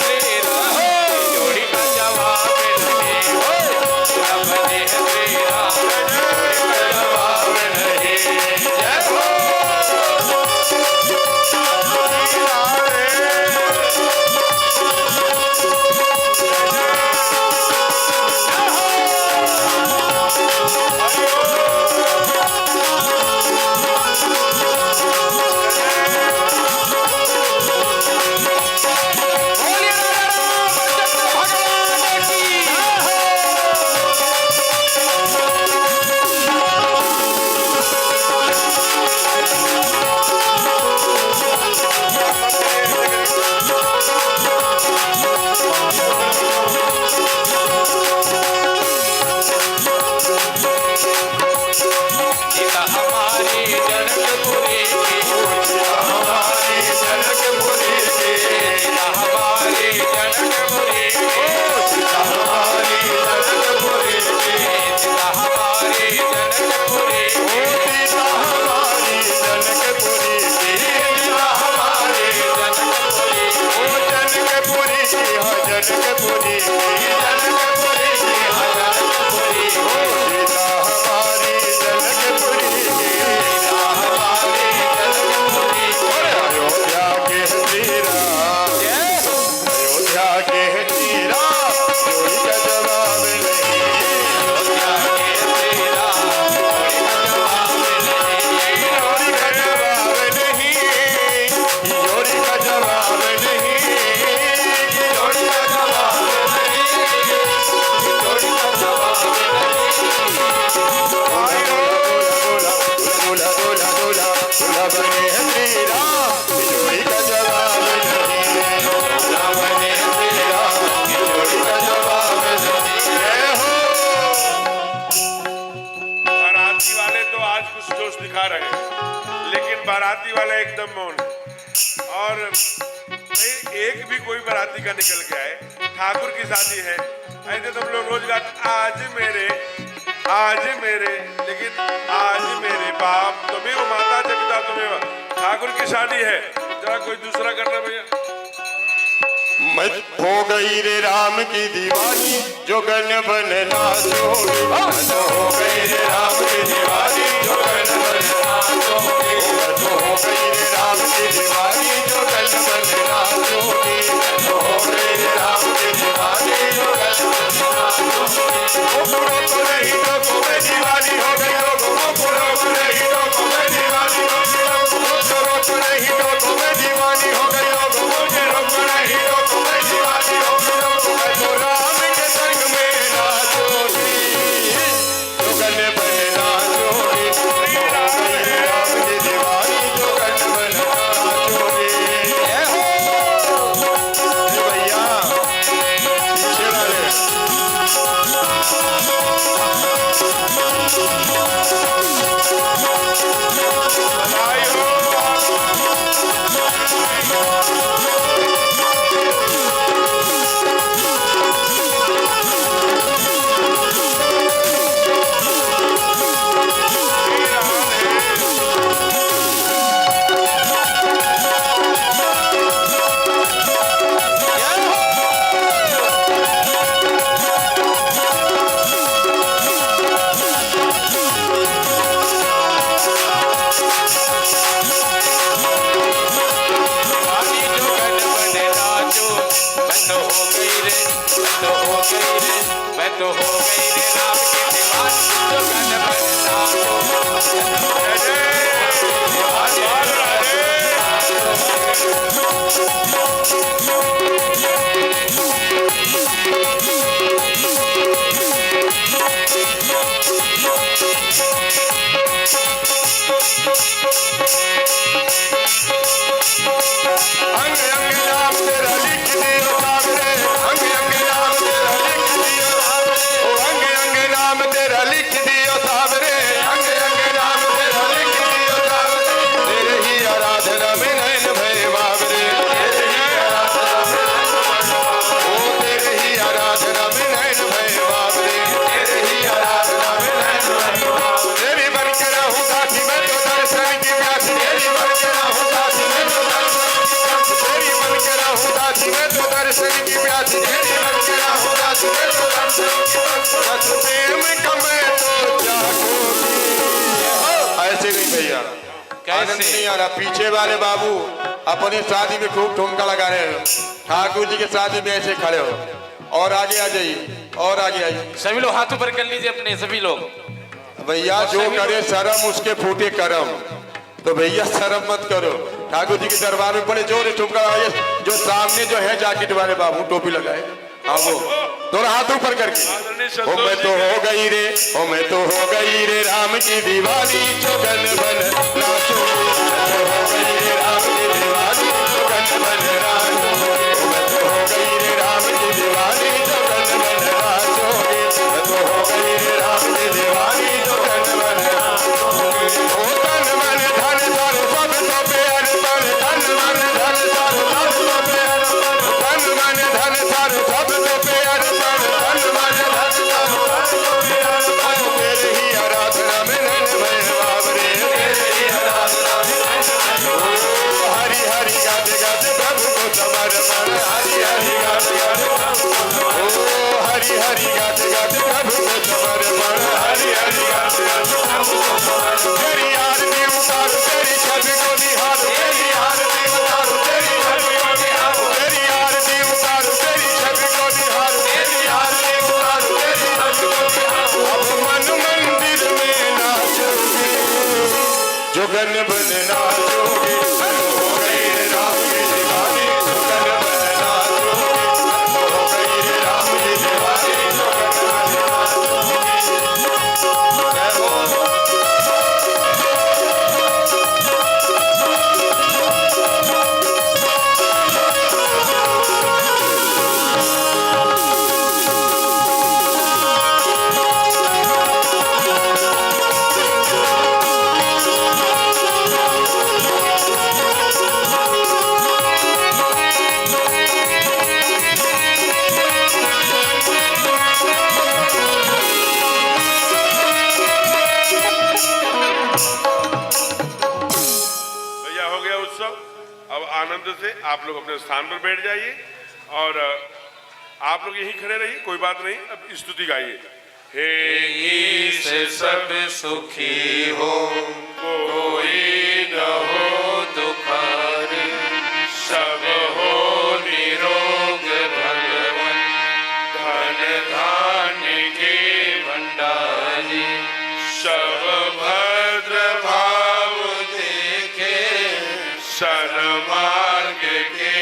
श्री राम, जोड़ी का जवाब नहीं। दूल्हा बने हैं श्री राम, जोड़ी का जवाब नहीं। जय हो बाराती वाला एकदम मौन है। और एक भी कोई बाराती का निकल के आए, ठाकुर की शादी है, ऐसे तुम लोग रोज गाते आज मेरे, लेकिन आज मेरे बाप तुम्हें वो माता जगता तुम्हें। ठाकुर की शादी है, जरा कोई दूसरा करना भैया। मत हो गई रे राम की दीवानी, जो गन बन नाचोगे। मत हो गई रे राम की दीवानी, जो गन बन नाचोगे। मत हो गई रे राम की दीवानी, जो गन बन नाचोगे। मत हो गई रे राम की दीवानी, जो गन बन नाचोगे। ओ पुरो को नहीं तो को मैं दीवानी हो गई, लोगों को पुरो को नहीं तो को मैं दीवानी तो हो गई रे, मैं तो हो गई रे, मैं तो हो गई रे राम की दीवानी जो गन अंग अंग नाम तेरा लिख दियो सामने, अंग अंग नाम तेरा लिख दियो सामने, ओ अंग अंग नाम तेरा लिख दियो सामने, अंग अंग नाम तेरा लिख दियो सामने, तेरे ही आराधना में नैन भय बाबरे, तेरे ही आराधना में नैन भय बाबरे, ओ तेरे ही आराधना में नैन भय बाबरे, तेरे ही आराधना में नैन भय बाबरे, तेरी बन के रहूं साथी मैं तो दर्शन की प्यासी, तेरी बन के रहूं साथी मैं तो दर्शन तेरी बन के रहूं दासी मैं तो दर्शन की प्यासी, तेरी बन के रहूं दासी मैं तो दर्शन की प्यासी, बस प्रेम का मैं तो जागूंगी। ऐसे नहीं भैया, आनंद नहीं आ रहा। पीछे वाले बाबू अपनी शादी में खूब ठुमका लगा रहे हो, ठाकुर जी की शादी में ऐसे खड़े हो, और आगे आ जाइए, और आगे आइए। सभी लोग हाथ ऊपर कर लीजिए अपने, सभी लोग। भैया जो करे शर्म उसके फूटे करम, तो भैया शर्म मत करो। ठाकुर जी के दरबार में बड़े जोर ठुमका लगाइए। जो सामने जो है जैकेट वाले बाबू टोपी लगाए, हाँ वो थोड़ा हाथ ऊपर करके, ओ मैं तो हो गई रे, ओ मैं तो हो गई रे राम की दीवानी चौगन बन नाचो, मैं तो हो गई रे राम की दीवानी चौगन बन नाचो, मैं तो हो गई रे राम की दीवानी चौगन बन नाचोगे, मैं तो हो गई रे राम की दीवानी चौगन बन नाचोगे, ओ तन मन धन सर सब तो प्यार पर, तन मन धन सर सब तो प्यार पर, तन मन धन सर सब तो प्यार पर, तन मन धन सर सब तो प्यार पर, तेरे ही आराधना में नैन भय बाबरे, तेरे ही आराधना में नैन भय बाबरे, हरि हरि गाते गाते प्रभु को समर्पण, हरि हरि गाते गाते प्रभु को समर्पण, हरि हरि गाते गाते प्रभु को समर्पण, हरि हरि गाते गाते प्रभु को समर्पण, तेरी आरती उतारो तेरी छवि को निहारो, तेरी आरती उतारो तेरी छवि को निहारो, तेरी आरती उतारो तेरी छवि को निहारो, तेरी आरती उतारो तेरी छवि को निहारो, अब मन मंदिर में नाचोगे, जोगन बन नाचोगे, मैं तो हो गई रे राम की दीवानी जोगन बन नाचोगे, मैं तो हो गई रे राम की दीवानी जोगन बन नाचोगे, जय हो। भैया हो गया उत्सव। अब आनंद से आप लोग अपने स्थान पर बैठ जाइए और आप लोग यहीं खड़े रहिए, कोई बात नहीं। अब स्तुति गाइए। हे ईश सब सुखी हो, कोई न हो दुखारी, सब हो निरोग भगवन, धन धान्य के भंडारी, सब भद्र भाव देखे, सन्मार्ग के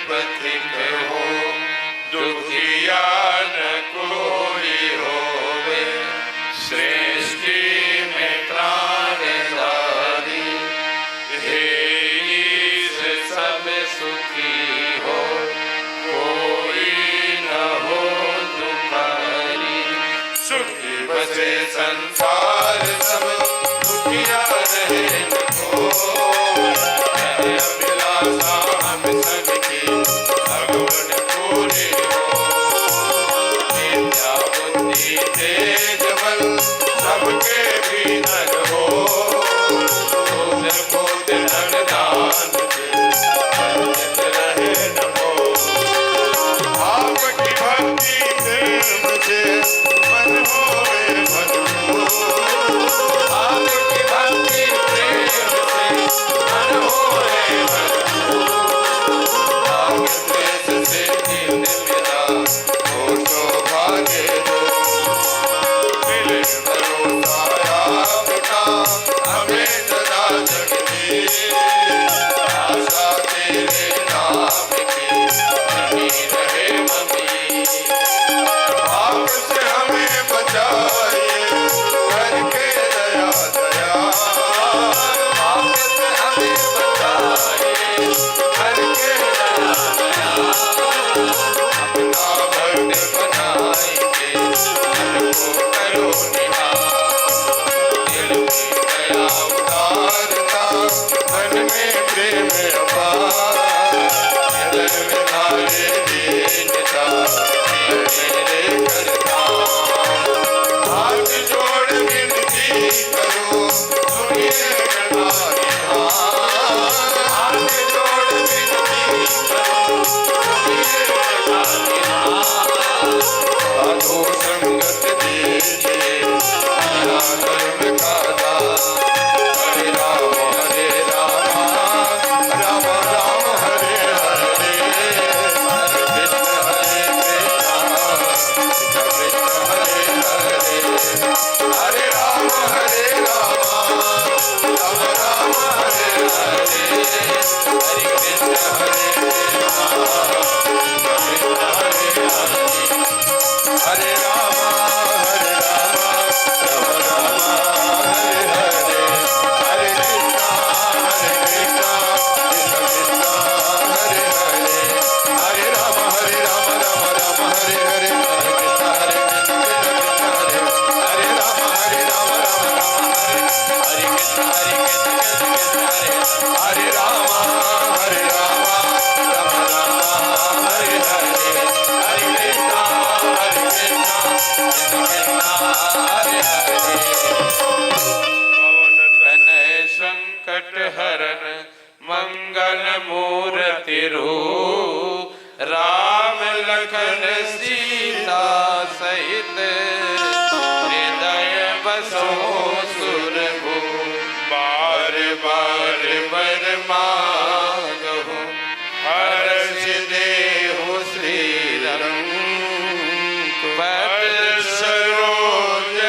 पथिक हो, दुखिया न कोई होवे, सृष्टि में प्राणधारी, हे ईश सब सुखी हो, कोई न हो दुखारी, सुखी बसे संसार सब, दुखिया रहे न कोई, अभिलाषा हम सबकी भगवन पूरी हो, विद्या बुद्धि तेज बल सबके भीतर हो, बोध बोध धन दान से वंचित रहे न हो, आपकी भक्ति प्रेम से मन होए भरपूर, आपकी भक्ति प्रेम से मन होए भरपूर, देहु श्री पद सरोजन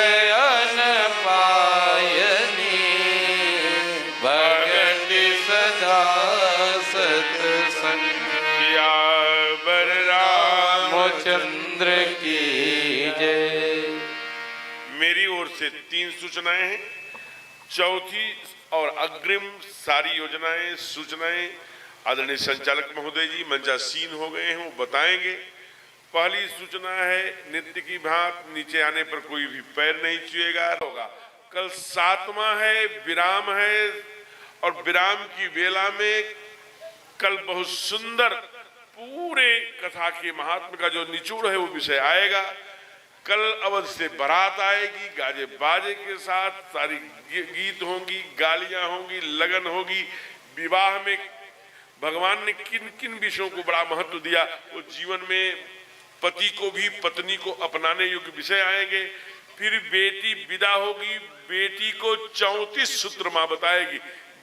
पायनी भगति सदा सत्संग सियावर रामचंद्र की जय। मेरी ओर से 3 सूचनाएं हैं। चौथी और अग्रिम सारी योजनाएं सूचनाएं आदरणीय संचालक महोदय जी मंचासीन हो गए हैं, वो बताएंगे। पहली सूचना है नित्य की भांत नीचे आने पर कोई भी पैर नहीं छुएगा होगा। कल 7वां है, विराम है और विराम की वेला में कल बहुत सुंदर पूरे कथा के महात्म का जो निचोड़ है वो विषय आएगा। कल अवध से बारात आएगी, गाजे बाजे के साथ सारी गीत होंगी, गालियां होंगी, लगन होगी। विवाह में भगवान ने किन किन विषयों को बड़ा महत्व दिया, वो जीवन में पति को भी पत्नी को अपनाने योग्य विषय आएंगे। फिर बेटी विदा होगी, बेटी को 34 सूत्र मां बताएगी।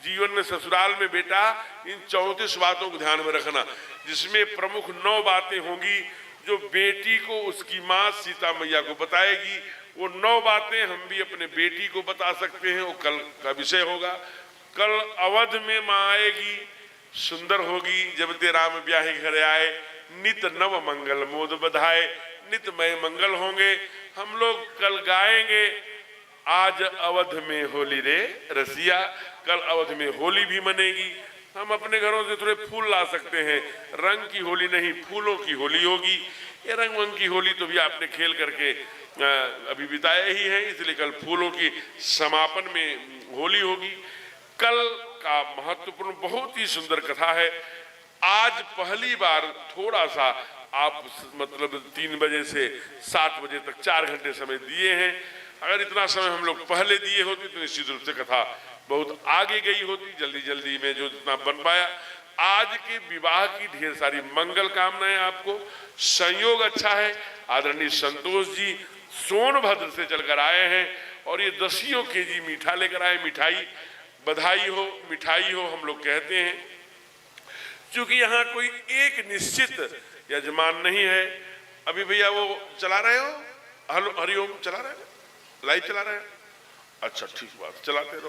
जीवन में ससुराल में बेटा इन 34 बातों को ध्यान में रखना, जिसमें प्रमुख 9 बातें होंगी जो बेटी को उसकी माँ सीता मैया को बताएगी। वो 9 बातें हम भी अपने बेटी को बता सकते हैं, वो कल का विषय होगा। कल अवध में माँ आएगी, सुंदर होगी। जब ते राम ब्याही घर आए, नित नव मंगल मोद बधाए, नितमय मंगल होंगे। हम लोग कल गाएंगे, आज अवध में होली रे रसिया। कल अवध में होली भी मनेगी। हम अपने घरों से थोड़े फूल ला सकते हैं, रंग की होली नहीं फूलों की होली होगी। ये रंग वंग की होली तो भी आपने खेल करके अभी बिताया ही है, इसलिए कल फूलों की समापन में होली होगी। कल का महत्वपूर्ण बहुत ही सुंदर कथा है। आज पहली बार थोड़ा सा आप मतलब 3 बजे से 7 बजे तक 4 घंटे समय दिए हैं। अगर इतना समय हम लोग पहले दिए होते तो निश्चित रूप से कथा बहुत आगे गई होती, जल्दी जल्दी में जो इतना बन पाया। आज के विवाह की ढेर सारी मंगल कामनाएं आपको। संयोग अच्छा है। आदरणीय संतोष जी सोनभद्र से चलकर आए हैं और ये 10 केजी मीठा लेकर आए। मिठाई बधाई हो, मिठाई हो हम लोग कहते हैं, क्योंकि यहाँ कोई एक निश्चित यजमान नहीं है। अभी भैया वो चला रहे हो, हलो हरिओम चला रहे हो, लाइव चला रहे हैं, अच्छा ठीक बात, चलाते रहो।